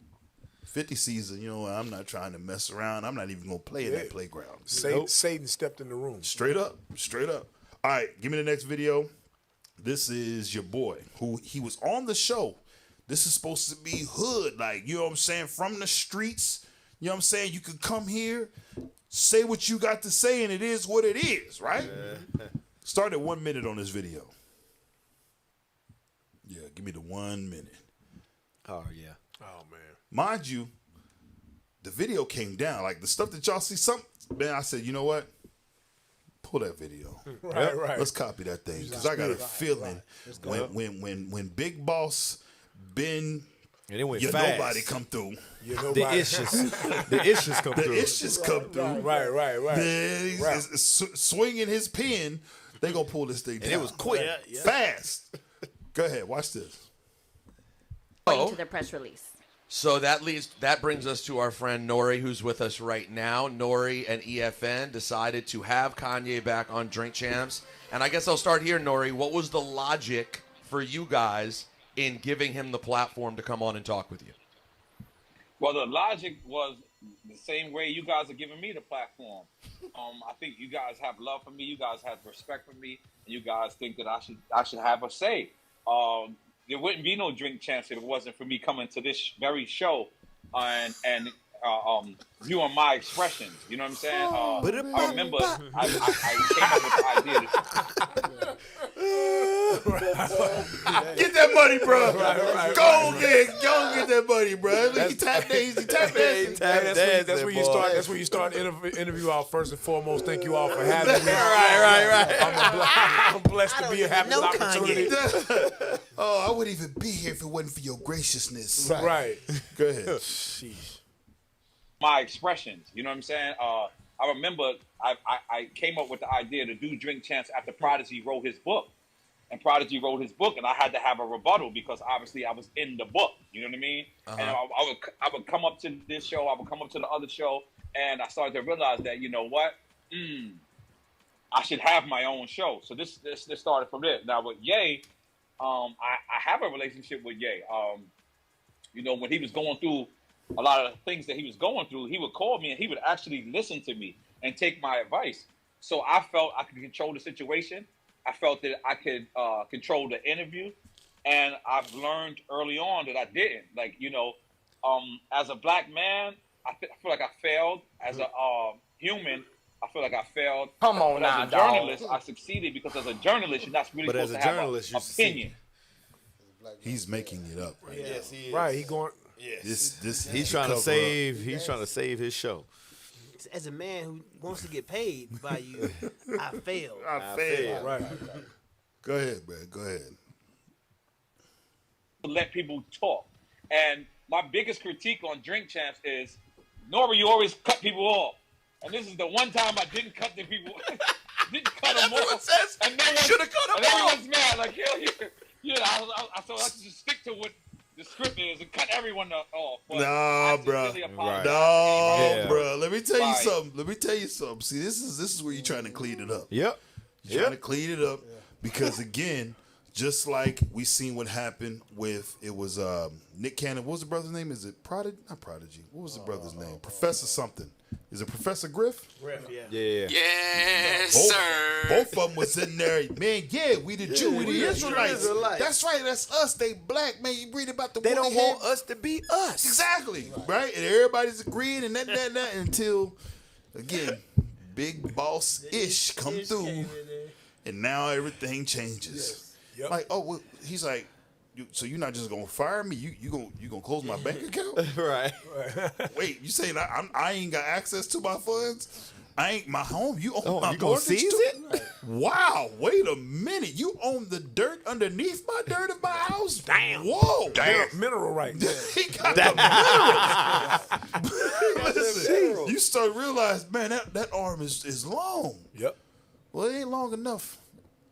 50 season, you know, I'm not trying to mess around. I'm not even gonna play in that playground. Satan stepped in the room. Straight up. All right, give me the next video. This is your boy, who he was on the show. This is supposed to be hood, like, you know what I'm saying, from the streets. You know what I'm saying? You could come here, say what you got to say, and it is what it is, right? Start at 1 minute on this video. Yeah, give me the 1 minute. Oh, yeah. Oh, man. Mind you, the video came down. Like, the stuff that y'all see, man, I said, you know what? Pull that video. Right. Let's copy that thing. Because I got a feeling when Big Boss Ben and it went your fast. nobody come through. The issues come through. The issues come through. Right. Then he's swinging his pen. They gonna pull this thing down. And it was quick. Fast. Go ahead. Watch this. According to the press release. So that brings us to our friend Nori, who's with us right now. Nori and EFN decided to have Kanye back on Drink Champs. And I guess I'll start here, Nori. What was the logic for you guys in giving him the platform to come on and talk with you? Well, the logic was the same way you guys are giving me the platform. I think you guys have love for me. You guys have respect for me. And you guys think that I should have a say. There wouldn't be no Drink Champs if it wasn't for me coming to this very show and viewing my expressions. You know what I'm saying? I remember I came up with the idea. Get that money, bro. Right. Go get that money, bro. He tap dancing. That's where you start interview out first and foremost. Thank you all for having me. Right. I'm blessed to be having this opportunity. Oh, I wouldn't even be here if it wasn't for your graciousness. Right. Go ahead. Sheesh. My expressions, you know what I'm saying? I remember I came up with the idea to do Drink Champs after Prodigy wrote his book. And Prodigy wrote his book, and I had to have a rebuttal because obviously I was in the book. You know what I mean? Uh-huh. And I would come up to this show, I would come up to the other show, and I started to realize that, you know what? I should have my own show. So this started from there. Now with Ye, I have a relationship with Ye. You know, when he was going through a lot of the things that he was going through, he would call me and he would actually listen to me and take my advice. So I felt I could control the situation. I felt that I could control the interview, and I've learned early on that I didn't. Like, you know, as a black man, I feel like I failed. As a human, I feel like I failed. Come on but now, as a journalist, I succeeded because as a journalist, you're not really But supposed as to a have journalist, an you see. opinion. He's making it up right now. Yes, he is. Right, he going. Yes. This He's trying to save. He's trying to save his show. As a man who wants to get paid by you, I failed. I failed. Right. Go ahead, man. Go ahead. Let people talk. And my biggest critique on Drink Champs is, Nora, you always cut people off. And this is the one time I didn't cut the people. Didn't cut them off. Says, and no you should have cut them off. Everyone's mad. Like, so I just stick to what the script is and cut everyone off. But Nah, bro. really apologize. No, bro. Let me tell you something. See, this is where you're trying to clean it up. Yep. You're trying to clean it up because again, just like we seen what happened with Nick Cannon. What was the brother's name? Is it Prodigy? Not Prodigy. What was the brother's name? Professor something. Is it Professor Griff? Griff, yeah. Yes, Both, sir. Both of them was in there. Man, yeah, we the Jew, we the Israelites. That's right. That's us. They black, man. You read about the They woolly don't want head. us to be us. Exactly. Right? And everybody's agreeing and that until, again, big boss-ish come through. And now everything changes. Yep. Like, oh, well, he's like, so you're not just gonna fire me? You gonna close my bank account? Right. Wait, you saying I ain't got access to my funds? I ain't my home. You own my you gonna mortgage seize too? it? Wow. Wait a minute. You own the dirt underneath my dirt of my house? Damn. Whoa. Damn. Mineral rights. He got the minerals. Listen, you start to realize, man, that arm is long. Yep. Well, it ain't long enough.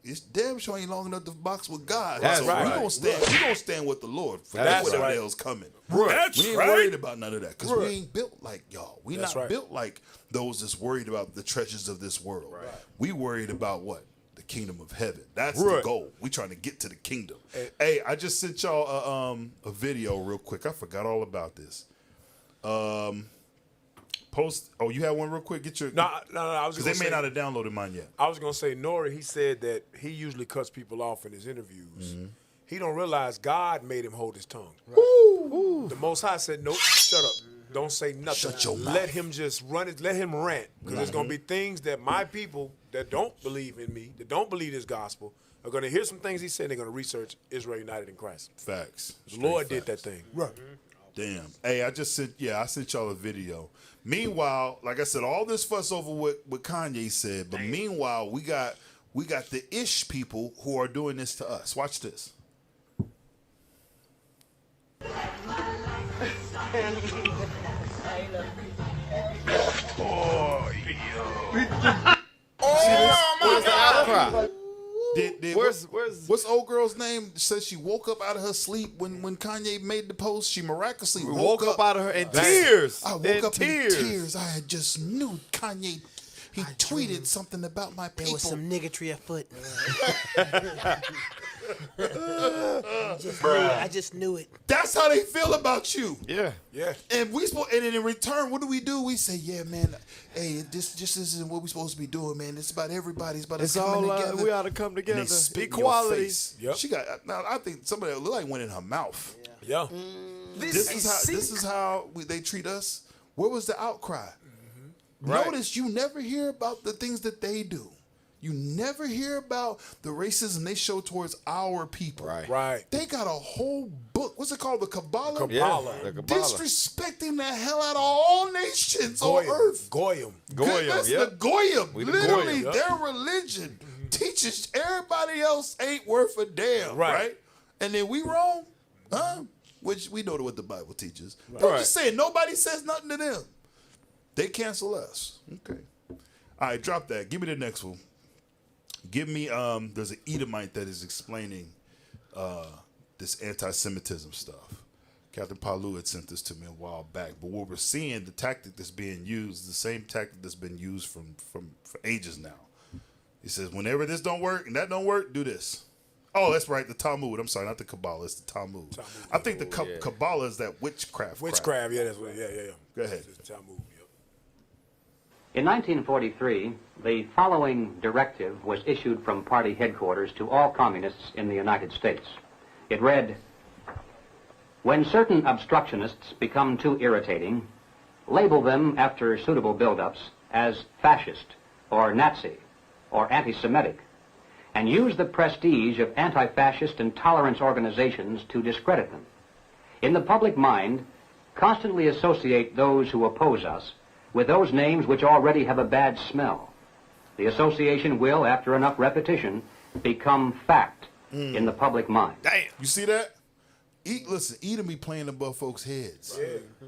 It's damn sure ain't long enough to box with God. That's so right. we gonna stand with the Lord for That's whatever right. the hell's coming. That's we ain't right. worried about none of that because we ain't built like y'all. We That's not right. built like those that's worried about the treasures of this world. Right. We worried about what? The kingdom of heaven. That's the goal. We trying to get to the kingdom. Hey, I just sent y'all a video real quick. I forgot all about this. Post. Oh, you had one real quick. Get your. No. I was because they may not have downloaded mine yet. I was gonna say, Nori. He said that he usually cuts people off in his interviews. Mm-hmm. He don't realize God made him hold his tongue. Woo. The Most High said, "Nope, shut up. Don't say nothing. Shut your mouth. Let him just run it. Let him rant. Because there's gonna be things that my people that don't believe in me, that don't believe this gospel, are gonna hear some things he said. They're gonna research Israel United in Christ. Facts. The Lord Straight did that facts. thing. Right. Damn. Hey, I sent y'all a video. Meanwhile, like I said, all this fuss over what Kanye said, but meanwhile, we got the ish people who are doing this to us. Watch this. Where's the outcry? What's old girl's name? Says she woke up out of her sleep when Kanye made the post. She miraculously woke up out of her in tears. I woke up in tears. I had just knew Kanye. He tweeted something about my people. There was some niggatry afoot. I just knew it. That's how they feel about you. Yeah. Yeah. And and in return, what do? We say, yeah, man, hey, this just isn't what we're supposed to be doing, man. It's about everybody. It's about us coming together. We ought to come together. And they spit in your Equality. face. Yep. She got now. I think somebody looked like went in her mouth. Yeah. This is how they treat us. Where was the outcry? Right. Notice you never hear about the things that they do. You never hear about the racism they show towards our people. Right. They got a whole book. What's it called? The Kabbalah? The Kabbalah. Disrespecting the hell out of all nations on earth. Goyim. That's the Goyim. We the Literally, Goyim. their religion teaches everybody else ain't worth a damn, right? And then we wrong? Huh? Which we know what the Bible teaches. But I'm just saying, nobody says nothing to them. They cancel us. Okay. All right, drop that. Give me the next one. Give me, there's an Edomite that is explaining this anti-Semitism stuff. Captain Pallu had sent this to me a while back. But what we're seeing, the tactic that's being used, the same tactic that's been used for ages now. He says, whenever this don't work and that don't work, do this. Oh, that's right, the Talmud. I'm sorry, not the Kabbalah, it's the Talmud. I think the Kabbalah is that witchcraft. Witchcraft, yeah, that's what. Yeah. Go ahead. It's the Talmud. In 1943, the following directive was issued from party headquarters to all communists in the United States. It read, "When certain obstructionists become too irritating, label them after suitable build-ups as fascist or Nazi or anti-Semitic, and use the prestige of anti-fascist and tolerance organizations to discredit them. In the public mind, constantly associate those who oppose us with those names which already have a bad smell. The association will, after enough repetition, become fact in the public mind." Damn. You see that? Listen, Edom be playing above folks' heads.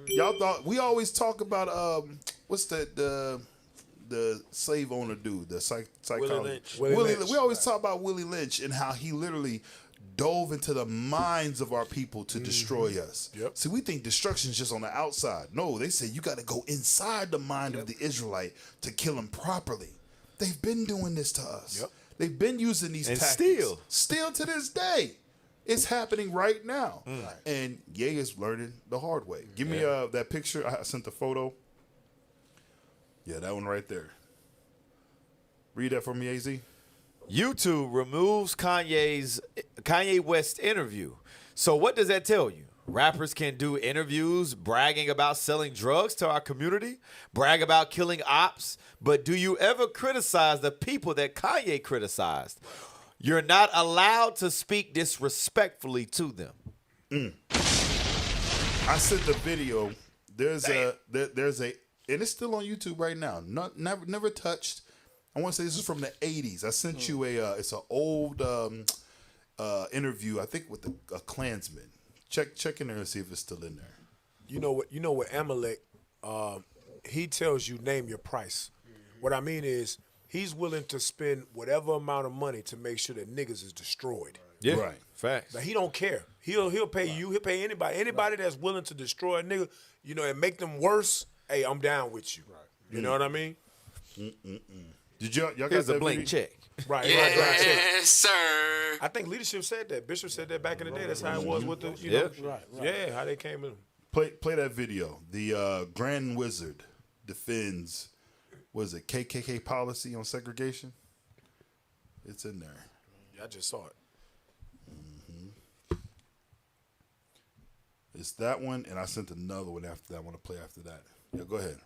Y'all thought, we always talk about, what's that, the slave owner dude, the psychologist. Willie Lynch. We always talk about Willie Lynch and how he literally dove into the minds of our people to destroy us. See, we think destruction is just on the outside. No, they say you got to go inside the mind of the Israelite to kill him properly. They've been doing this to us. They've been using these tactics. Still to this day. It's happening right now. And Ye is learning the hard way. Give me that picture. I sent the photo. Yeah, that one right there. Read that for me, AZ. YouTube removes Kanye West interview. So what does that tell you? Rappers can do interviews bragging about selling drugs to our community, brag about killing ops, but do you ever criticize the people that Kanye criticized? You're not allowed to speak disrespectfully to them. I sent the video. There's a, and it's still on YouTube right now. Never touched. I want to say this is from the 80s. I sent you it's an old interview, I think with a Klansman. Check in there and see if it's still in there. You know what Amalek, he tells you name your price. What I mean is he's willing to spend whatever amount of money to make sure that niggas is destroyed. Yeah, right. Facts. Now, he don't care. He'll pay you. He'll pay anybody that's willing to destroy a nigga, and make them worse. Hey, I'm down with you. You know what I mean? Did y'all Here's got a blank check. Right. Yes, sir. I think leadership said that. Bishop said that back in the day. That's how it was with the, yeah, how they came in. Play that video. The Grand Wizard defends, was it KKK policy on segregation? It's in there. Yeah, I just saw it. It's that one, and I sent another one after that. I want to play after that. Yeah, go ahead.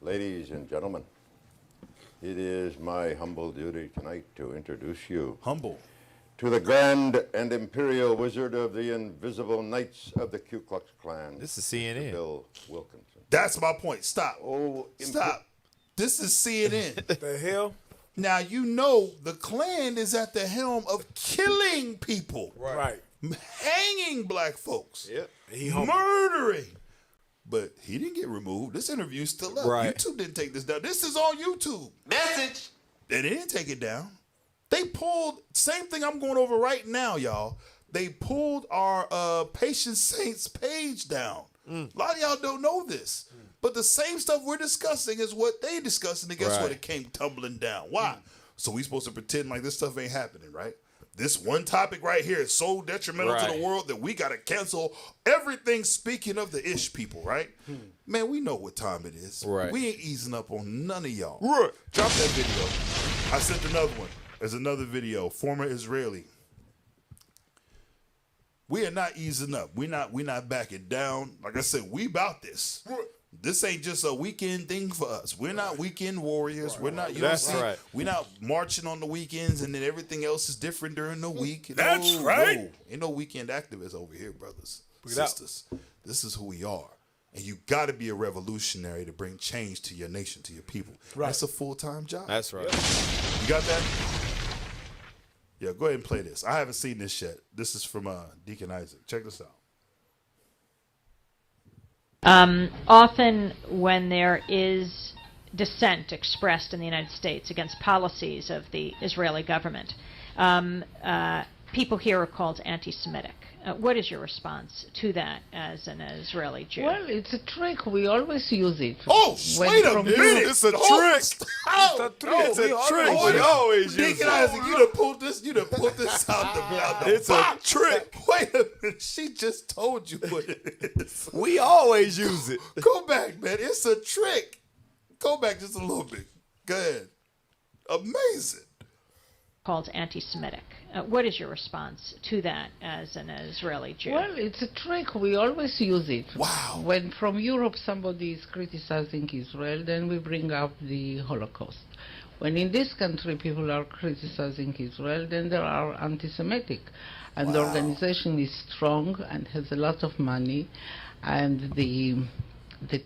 Ladies and gentlemen, it is my humble duty tonight to introduce you to the Grand and Imperial Wizard of the Invisible Knights of the Ku Klux Klan. This is CNN. Bill Wilkinson. That's my point. Stop. Stop. This is CNN. The hell? Now, the Klan is at the helm of killing people. Right. Hanging black folks. Yep. Murdering. But he didn't get removed. This interview is still up. Right. YouTube didn't take this down. This is on YouTube. Message. They didn't take it down. They pulled, same thing I'm going over right now, y'all. They pulled our Patient Saints page down. A lot of y'all don't know this. But the same stuff we're discussing is what they discussing, and guess what? It came tumbling down. Why? So we supposed to pretend like this stuff ain't happening, right? This one topic right here is so detrimental to the world that we got to cancel everything speaking of the ish people, right? Man, we know what time it is. Right. We ain't easing up on none of y'all. Right. Drop that video. I sent another one. There's another video. Former Israeli. We are not easing up. We not backing down. Like I said, we about this. This ain't just a weekend thing for us. We're not weekend warriors. We're not. You That's know, right. We're not marching on the weekends and then everything else is different during the week. That's right. No. Ain't no weekend activists over here, brothers, Bring it out. sisters. This is who we are, and you got to be a revolutionary to bring change to your nation, to your people. Right. That's a full-time job. That's right. You got that? Yeah, go ahead and play this. I haven't seen this yet. This is from Deacon Isaac. Check this out. Often when there is dissent expressed in the United States against policies of the Israeli government, people here are called anti-Semitic. What is your response to that as an Israeli Jew? Well, it's a trick. We always use it. Oh, wait a minute. It's a trick. It's a trick. We always use Deacon it. Isaac, you done pulled this out the It's a trick. Wait a minute. She just told you what it is. We always use it. Go back, man. It's a trick. Go back just a little bit. Go ahead. Amazing. Called anti-Semitic. What is your response to that as an Israeli Jew? Well, it's a trick. We always use it. Wow. When from Europe somebody is criticizing Israel, then we bring up the Holocaust. When in this country people are criticizing Israel, then there are anti-Semitic. And the organization is strong and has a lot of money, and the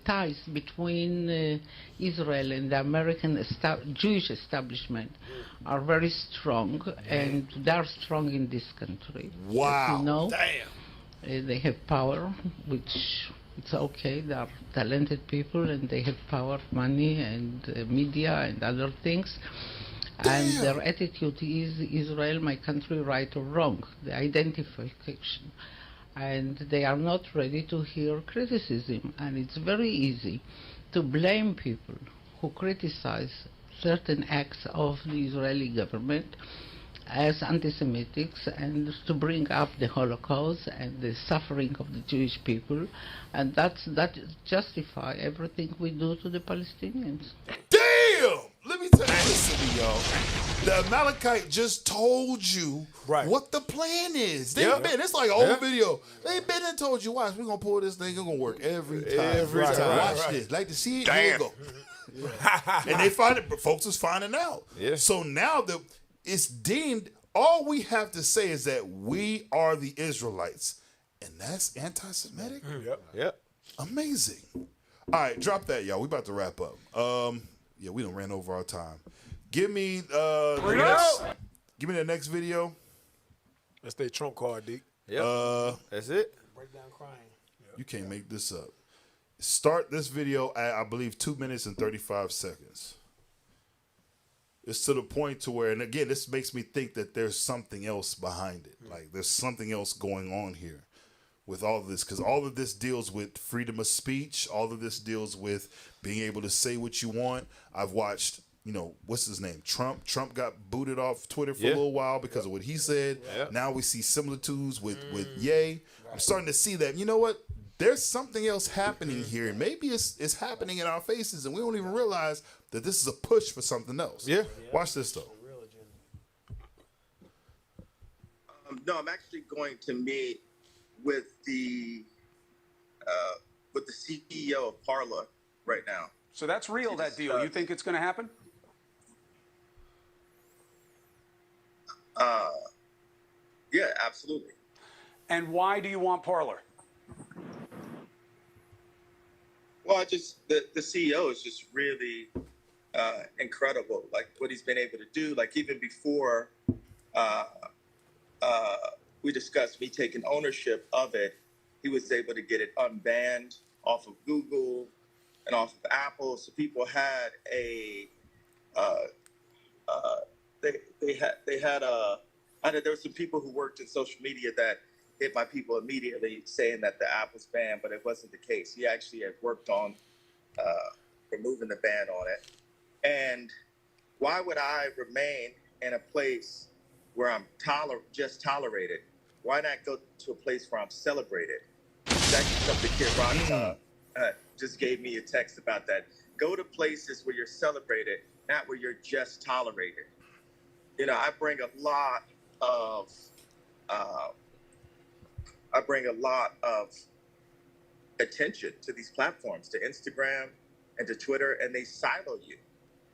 ties between Israel and the American Jewish establishment are very strong, and they are strong in this country. Wow. As you know, Damn. They have power, which it's okay. They are talented people, and they have power, money, and media, and other things. And their attitude is Israel, my country, right or wrong, the identification. And they are not ready to hear criticism. And it's very easy to blame people who criticize certain acts of the Israeli government as anti-Semitics, and to bring up the Holocaust and the suffering of the Jewish people, and that justify everything we do to the Palestinians. Damn! Let me tell you, listen to y'all. The Amalekite just told you what the plan is. They've been, it's like an old video. They've been and told you, watch, we're going to pull this thing, it's going to work every time. Every time. Watch this. Like to see it, here you go. And they find it, but folks is finding out. Yeah. So now it's deemed, all we have to say is that we are the Israelites. And that's anti-Semitic? Yep. Amazing. All right, drop that, y'all. We about to wrap up. Yeah, we done ran over our time. Give me the next video. That's their trump card, Deke. Yep. That's it. Break down crying. You can't make this up. Start this video at, I believe, 2 minutes and 35 seconds. It's to the point to where, and again, this makes me think that there's something else behind it. Like there's something else going on here with all of this, because all of this deals with freedom of speech. All of this deals with being able to say what you want. I've watched, what's his name? Trump. Trump got booted off Twitter for a little while because of what he said. Now we see similitudes with Ye. I'm starting to see that, you know what? There's something else happening here, and maybe it's happening in our faces, and we don't even realize that this is a push for something else. Yeah. Watch this, though. No, I'm actually going to meet with the CEO of Pallu right now. So that's real, that deal. You think it's going to happen? Yeah, absolutely. And why do you want Parler? Well, the CEO is just really incredible. Like what he's been able to do. Like even before we discussed me taking ownership of it, he was able to get it unbanned off of Google and off of Apple. So people had there were some people who worked in social media that hit my people immediately saying that the app was banned, but it wasn't the case. He actually had worked on removing the ban on it. And why would I remain in a place where I'm just tolerated? Why not go to a place where I'm celebrated? It's actually something Kid Rock just gave me a text about that. Go to places where you're celebrated, not where you're just tolerated. I bring a lot of attention to these platforms, to Instagram and to Twitter, and they silo you.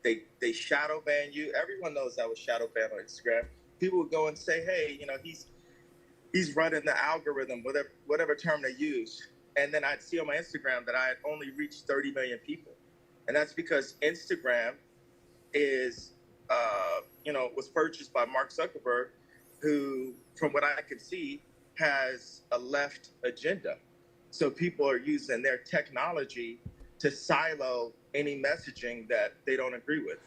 They shadow ban you. Everyone knows I was shadow banned on Instagram. People would go and say, hey, you know, he's running the algorithm, whatever term they use. And then I'd see on my Instagram that I had only reached 30 million people. And that's because Instagram is, was purchased by Mark Zuckerberg, who, from what I could see, has a left agenda. So people are using their technology to silo any messaging that they don't agree with.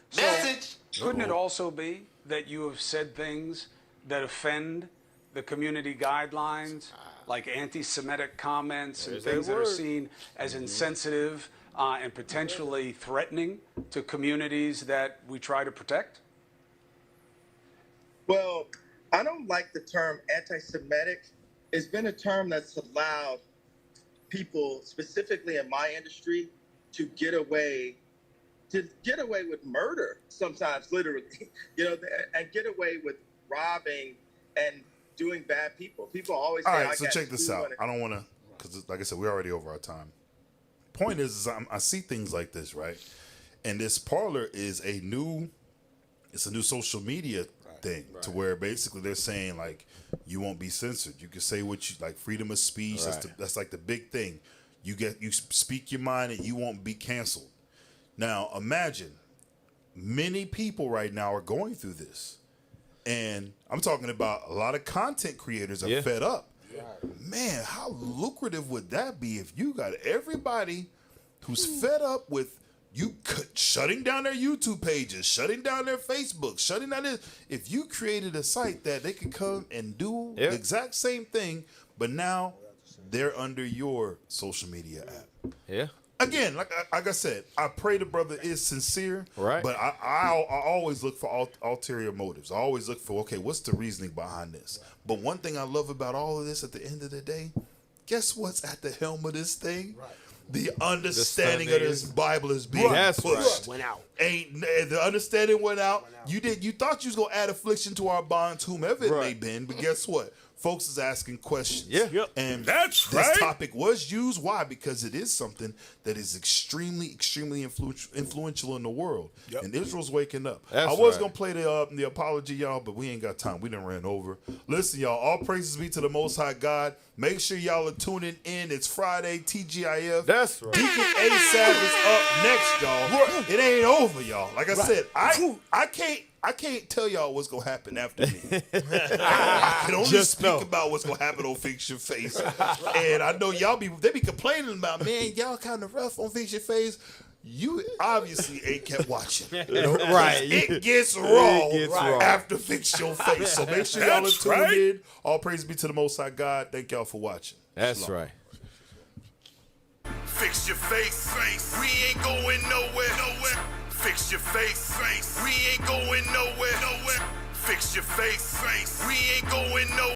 Couldn't it also be that you have said things that offend the community guidelines, like anti-Semitic comments and things that are seen as insensitive and potentially threatening to communities that we try to protect? Well, I don't like the term anti-Semitic. It's been a term that's allowed people, specifically in my industry, to get away with murder sometimes, literally, and get away with robbing and doing bad people. People always say, all right, so check this out. I don't want to, because like I said, we're already over our time. Point is I see things like this, right? And this Parler is a new social media thing, to where basically they're saying, like, you won't be censored. You can say what you like, freedom of speech. Right. That's like the big thing. You speak your mind and you won't be canceled. Now imagine, many people right now are going through this, and I'm talking about a lot of content creators are fed up. Man, how lucrative would that be if you got everybody who's fed up with you shutting down their YouTube pages, shutting down their Facebook, shutting down this. If you created a site that they could come and do the exact same thing, but now they're under your social media app. Yeah. Again, like I said, I pray the brother is sincere, right? But I always look for ulterior motives. I always look for, okay, what's the reasoning behind this? But one thing I love about all of this, at the end of the day, guess what's at the helm of this thing? Right. The understanding of this Bible is being pushed. Right. Went out. The understanding went out. You thought you was gonna add affliction to our bonds, whomever it may been, but guess what? Folks is asking questions. Yeah. And this topic was used. Why? Because it is something that is extremely, extremely influential in the world. Yep. And Israel's waking up. I was going to play the apology, y'all, but we ain't got time. We done ran over. Listen, y'all, all praises be to the Most High God. Make sure y'all are tuning in. It's Friday, TGIF. That's right. Deacon A-Sab is up next, y'all. It ain't over, y'all. Like I said, I can't tell y'all what's gonna happen after me. I can only speak about what's gonna happen on Fix Your Face. And I know they be complaining about, man, y'all kind of rough on Fix Your Face. You obviously ain't kept watching. Right. It gets raw after Fix Your Face. So make sure y'all are tuned in. All praise be to the Most High God. Thank y'all for watching. That's right. Fix your face. We ain't going nowhere. Fix your face. We ain't going nowhere. Fix your face. We ain't going nowhere.